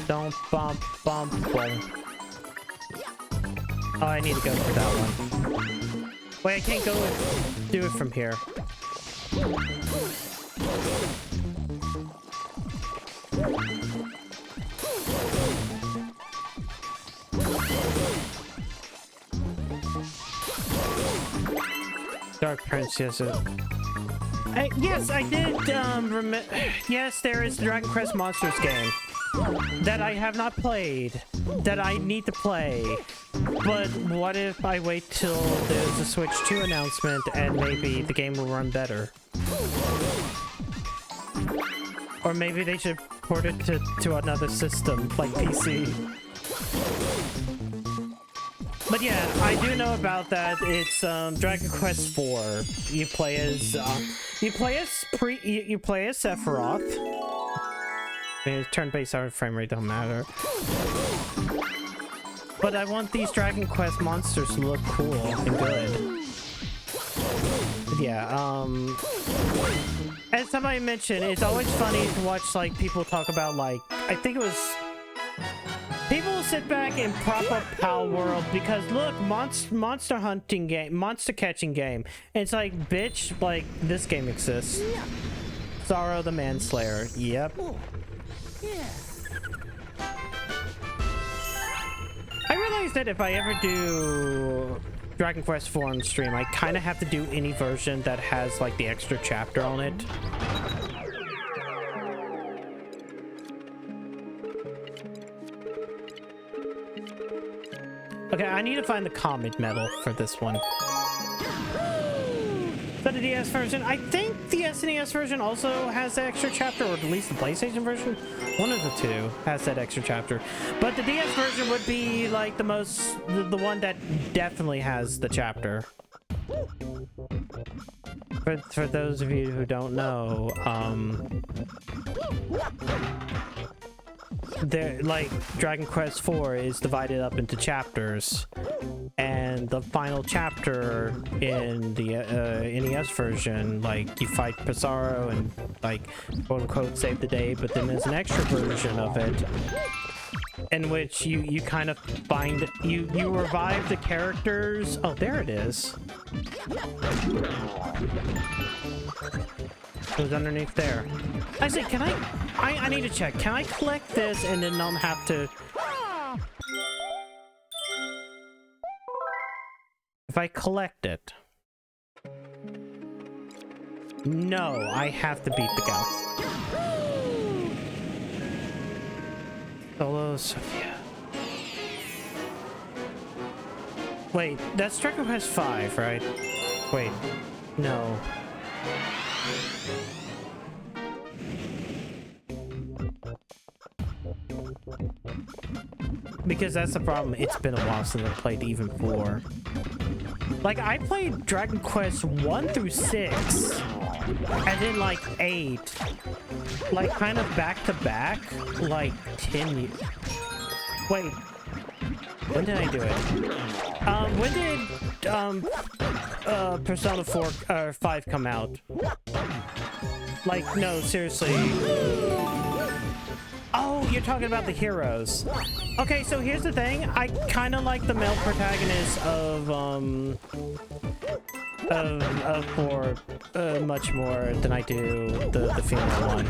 Don't bump, bump, boom. Oh, I need to go for that one. Wait, I can't go and do it from here. Dark Prince, yes. Yes, I did, yes, there is the Dragon Quest Monsters game that I have not played, that I need to play. But what if I wait till there's a Switch 2 announcement and maybe the game will run better? Or maybe they should port it to another system, like PC. But yeah, I do know about that. It's Dragon Quest 4. You play as Sephiroth. I mean, turn-based frame rate don't matter. But I want these Dragon Quest monsters to look cool and good. But yeah, as somebody mentioned, it's always funny to watch like people talk about like, I think it was people sit back and prop up Pal World because look, monster hunting game, monster catching game. And it's like, bitch, like this game exists. Sorrow the Manslayer. Yep. I realized that if I ever do Dragon Quest 4 on stream, I kind of have to do any version that has like the extra chapter on it. Okay, I need to find the Comet medal for this one. Is that the DS version? I think the SNES version also has that extra chapter, or at least the PlayStation version. One of the two has that extra chapter. But the DS version would be like the most, the one that definitely has the chapter. For those of you who don't know, there, like, Dragon Quest IV is divided up into chapters, and the final chapter in the NES version, like, you fight Pizarro and, like, quote-unquote save the day, but then there's an extra version of it in which you kind of find, you revive the characters. Oh, there it is. It was underneath there. I say, can I need to check. Can I collect this and then not have to... If I collect it... No, I have to beat the gal. Solo Sophia. Wait, that's Dragon Quest V, right? Wait, no. Because that's the problem. It's been a while since I played even 4. Like, I played Dragon Quest 1 through 6, and then like 8, like kind of back to back, like 10 years. Wait, when did I do it? When did Persona 4 5 come out? Like, no, seriously. Oh, you're talking about the heroes. Okay, so here's the thing. I kind of like the male protagonist of 4 much more than I do the female one.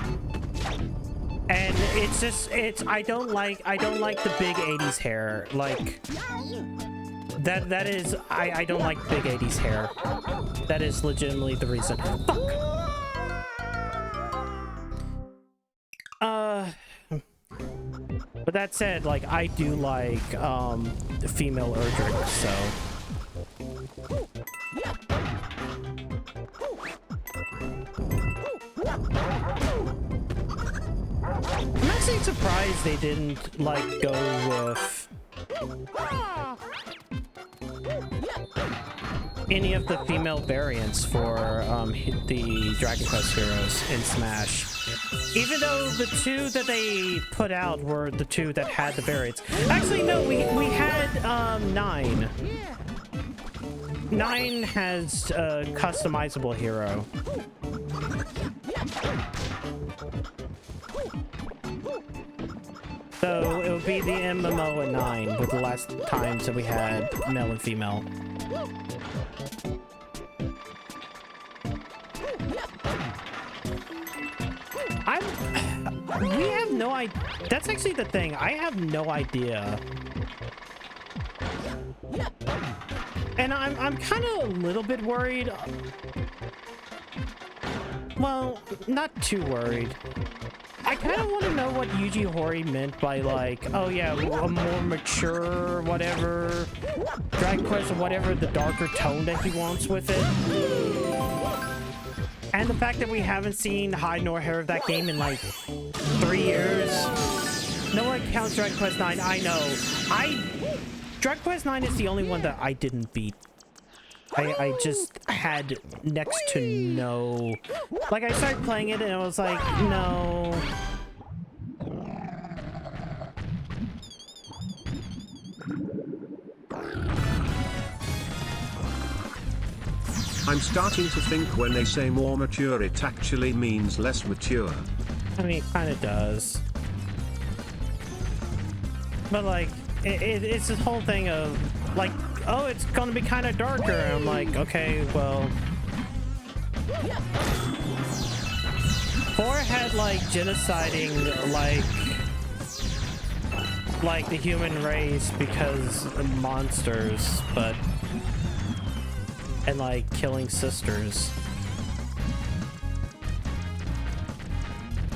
And it's just, I don't like the big 80s hair. Like, that is, I don't like big 80s hair. That is legitimately the reason. Fuck! But that said, like, I do like female Erdrick, so I'm actually surprised they didn't like go with any of the female variants for the Dragon Quest heroes in Smash. Even though the 2 that they put out were the 2 that had the variants. Actually, no, we had 9. 9 has a customizable hero. So it would be the MMO at 9 with the last times that we had male and female. We have no idea. That's actually the thing. I have no idea. And I'm kind of a little bit worried. Well, not too worried. I kind of want to know what Yuji Horii meant by, like, oh yeah, a more mature, whatever, Dragon Quest or whatever, the darker tone that he wants with it. And the fact that we haven't seen hide nor hair of that game in like 3 years. No one counts Dragon Quest 9. I know. Dragon Quest 9 is the only one that I didn't beat. I just had next to no. Like, I started playing it and I was like, no. I'm starting to think when they say more mature, it actually means less mature. I mean, it kind of does. But, like, it's this whole thing of, like, oh, it's gonna be kind of darker. And I'm like, okay, well. 4 had, like, genociding, like the human race because of monsters, but. And, like, killing sisters.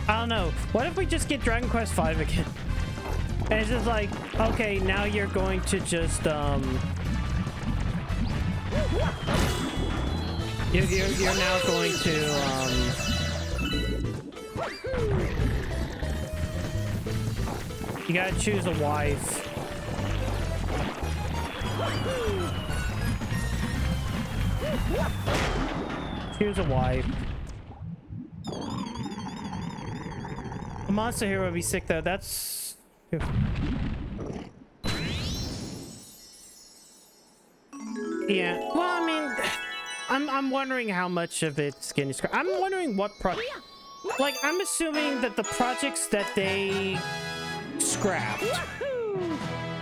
I don't know. What if we just get Dragon Quest V again? And it's just like, okay, now you're going to just, You're now going to, you gotta choose a wife. Choose a wife. A monster hero would be sick though. That's Yeah, well, I mean, I'm wondering how much of it's getting scrapped. I'm wondering what like, I'm assuming that the projects that they scrapped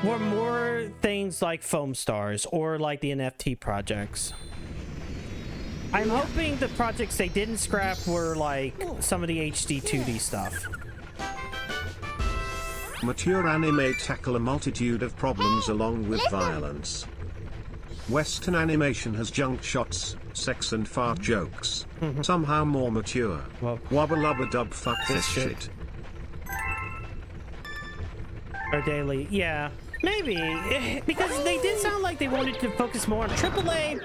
were more things like Foam Stars or like the NFT projects. I'm hoping the projects they didn't scrap were like some of the HD 2D stuff. Mature anime tackle a multitude of problems along with violence. Western animation has junk shots, sex and fart jokes. Somehow more mature. Well, Wubba lubba dub fuck this shit. Or daily, yeah. Maybe, because they did sound like they wanted to focus more on AAA,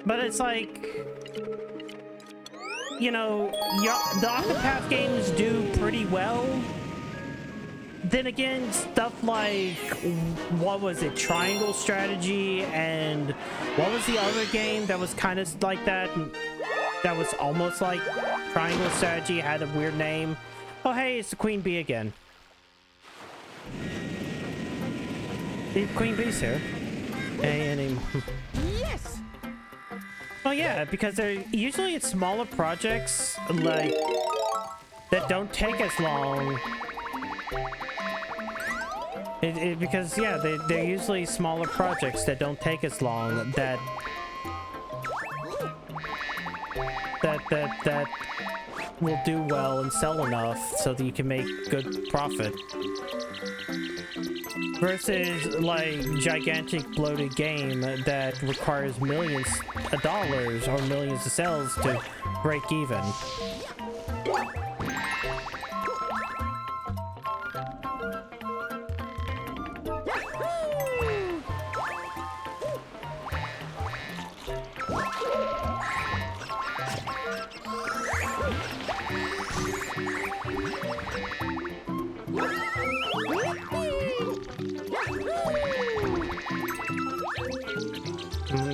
but it's like, you know, the Octopath games do pretty well. Then again, stuff like, what was it, Triangle Strategy, and what was the other game that was kind of like that? That was almost like Triangle Strategy, had a weird name. Oh hey, it's the Queen Bee again. The Queen Bee's here. Yes. Oh yeah, because they're usually it's smaller projects like that don't take as long. Because yeah, they're usually smaller projects that don't take as long that will do well and sell enough so that you can make good profit. Versus like gigantic bloated game that requires millions of dollars or millions of sales to break even.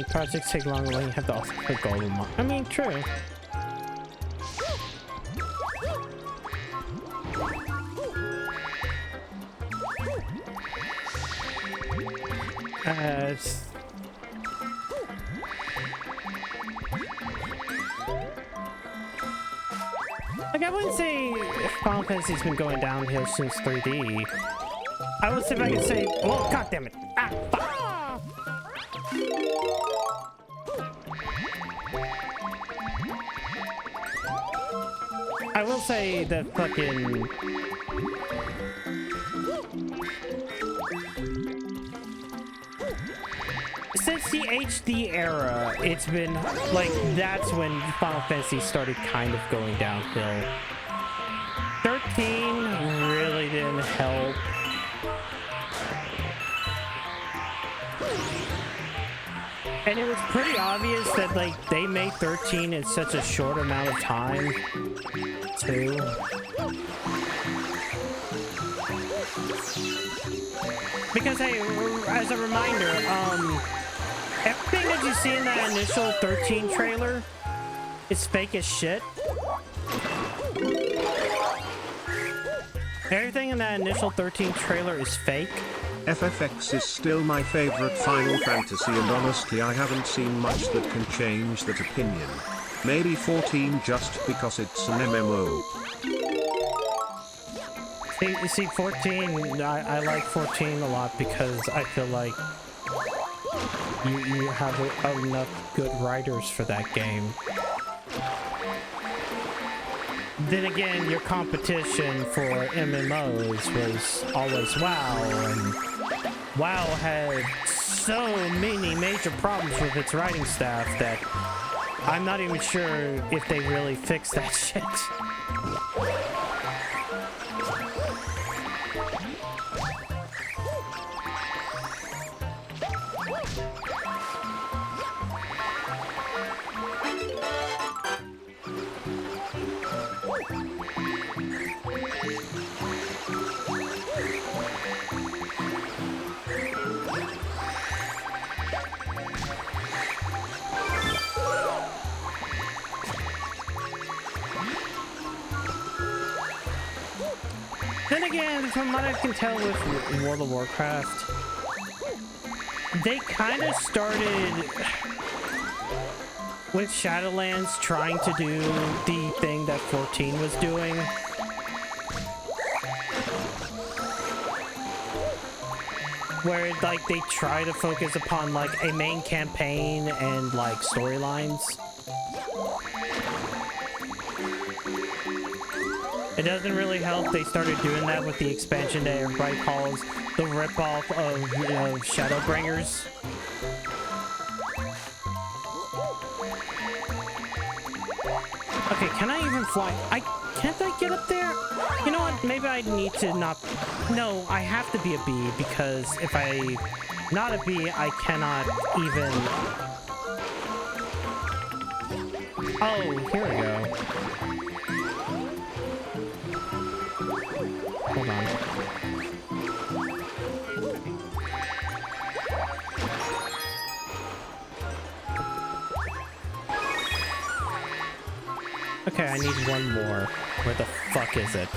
Projects take long when you have to offer the goal. I mean, true. Like, I wouldn't say Final Fantasy's been going downhill since 3D. I would say if I could say, well, goddammit. Ah, fuck. I will say that fucking... Since the HD era, it's been, like, that's when Final Fantasy started kind of going downhill. 13 really didn't help. And it was pretty obvious that, like, they made 13 in such a short amount of time, too. Because, hey, as a reminder, everything that you see in that initial 13 trailer is fake as shit. Everything in that initial 13 trailer is fake. FFX is still my favorite Final Fantasy, and honestly I haven't seen much that can change that opinion. Maybe 14 just because it's an MMO. See 14, I like 14 a lot because I feel like you have enough good writers for that game. Then again, your competition for MMOs was always WoW, and WoW had so many major problems with its writing staff that I'm not even sure if they really fixed that shit. Then again, from what I can tell with World of Warcraft, they kind of started with Shadowlands trying to do the thing that 14 was doing. Where, like, they try to focus upon, like, a main campaign and, like, storylines. It doesn't really help they started doing that with the expansion that everybody calls the ripoff of Shadowbringers. Okay, can I even fly? Can't I get up there? You know what? Maybe I need to not... No, I have to be a bee, because if I... Not a bee, I cannot even... Oh, here we go. Hold on. Okay, I need one more. Where the fuck is it?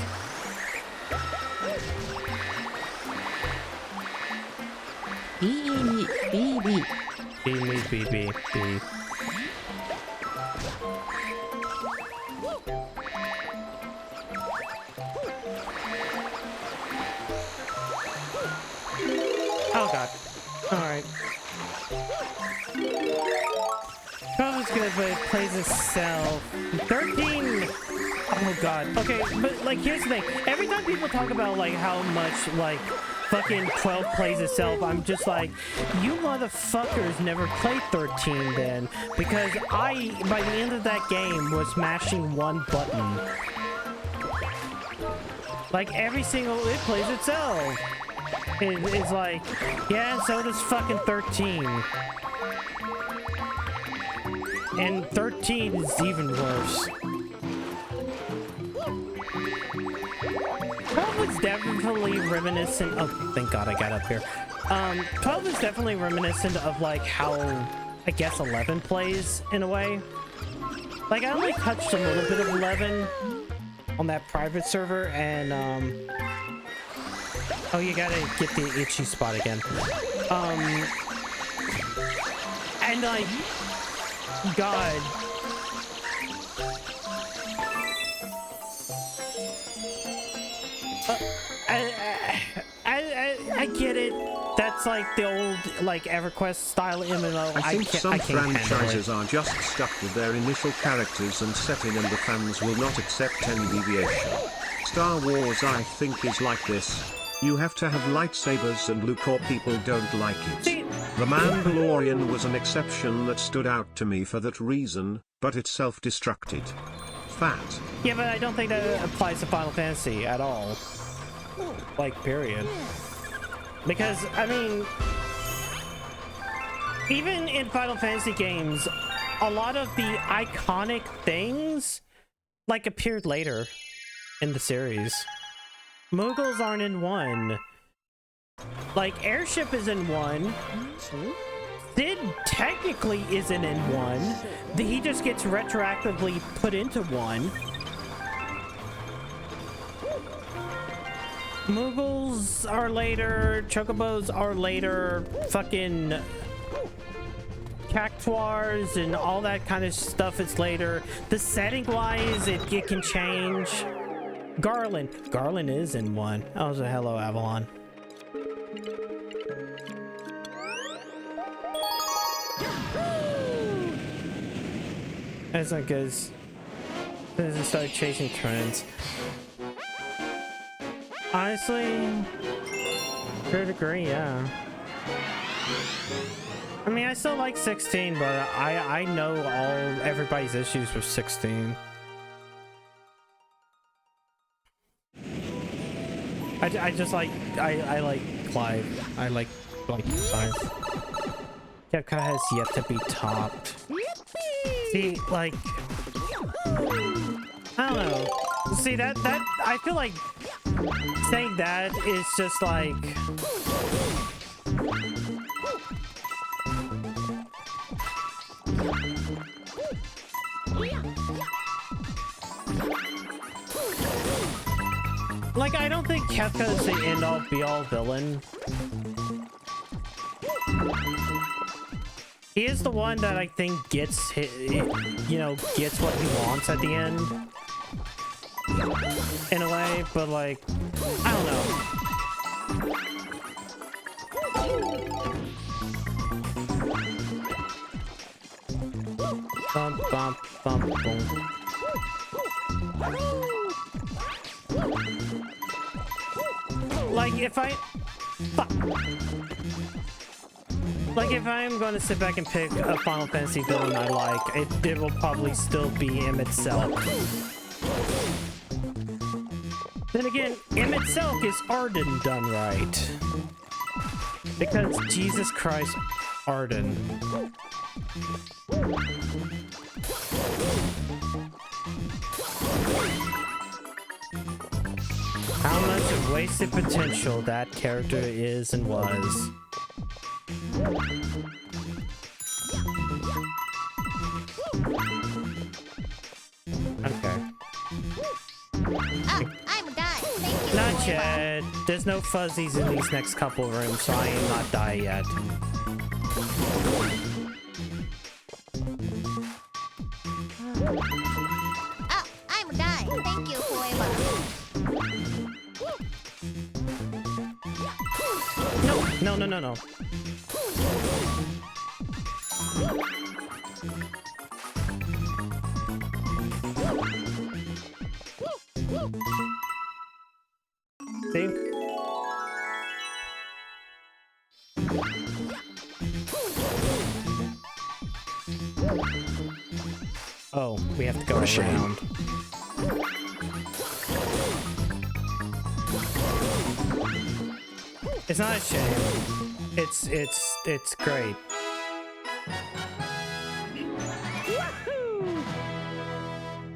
B. Oh god. Alright. 12 is good, but it plays itself. 13! Oh god. Okay, but like here's the thing. Every time people talk about like how much like fucking 12 plays itself, I'm just like, you motherfuckers never played 13 then. Because I, by the end of that game, was mashing one button. Like every single, it plays itself. It's like, yeah, so does fucking 13. And 13 is even worse. 12 is definitely reminiscent of... Thank God I got up here. 12 is definitely reminiscent of, like, how, I guess, 11 plays, in a way. Like, I only touched a little bit of 11 on that private server, and, oh, you gotta get the itchy spot again. And, like... God. I get it. That's like the old, like, EverQuest style MMO. I think some franchises are just stuck with their initial characters and setting, and the fans will not accept any deviation. Star Wars, I think, is like this. You have to have lightsabers, and Luke or people don't like it. See, The Mandalorian was an exception that stood out to me for that reason, but it self-destructed. Fat. yeah, but I don't think that applies to Final Fantasy at all. Like, period. Because, I mean, even in Final Fantasy games, a lot of the iconic things, like, appeared later in the series. Muggles aren't in 1. Like, Airship is in 1. Sid technically isn't in 1. He just gets retroactively put into 1. Muggles are later. Chocobos are later. Fucking Cactuars and all that kind of stuff is later. The setting-wise, it can change. Garland is in 1. Oh, so hello, Avalon. That's not good. Doesn't start chasing trends. Honestly, to a degree, yeah. I mean, I still like 16, but I know everybody's issues with 16. I just like I like Clive. I like Clive. Kefka has yet to be topped. See, like, I don't know. See, that I feel like saying that is just like, Like, I don't think Kefka is the end-all be-all villain. He is the one that I think gets hit, you know, gets what he wants at the end. In a way, but like, I don't know. Bump, bump, bump, boom. Like, if I... Fuck. Like, if I am going to sit back and pick a Final Fantasy villain I like, it will probably still be him itself. Then again, M itself is Arden done right. Because Jesus Christ, Arden. How much of wasted potential that character is and was. Okay. Oh, I'm done. Thank you. Not yet. There's no fuzzies in these next couple rooms, so I am not die yet. Oh, I'm done. Thank you, Koiba. No, no, no, no. See? Oh, we have to go around. It's not a shame. It's great.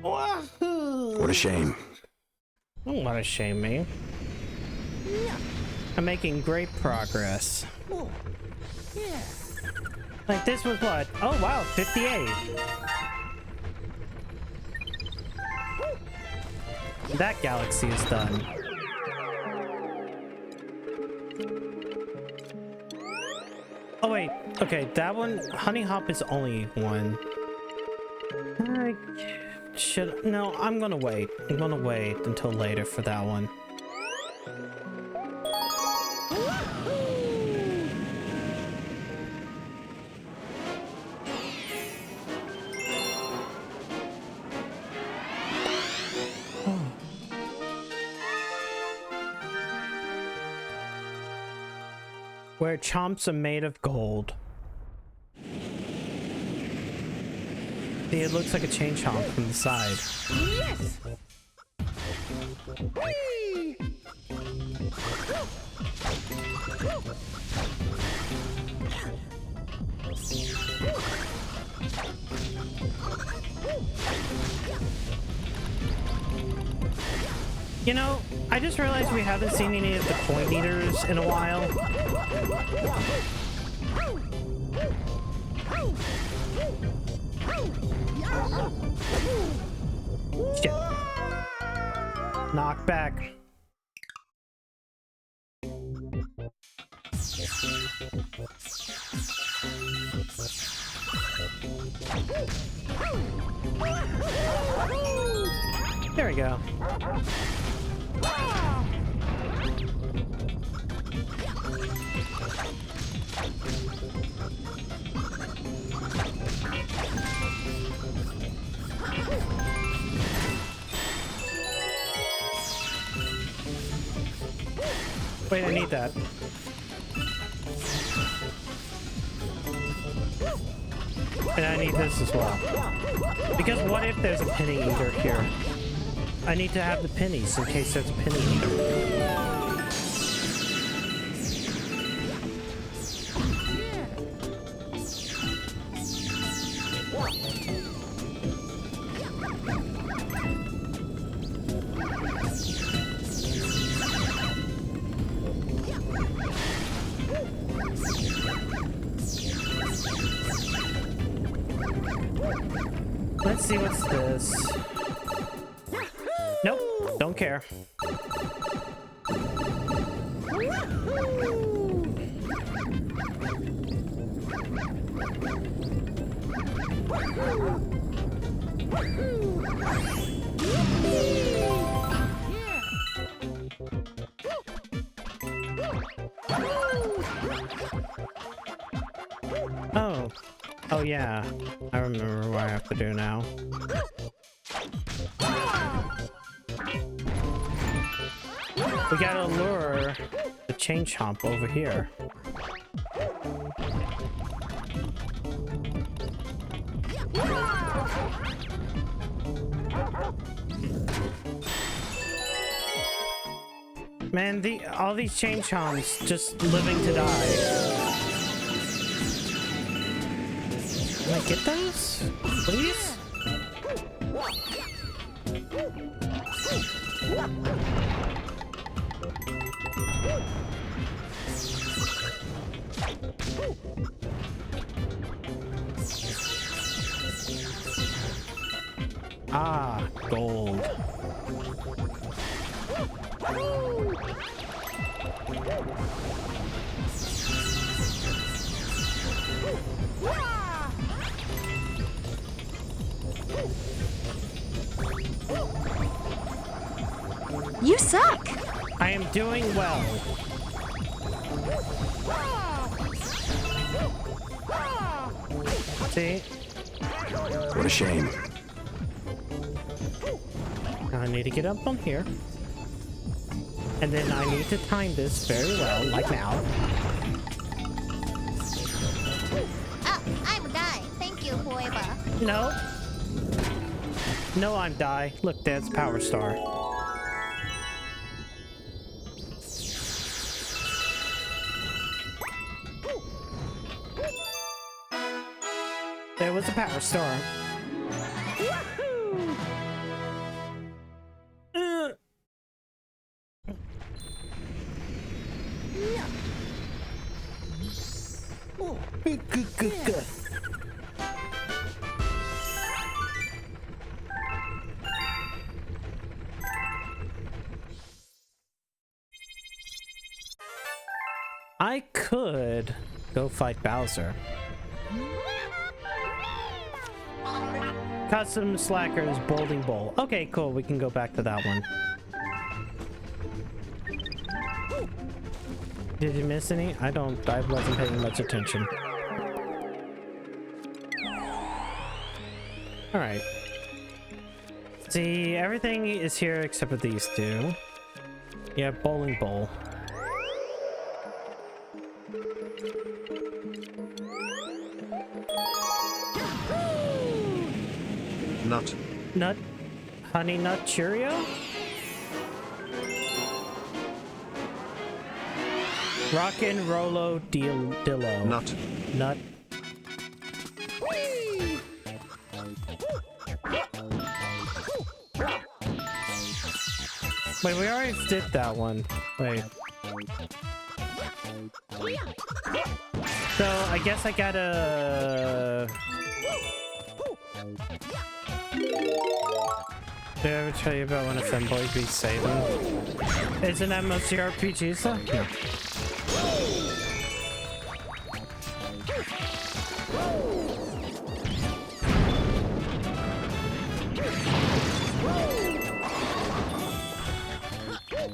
Wahoo! What a shame. Don't let it shame me. I'm making great progress. Like, this was what? Oh wow, 58. That galaxy is done. Oh wait, okay, that one, Honey Hop is only one. I should, no, I'm gonna wait. I'm gonna wait until later for that one. Where chomps are made of gold. See, it looks like a chain chomp from the side. Yes! Whee! You know, I just realized we haven't seen any of the coin eaters in a while. Shit. Knock back. There we go. Wait, I need that. And I need this as well. Because what if there's a penny eater here? I need to have the pennies in case there's a penny eater. Let's see what's this. Nope, don't care. Oh. Oh yeah. I remember what I have to do now. We gotta lure the chain chomp over here. Man, all these chain chomps just living to die. Can I get those? Please? Ah, gold. You suck! I am doing well. See? What a shame. Now I need to get up on here. And then I need to time this very well, like now. Ah, I'm a guy. Thank you, whoever. No. No, I'm die. Look, there's Power Star. There was a Power Star. I could go fight Bowser. Custom Slackers Bowling Bowl. Okay, cool. We can go back to that one. Did you miss any? I wasn't paying much attention. Alright. See, everything is here except for these two. Yeah, Bowling Bowl. Nut. Honey Nut Cheerio? Rockin' Rolo Dillo. Nut. Wait, we already did that one. Wait. So, I guess I gotta... Did I ever tell you about when a femboy beats Satan? Isn't that mostly RPG stuff? Yeah.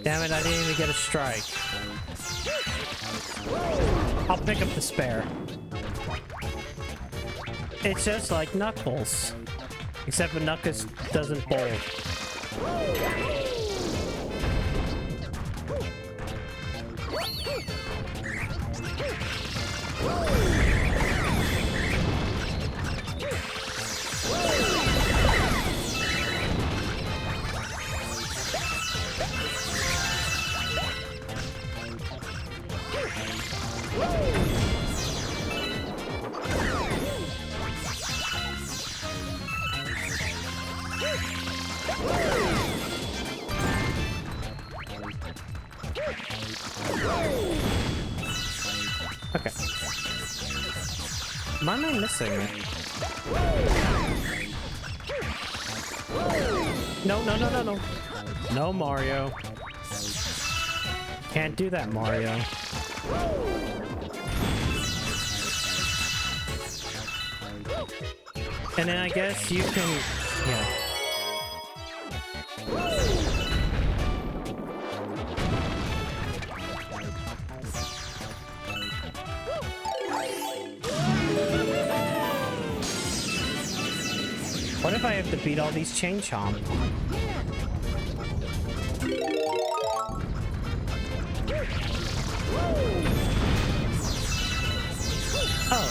Damn it, I didn't even get a strike. I'll pick up the spare. It's just like Knuckles. Except for Knuckles doesn't bowl. Okay. Why am I missing it? No. No, Mario. can't do that, Mario. And then I guess you can... Yeah. What if I have to beat all these chain chomp? Oh.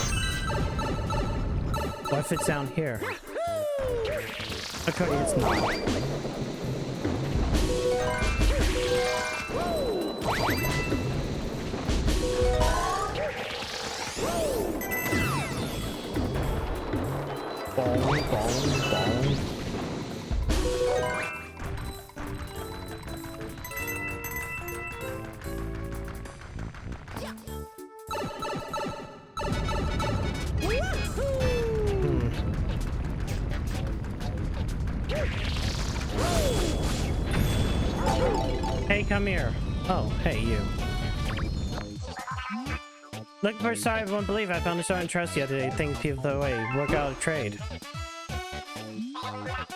What if it's down here? Okay, it's not. Bong, bong, bong. Hey, come here. Oh, hey, you. Looking for a star I won't believe I found a star in trust the other day. Things people the way. Work out a trade.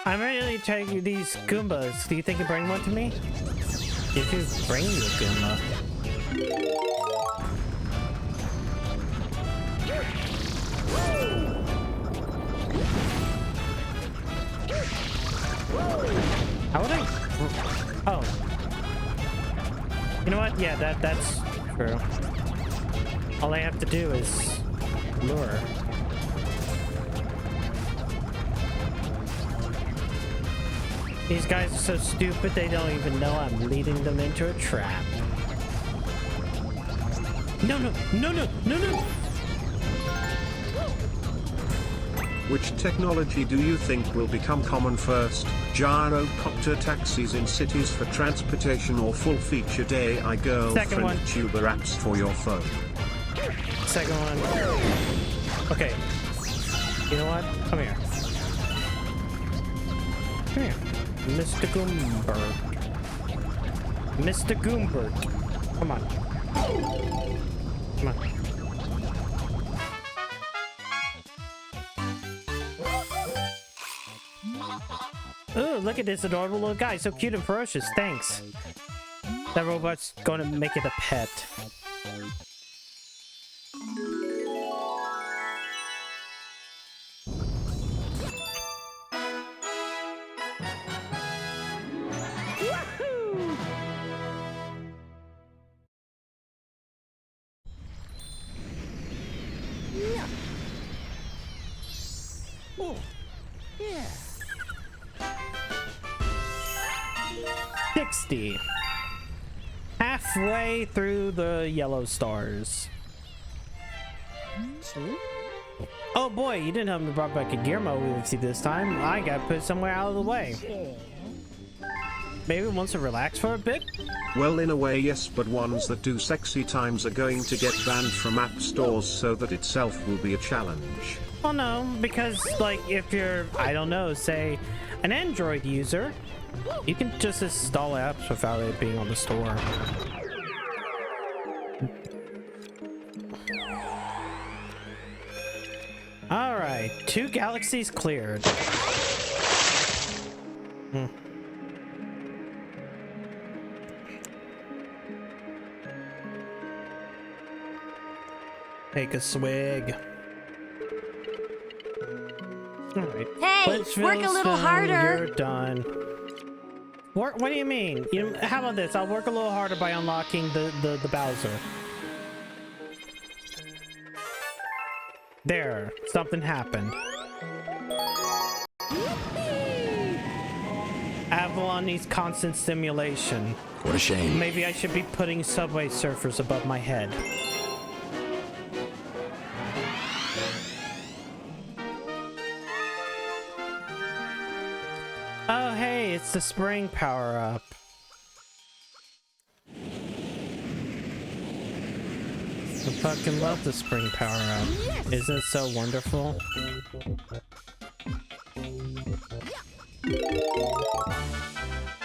I'm ready to take these Goombas. Do you think you bring one to me? If you bring you a Goomba. How would I? Oh. You know what? Yeah, that's true. All I have to do is lure. These guys are so stupid they don't even know I'm leading them into a trap. No, no, no, no, no, no! Which technology do you think will become common first? Gyrocopter taxis in cities for transportation or full-featured AI girlfriend tuber apps for your phone? Second one. Okay. You know what? Come here. Come here. Mr. Goombert. Mr. Goombert. Come on. Come on. Ooh, look at this adorable little guy. So cute and ferocious. Thanks. That robot's going to make it a pet. Oh, yeah. 60. Halfway through the yellow stars. Oh boy, you didn't have me brought back a gear mode with you this time. I got put somewhere out of the way. Maybe it wants to relax for a bit? Well, in a way yes, but ones that do sexy times are going to get banned from app stores, so that itself will be a challenge. Well, no, because, like, if you're, I don't know, say, an Android user, you can just install apps without it being on the store. Alright, 2 galaxies cleared. Take a swig. Alright. Hey, work a little harder. You're done. What do you mean? How about this? I'll work a little harder by unlocking the Bowser. There, something happened. Avalon needs constant stimulation. What a shame. Maybe I should be putting Subway Surfers above my head. Oh, hey, it's the spring power-up. I fucking love the spring power-up. Yes. Isn't it so wonderful?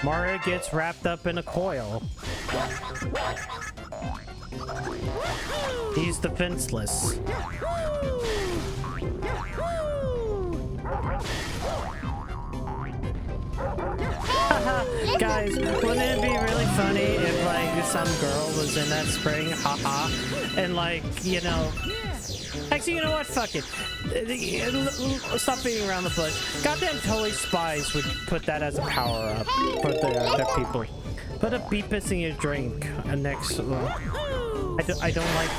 Mario gets wrapped up in a coil. He's defenseless. Guys, wouldn't it be really funny if like some girl was in that spring, haha, and like, you know, actually, you know what, fuck it, stop beating around the bush. Goddamn Toei Spies would put that as a power up for their people. Put a Beepus in your drink next. I don't like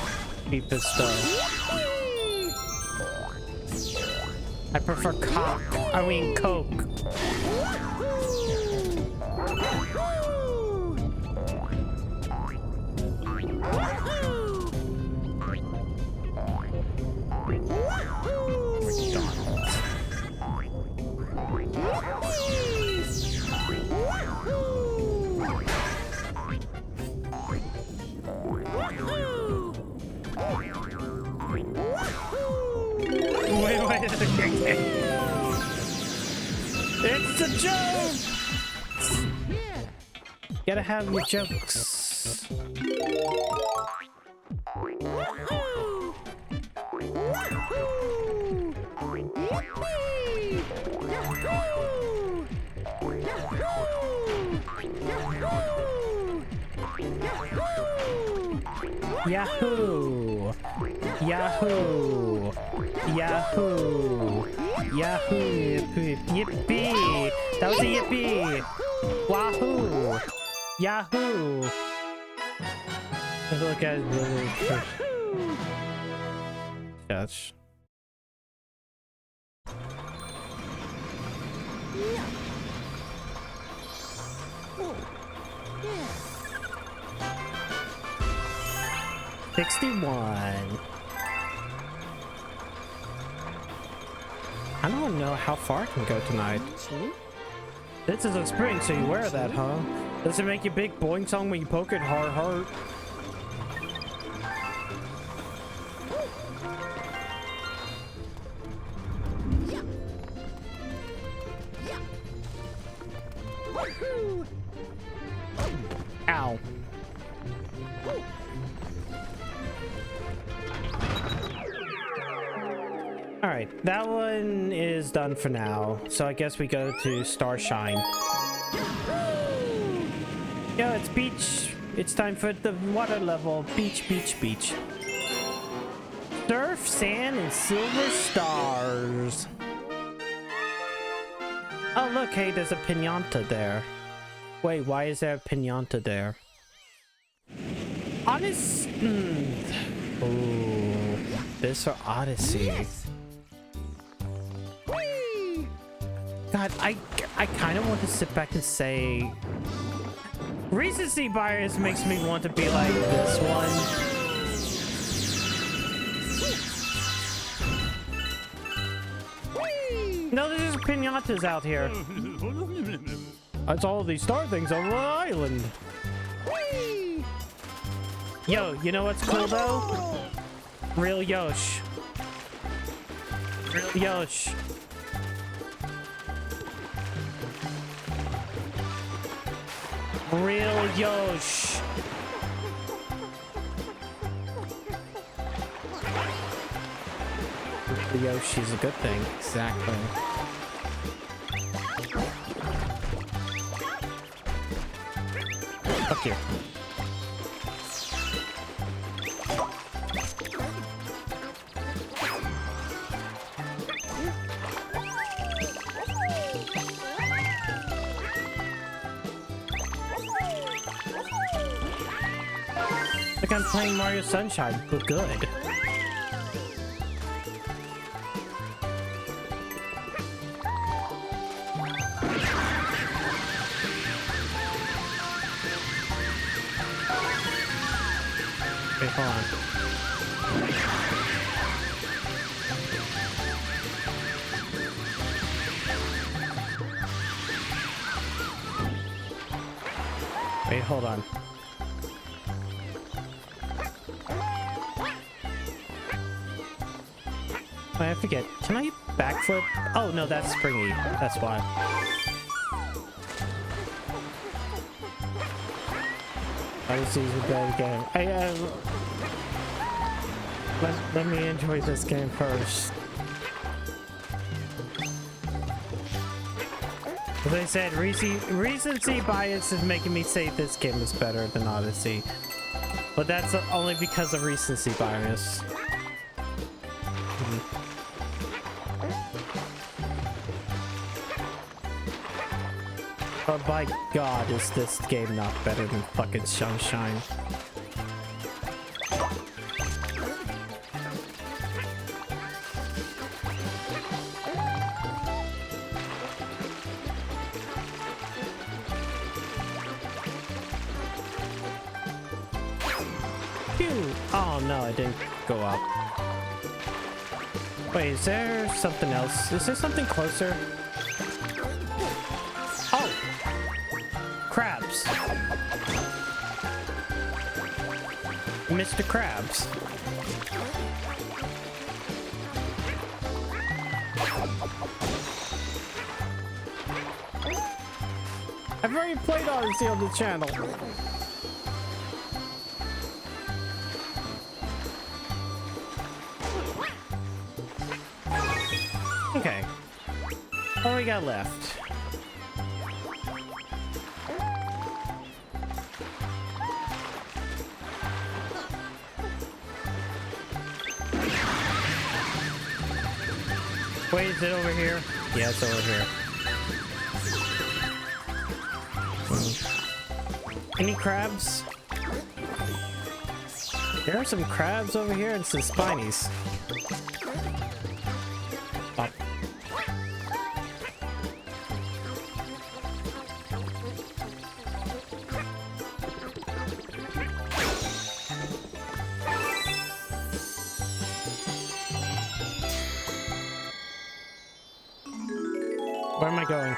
Beepus though. I prefer Coke. Wait. It's a joke! Gotta have your jokes. Yahoo! Yahoo! Yahoo! Yahoo! Yippee! That was a yippee! Wahoo! Yahoo! Look at it. Gosh. Oh, yeah. 61. I don't know how far I can go tonight. This is a spring, so you wear that, huh? Does it make you big boing song when you poke it hard? Ow. Alright, that one is done for now. So I guess we go to Starshine. Yo, it's beach. It's time for the water level. Beach. Surf, sand, and silver stars. Oh, look, hey, there's a pinata there. Wait, why is there a pinata there? Honest... Ooh, this for Odyssey. God, I kind of want to sit back and say... Recency bias makes me want to be like this one. No, there's just pinatas out here. That's all these star things on the island. Yo, you know what's cool though? Real Yosh. Real Yosh. Real Yosh. Yoshi's a good thing. Exactly. Up here. Like I'm playing Mario Sunshine, but good. Wait, hold on. Wait, hold on. I forget. Can I backflip? Oh, no, that's springy. That's why. Odyssey's a bad game. Let me enjoy this game first. As I said, recency bias is making me say this game is better than Odyssey. But that's only because of recency bias. But by God, is this game not better than fucking Sunshine? Oh no, it didn't go up. Wait, is there something else? Is there something closer? Oh! Crabs. Mr. Krabs. I've already played Odyssey on the channel. Okay. What we got left? Wait, is it over here? Yeah, it's over here. Any crabs? There are some crabs over here and some spinies. Oh. Where am I going?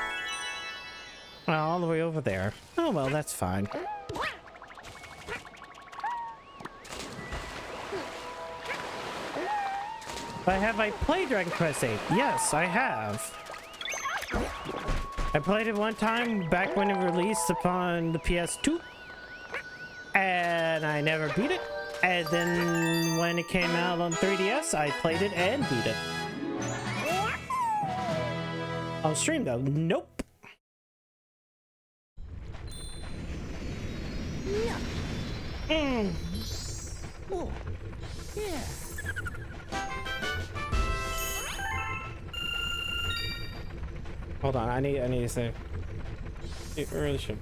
Oh, all the way over there. Oh, well, that's fine. But have I played Dragon Quest VIII? Yes, I have. I played it one time back when it released upon the PS2. And I never beat it. And then when it came out on 3DS, I played it and beat it. On stream though, nope. Oh, yeah. Hold on, I need to say. It really should.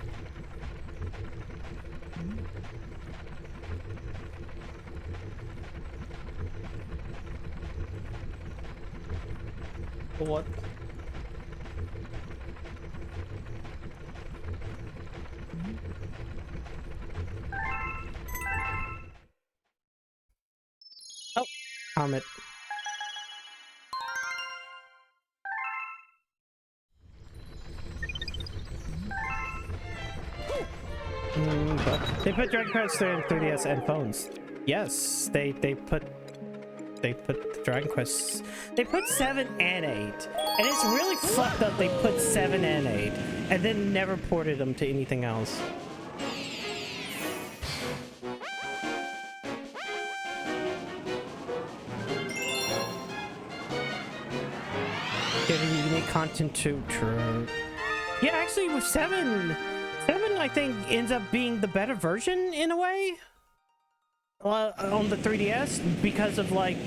What? Oh, comment. They put Dragon Quest III on 3DS and phones. Yes, they put the Dragon Quests. They put 7 and 8, and it's really fucked up. They put 7 and 8, and then never ported them to anything else. Giving unique content to true. Yeah, actually, with 7 I think ends up being the better version in a way on the 3DS because of like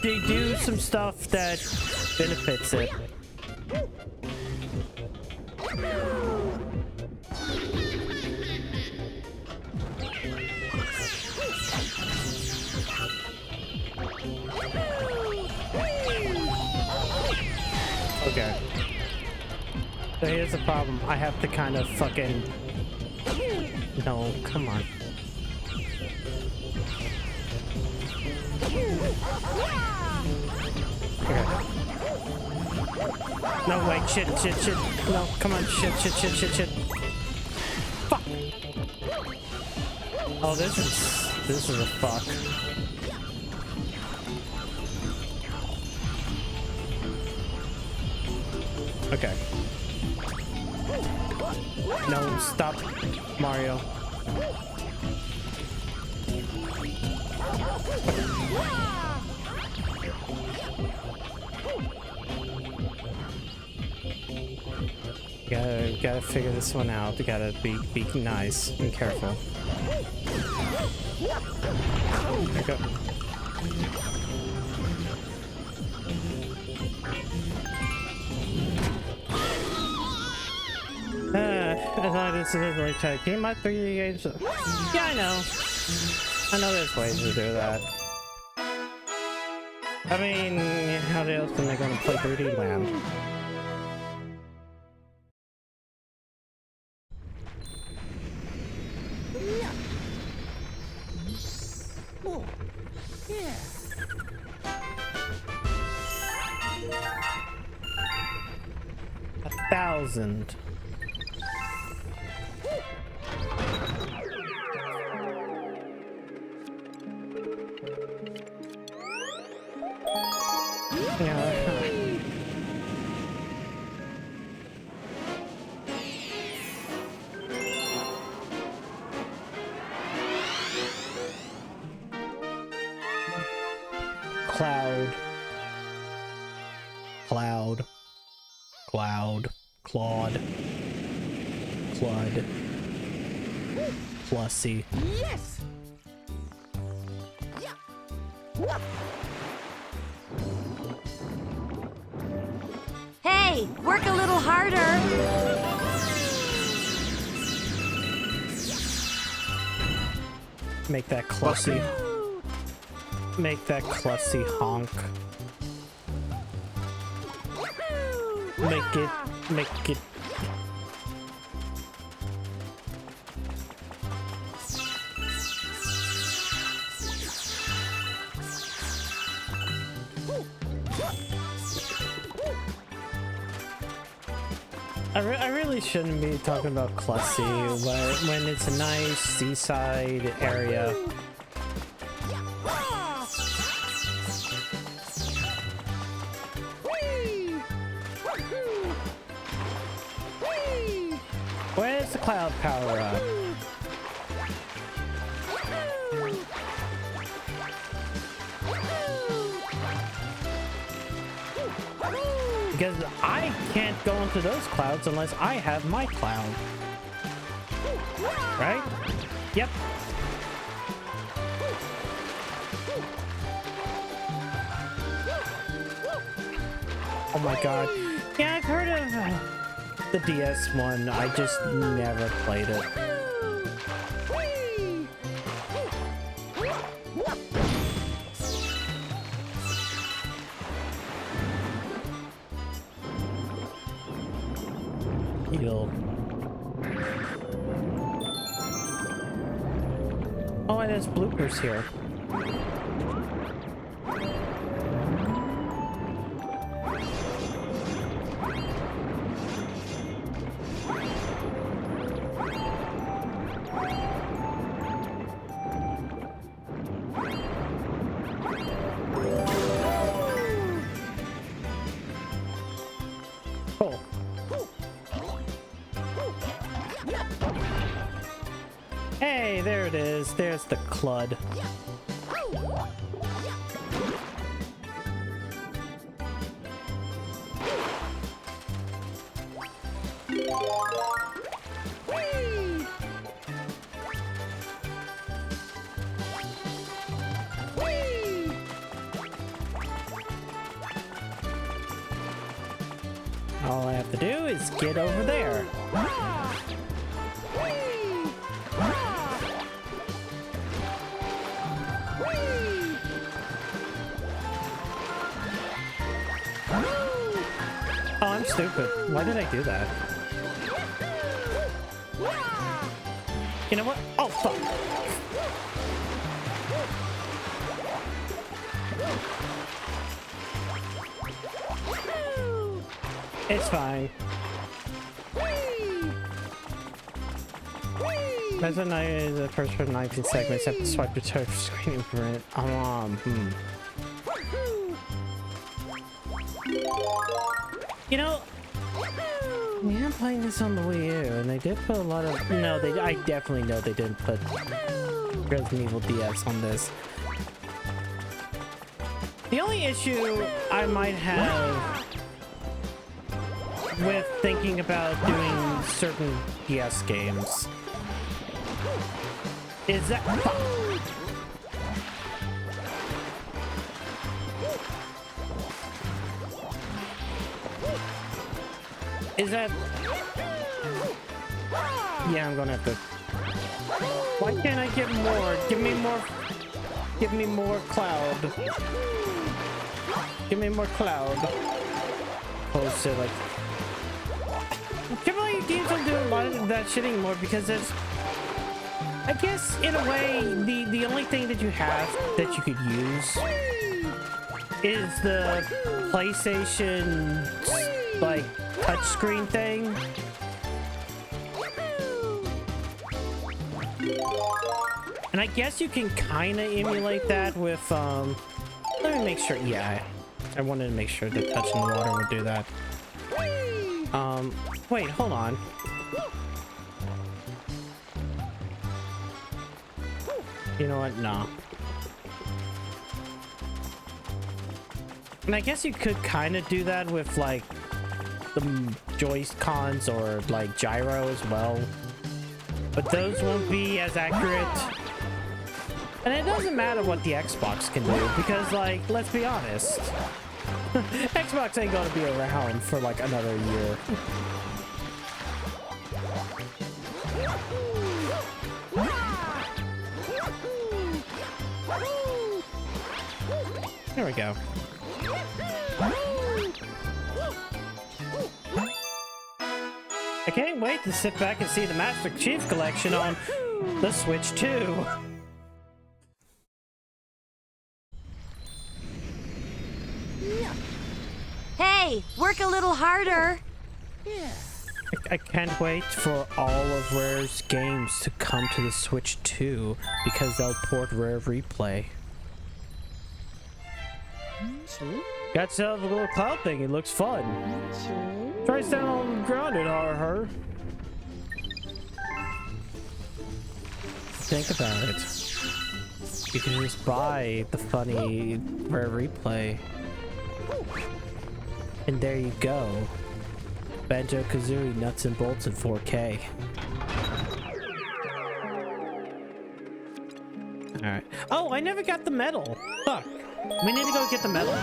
they do some stuff that benefits it. Okay. So here's the problem. I have to kind of fucking... No, come on. Okay. No, wait, shit. No, come on, shit. Fuck! Oh, this is a fuck. Okay. No, stop, Mario. Gotta figure this one out. We gotta be nice and careful. There we go. I thought this is like try to game my 3D games. Yeah, I know. I know there's ways to do that. I mean, how else am I gonna play 3D Land? Oh, yeah. 1,000. Claude. Plussy. Yes. Hey, work a little harder. Make that clussy. Make that clussy honk. Make it. I really shouldn't be talking about Clussy, but when it's a nice seaside area. Where's the cloud power up? Because I can't go into those clouds unless I have my cloud. Right? Yep. Oh my god. Yeah, I've heard of the DS one. I just never played it. Oh, and there's bloopers here. Cool. Hey, there it is. There's the clud. All I have to do is get over there. Oh, I'm stupid. Why did I do that? You know what? Oh, fuck. It's fine. That's a nice first for 19 segments. Have to swipe the touch screen for it. You know, yeah, I'm playing this on the Wii U, and they did put a lot of... No, I definitely know they didn't put Resident Evil DS on this. The only issue I might have with thinking about doing certain DS games is that... Is that... Yeah, I'm gonna have to... Why can't I get more? Give me more... Give me more Cloud. Give me more Cloud. Close to like... Can't believe games don't do a lot of that shit anymore because there's... I guess, in a way, the only thing that you have that you could use is the PlayStation, like, touchscreen thing. And I guess you can kind of emulate that with, let me make sure, yeah, I wanted to make sure that touching the water would do that. Wait, hold on. You know what? No. And I guess you could kind of do that with, like, the Joy-Cons or, like, gyro as well. But those won't be as accurate. And it doesn't matter what the Xbox can do, because, like, let's be honest. Xbox ain't gonna be around for, like, another year. There we go. I can't wait to sit back and see the Master Chief Collection on the Switch 2. Hey, work a little harder. I can't wait for all of Rare's games to come to the Switch 2 because they'll port Rare Replay. Got yourself a little cloud thing. It looks fun. Try stand on the ground and her. Think about it. You can just buy the funny Rare Replay. And there you go. Banjo-Kazooie nuts and bolts in 4K. Alright. Oh, I never got the medal. Fuck. We need to go get the medal.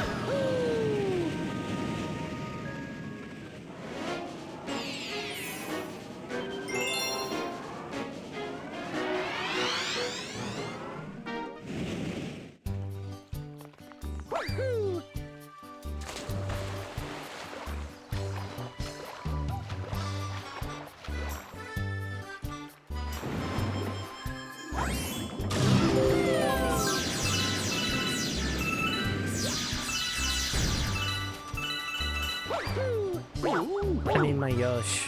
I need my Yosh.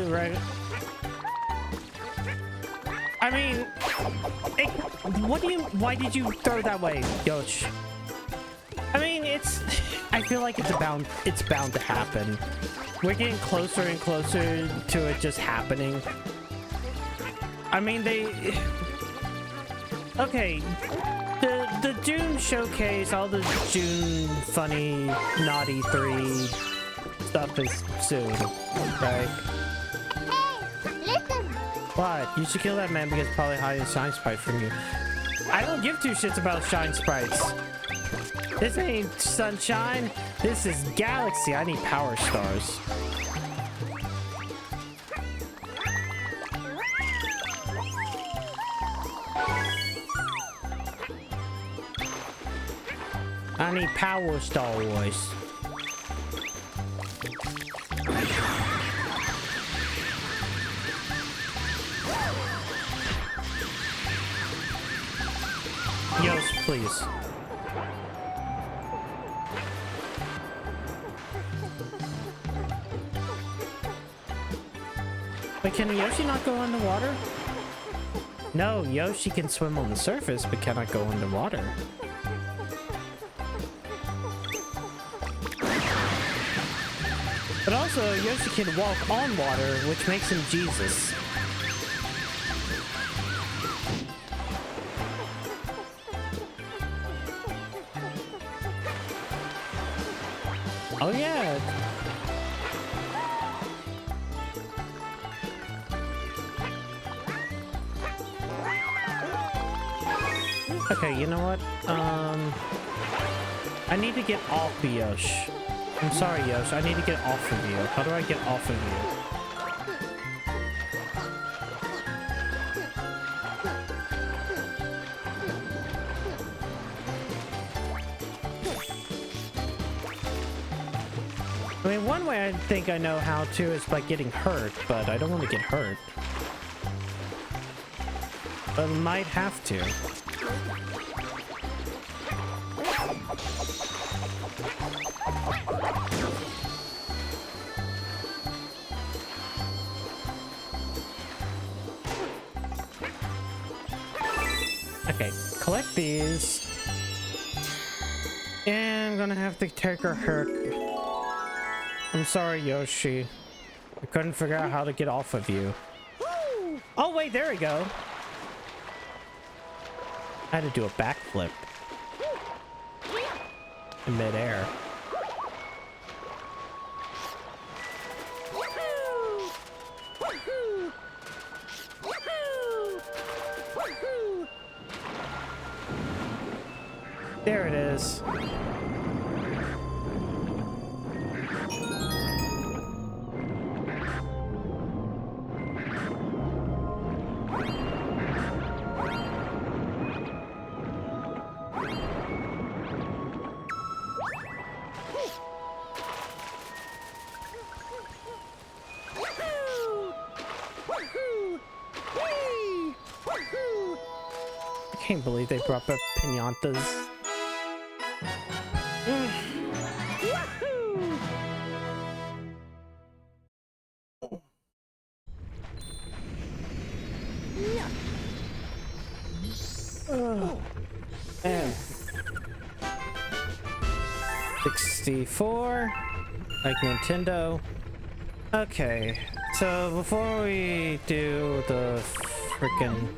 Right. I mean, why did you throw that way, Yosh? I mean, I feel like it's bound to happen. We're getting closer and closer to it just happening. I mean, okay, the June showcase, all the June funny, naughty 3 stuff is soon, right? What? You should kill that man because it's probably hiding Shine Sprite from you. I don't give two shits about Shine Sprites. This ain't Sunshine. This is Galaxy. I need Power Stars. I need Power Star Wars. Yosh, please. Wait, can Yoshi not go underwater? No, Yoshi can swim on the surface, but cannot go underwater. But also, Yoshi can walk on water, which makes him Jesus. Oh yeah. Okay, you know what? I need to get off the Yosh. I'm sorry, Yosh. I need to get off of you. How do I get off of you? I mean, one way I think I know how to is by getting hurt, but I don't want to get hurt. But I might have to. Okay, collect these. And I'm gonna have to take her hurt. I'm sorry, Yoshi. I couldn't figure out how to get off of you. Oh, wait, there we go. I had to do a backflip in midair. There it is. I can't believe they brought back pinatas. Man. 64, like Nintendo. Okay, so before we do the freaking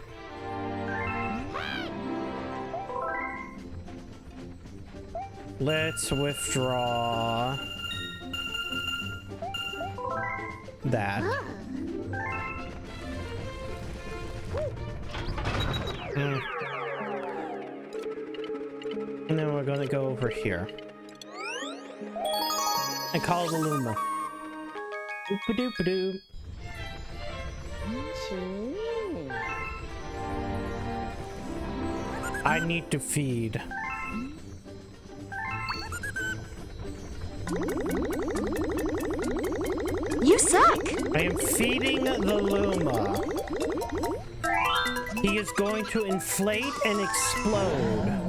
let's withdraw that. And then we're gonna go over here and call the Luma. Oop-a-doop-a-doop. I need to feed. You suck! I am feeding the Luma. He is going to inflate and explode.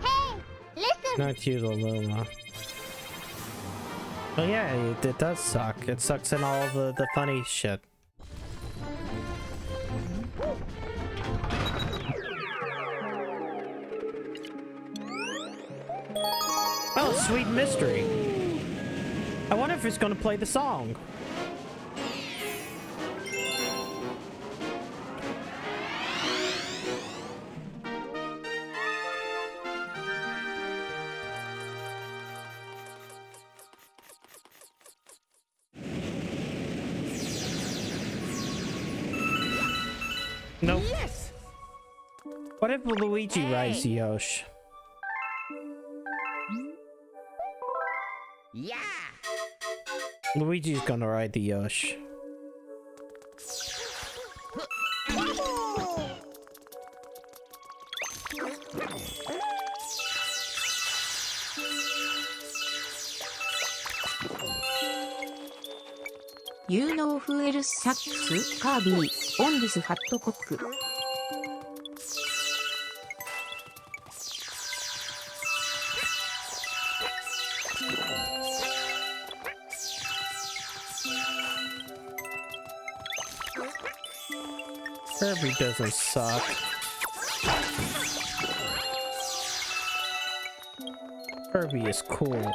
Hey, listen. Not you, the Luma. Oh yeah, it does suck. It sucks in all the funny shit. Oh, sweet mystery. I wonder if it's gonna play the song. Nope. Yes. What if Luigi rides Yosh? Yeah. Luigi's gonna ride the Yosh. You know who else sucks? Kirby on this hot cock. Kirby doesn't suck. Kirby is cool.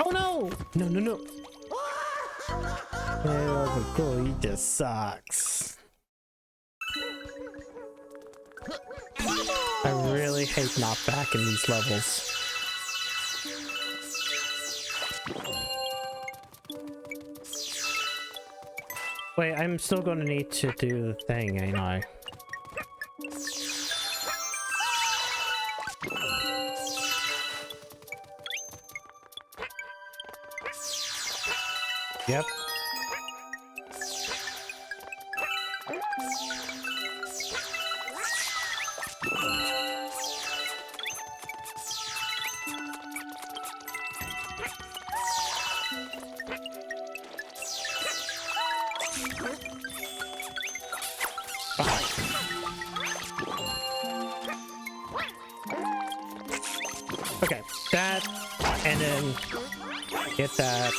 Oh no! No, no, no. Oh, cool. He just sucks. I really hate knockback in these levels. Wait, I'm still gonna need to do the thing, ain't I? Yep. Okay, that, and then get that.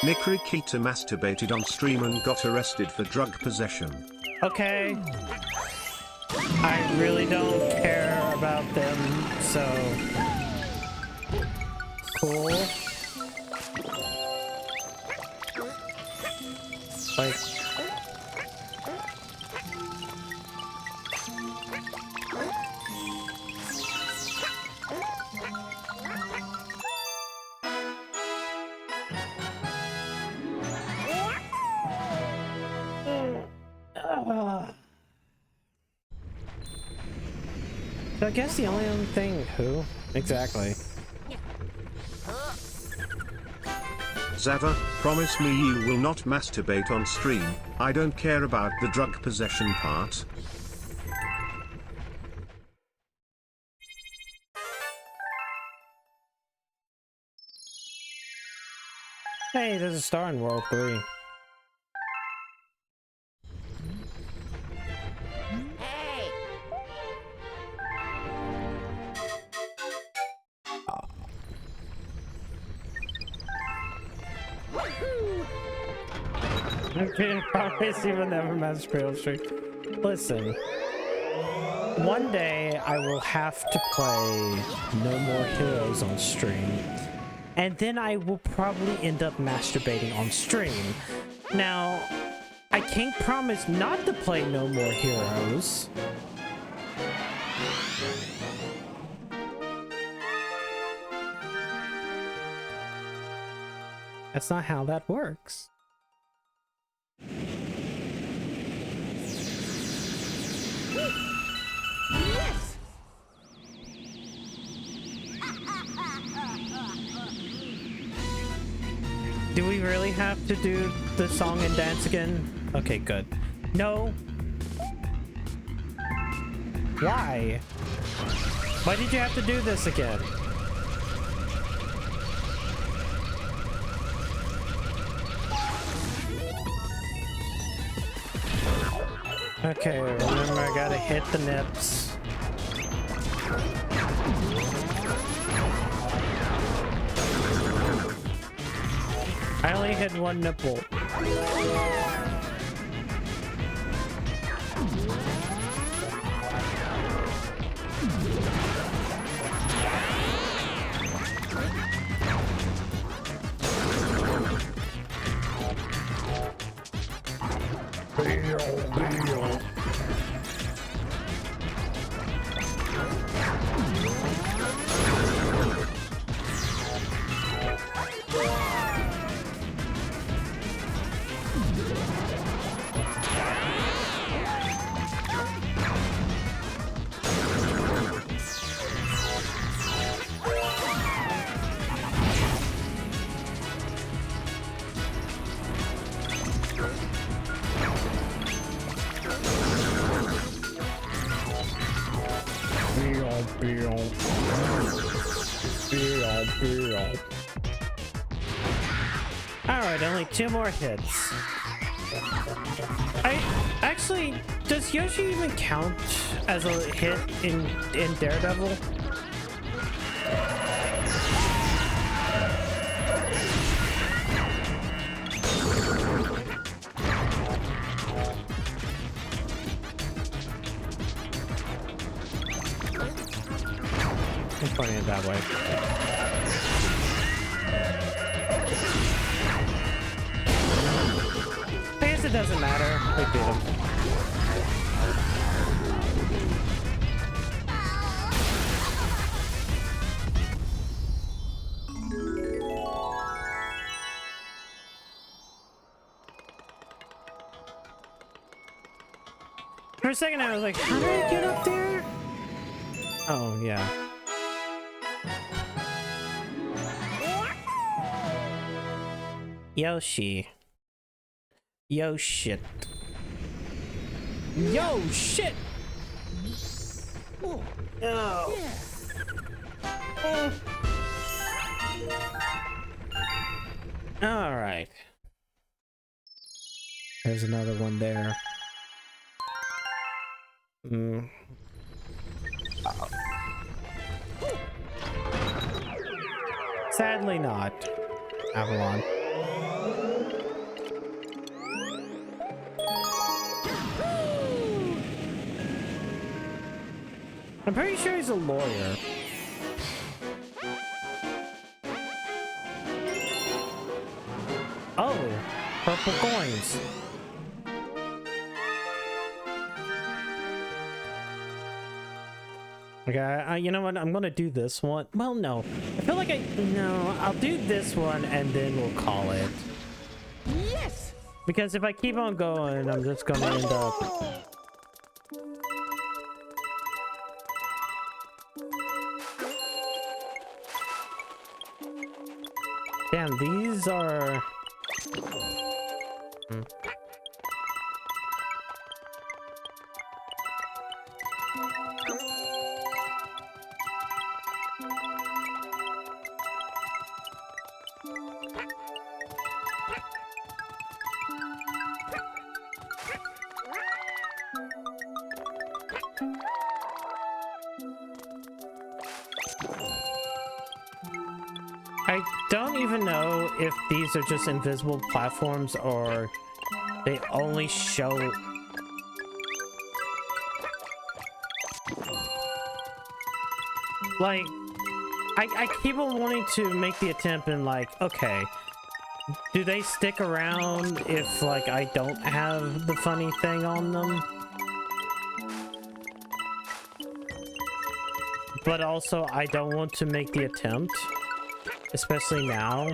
Nikrikita masturbated on stream and got arrested for drug possession. Okay. I really don't care about them, so... Cool. Like... So I guess the only other thing, who? Exactly. Zava, promise me you will not masturbate on stream. I don't care about the drug possession part. Hey, there's a star in World 3. Hey! Okay, promise you will never masturbate on stream. Listen. One day I will have to play No More Heroes on stream. And then I will probably end up masturbating on stream. Now, I can't promise not to play No More Heroes. That's not how that works. Yes! Do we really have to do the song and dance again? Okay, good. No. Why? Why did you have to do this again? Okay, remember I gotta hit the nips. I only hit one nipple. Alright, only 2 more hits. Actually, does Yoshi even count as a hit in Daredevil? I'm putting it that way. I guess it doesn't matter. We beat him. For a second, I was like, how did I get up there? Oh, yeah. Yoshi. Yo shit. Yo shit! Oh, Oh. yeah. Alright. There's another one there. Sadly not. Avalon. I'm pretty sure he's a lawyer. Oh, purple coins. Okay, you know what? I'm gonna do this one. Well, no. I feel like no, I'll do this one and then we'll call it. Yes. Because if I keep on going, I'm just gonna end up... Damn, these are... I don't even know if these are just invisible platforms or they only show... Like, I keep on wanting to make the attempt and like, okay, do they stick around if like I don't have the funny thing on them? But also I don't want to make the attempt. Especially now.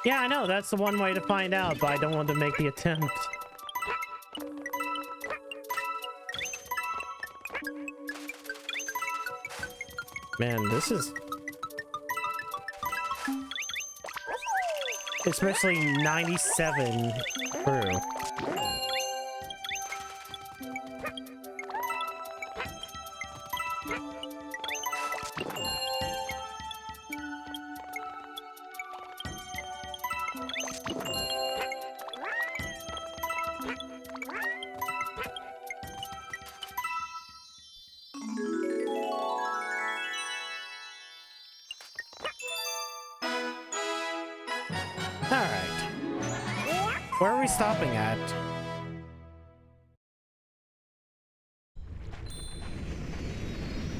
Yeah, I know, that's the one way to find out, but I don't want to make the attempt. Man, this is... Especially 97 through. Where are we stopping at?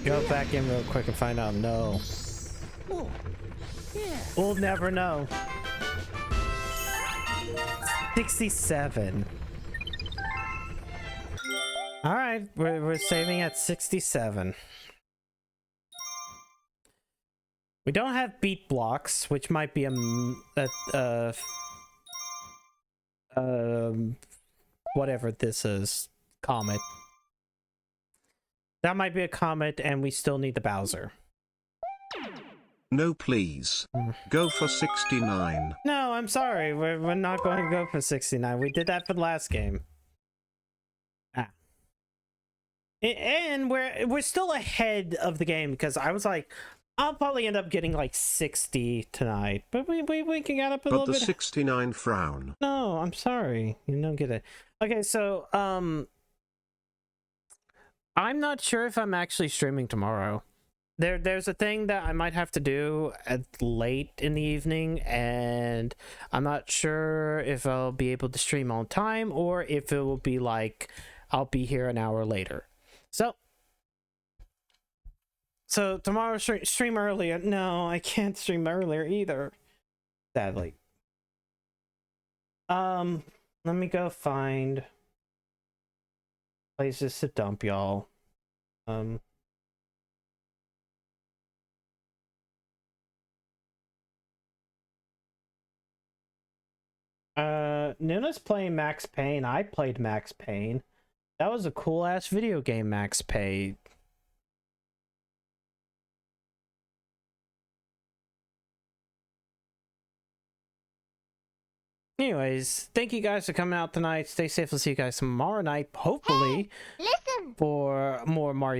Go back in real quick and find out. No. Oh, yeah. We'll never know. 67. All right, we're saving at 67. We don't have beat blocks, which might be whatever this is, comet. That might be a comet, and we still need the Bowser. No, please. Go for 69. No, I'm sorry. We're not going to go for 69. We did that for the last game. Ah. And we're still ahead of the game because I was like, I'll probably end up getting like 60 tonight, but we can get up a little But the bit. 69 frown. No, I'm sorry. You don't get it. Okay, so I'm not sure if I'm actually streaming tomorrow. There's a thing that I might have to do at late in the evening, and I'm not sure if I'll be able to stream on time or if it will be like I'll be here an hour later. So tomorrow stream earlier. No, I can't stream earlier either, sadly. Let me go find places to dump y'all. Nuna's playing Max Payne. I played Max Payne. That was a cool ass video game, Max Payne. Anyways, thank you guys for coming out tonight. Stay safe. We'll see you guys tomorrow night, hopefully, Listen. for more Mario